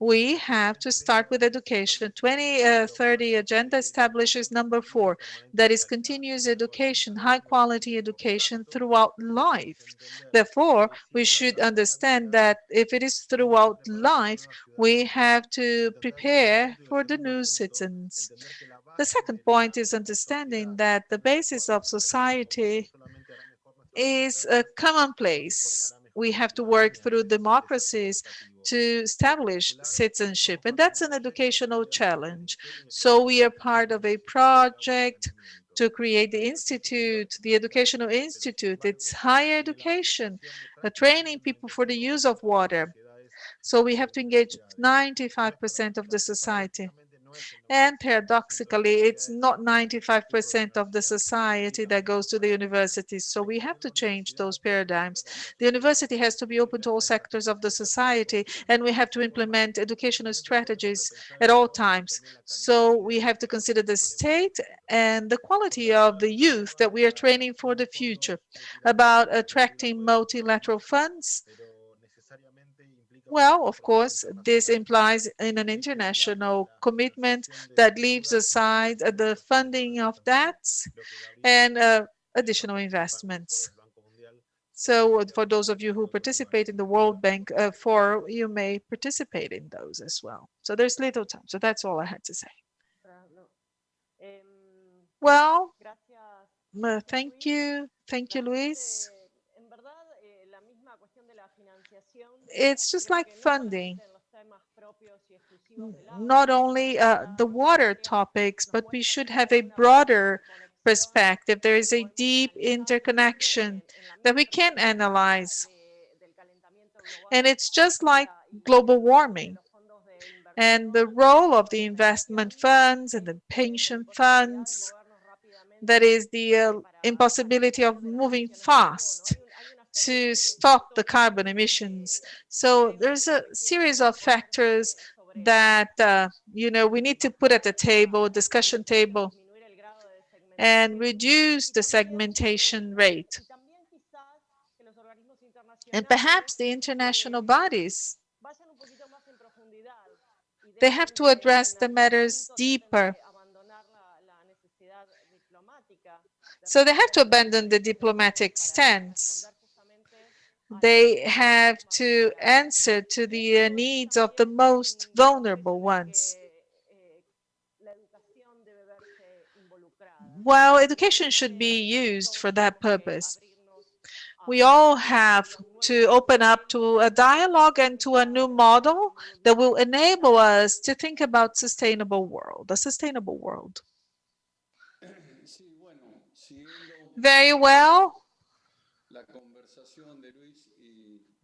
we have to start with education. 2030 agenda establishes number 4, that is continuous education, high quality education throughout life. Therefore, we should understand that if it is throughout life, we have to prepare for the new citizens. The second point is understanding that the basis of society is a commonplace. We have to work through democracies to establish citizenship, and that's an educational challenge. So we are part of a project to create the institute, the educational institute. It's higher education, training people for the use of water. So we have to engage 95% of the society. And paradoxically, it's not 95% of the society that goes to the universities. So we have to change those paradigms. The university has to be open to all sectors of the society, and we have to implement educational strategies at all times. So we have to consider the state and the quality of the youth that we are training for the future. About attracting multilateral funds, well, of course, this implies in an international commitment that leaves aside the funding of debts and additional investments. So for those of you who participate in the World Bank Forum, you may participate in those as well. So there's little time. So that's all I had to say. Well, thank you. Thank you, Luis. It's just like funding. Not only the water topics, but we should have a broader perspective. There is a deep interconnection that we can analyze. And it's just like global warming and the role of the investment funds and the pension funds. That is the impossibility of moving fast to stop the carbon emissions. So there's a series of factors that we need to put at the table, discussion table, and reduce the segmentation rate. And perhaps the international bodies, they have to address the matters deeper. So they have to abandon the diplomatic stance. They have to answer to the needs of the most vulnerable ones. Well, education should be used for that purpose. We all have to open up to a dialogue and to a new model that will enable us to think about sustainable world, a sustainable world. Very well.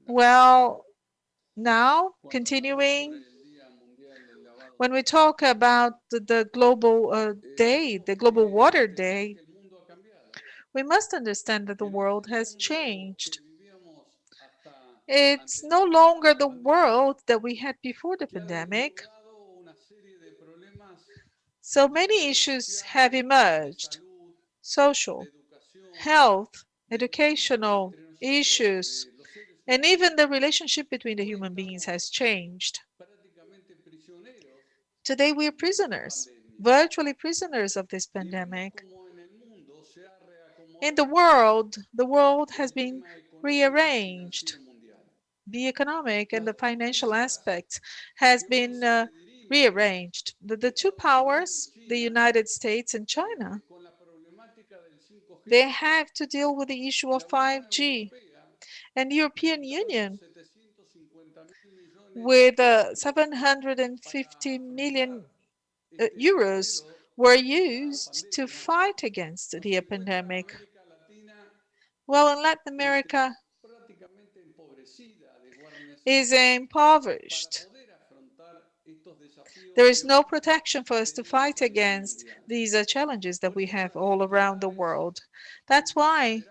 Well, now continuing, when we talk about the global day, the global water day, we must understand that the world has changed. It's no longer the world that we had before the pandemic. So many issues have emerged: social, health, educational issues, and even the relationship between the human beings has changed. Today we are prisoners, virtually prisoners of this pandemic. In the world has been rearranged. The economic and the financial aspect has been rearranged. The two powers, the United States and China, they have to deal with the issue of 5G. And the European Union, with 750 million euros were used to fight against the pandemic. Well, in Latin America is impoverished. There is no protection for us to fight against these challenges that we have all around the world. That's why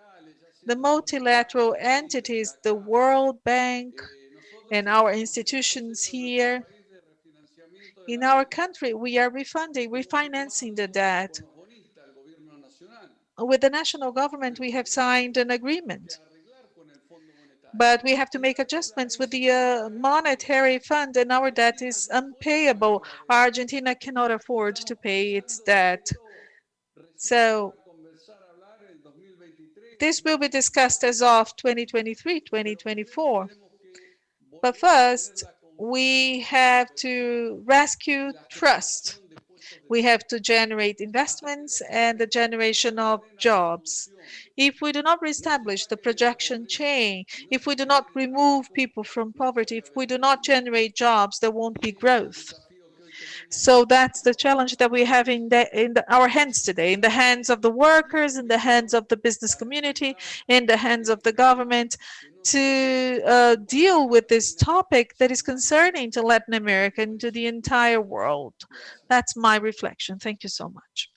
the multilateral entities, the World Bank, and our institutions here in our country, we are refinancing the debt. With the national government, we have signed an agreement, but we have to make adjustments with the monetary fund, and our debt is unpayable. Argentina cannot afford to pay its debt. So this will be discussed as of 2023, 2024. But first, we have to rescue trust. We have to generate investments and the generation of jobs. If we do not reestablish the projection chain, if we do not remove people from poverty, if we do not generate jobs, there won't be growth. So that's the challenge that we have in our hands today, in the hands of the workers, in the hands of the business community, in the hands of the government, to deal with this topic that is concerning to Latin America and to the entire world. That's my reflection. Thank you so much.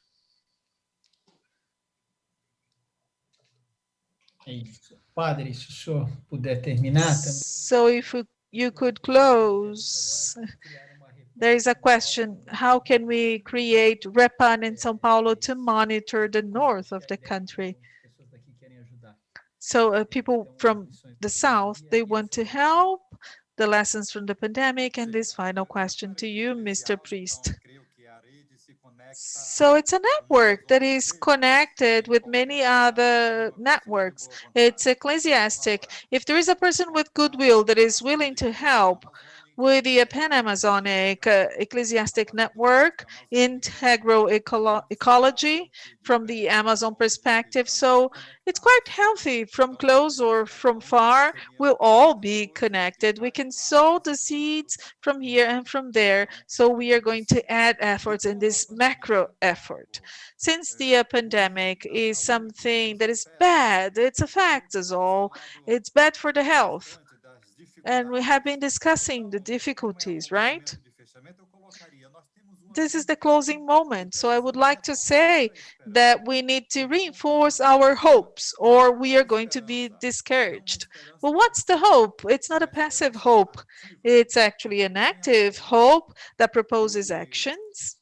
É isso. Padre, se o senhor puder terminar também. So if you could close. There is a question, how can we create REPAM in São Paulo to monitor the north of the country? So people from the south, they want to help, the lessons from the pandemic, and this final question to you, Mr. Priest. So it's a network that is connected with many other networks. It's ecclesiastic. If there is a person with goodwill that is willing to help with the Pan-Amazonic ecclesiastic network, integral ecology from the Amazon perspective. So it's quite healthy from close or from far. We'll all be connected. We can sow the seeds from here and from there. So we are going to add efforts in this macro effort. Since the pandemic is something that is bad, it's a fact is all. It's bad for the health. And we have been discussing the difficulties, right? This is the closing moment. So I would like to say that we need to reinforce our hopes or we are going to be discouraged. Well, what's the hope? It's not a passive hope. It's actually an active hope that proposes actions.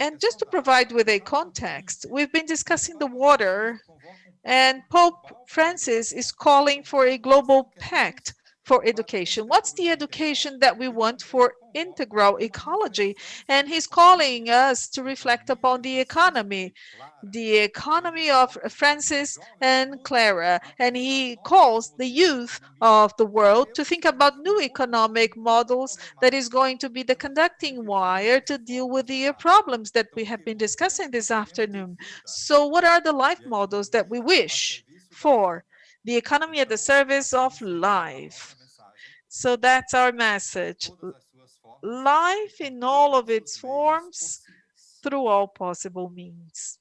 And just to provide with a context, we've been discussing the water, and Pope Francis is calling for a global pact for education. What's the education that we want for integral ecology? And he's calling us to reflect upon the economy of Francis and Clara. And he calls the youth of the world to think about new economic models that is going to be the conducting wire to deal with the problems that we have been discussing this afternoon. So what are the life models that we wish for? The economy at the service of life. So that's our message. Life in all of its forms, through all possible means.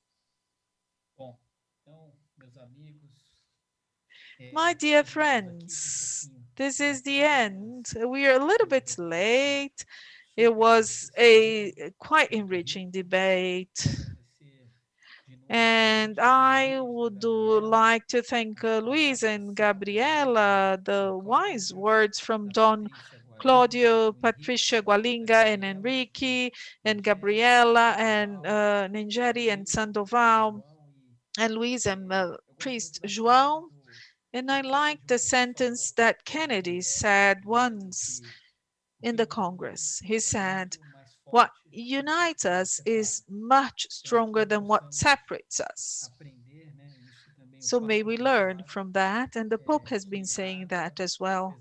My dear friends, this is the end. We are a little bit late. It was a quite enriching debate. And I would like to thank Luis and Gabriela, the wise words from Don Claudio, Patricia, Gualinga, and Enrique, and Gabriela, and Lingeri, and Sandoval, and Luis, and Priest João. And I like the sentence that Kennedy said once in the Congress. He said, "What unites us is much stronger than what separates us." So may we learn from that, and the Pope has been saying that as well.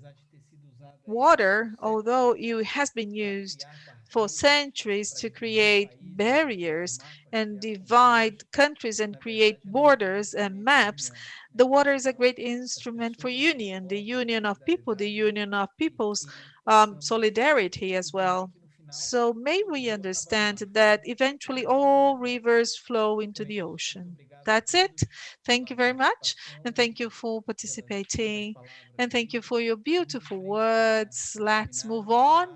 Water, although it has been used for centuries to create barriers and divide countries and create borders and maps, the water is a great instrument for union, the union of people, the union of people's solidarity as well. So may we understand that eventually all rivers flow into the ocean. That's it. Thank you very much. And thank you for participating. And thank you for your beautiful words. Let's move on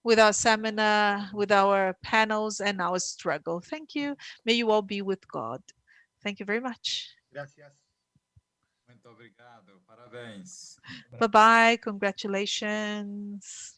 with our seminar, with our panels and our struggle. Thank you. May you all be with God. Thank you very much. Gracias. Muito obrigado. Parabéns. Bye-bye. Congratulations.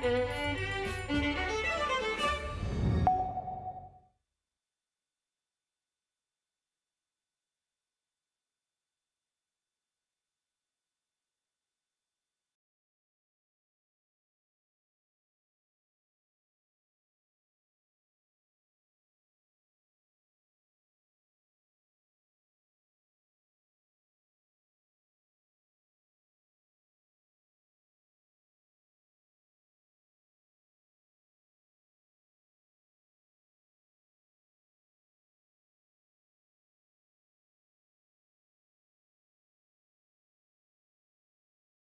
Gracias.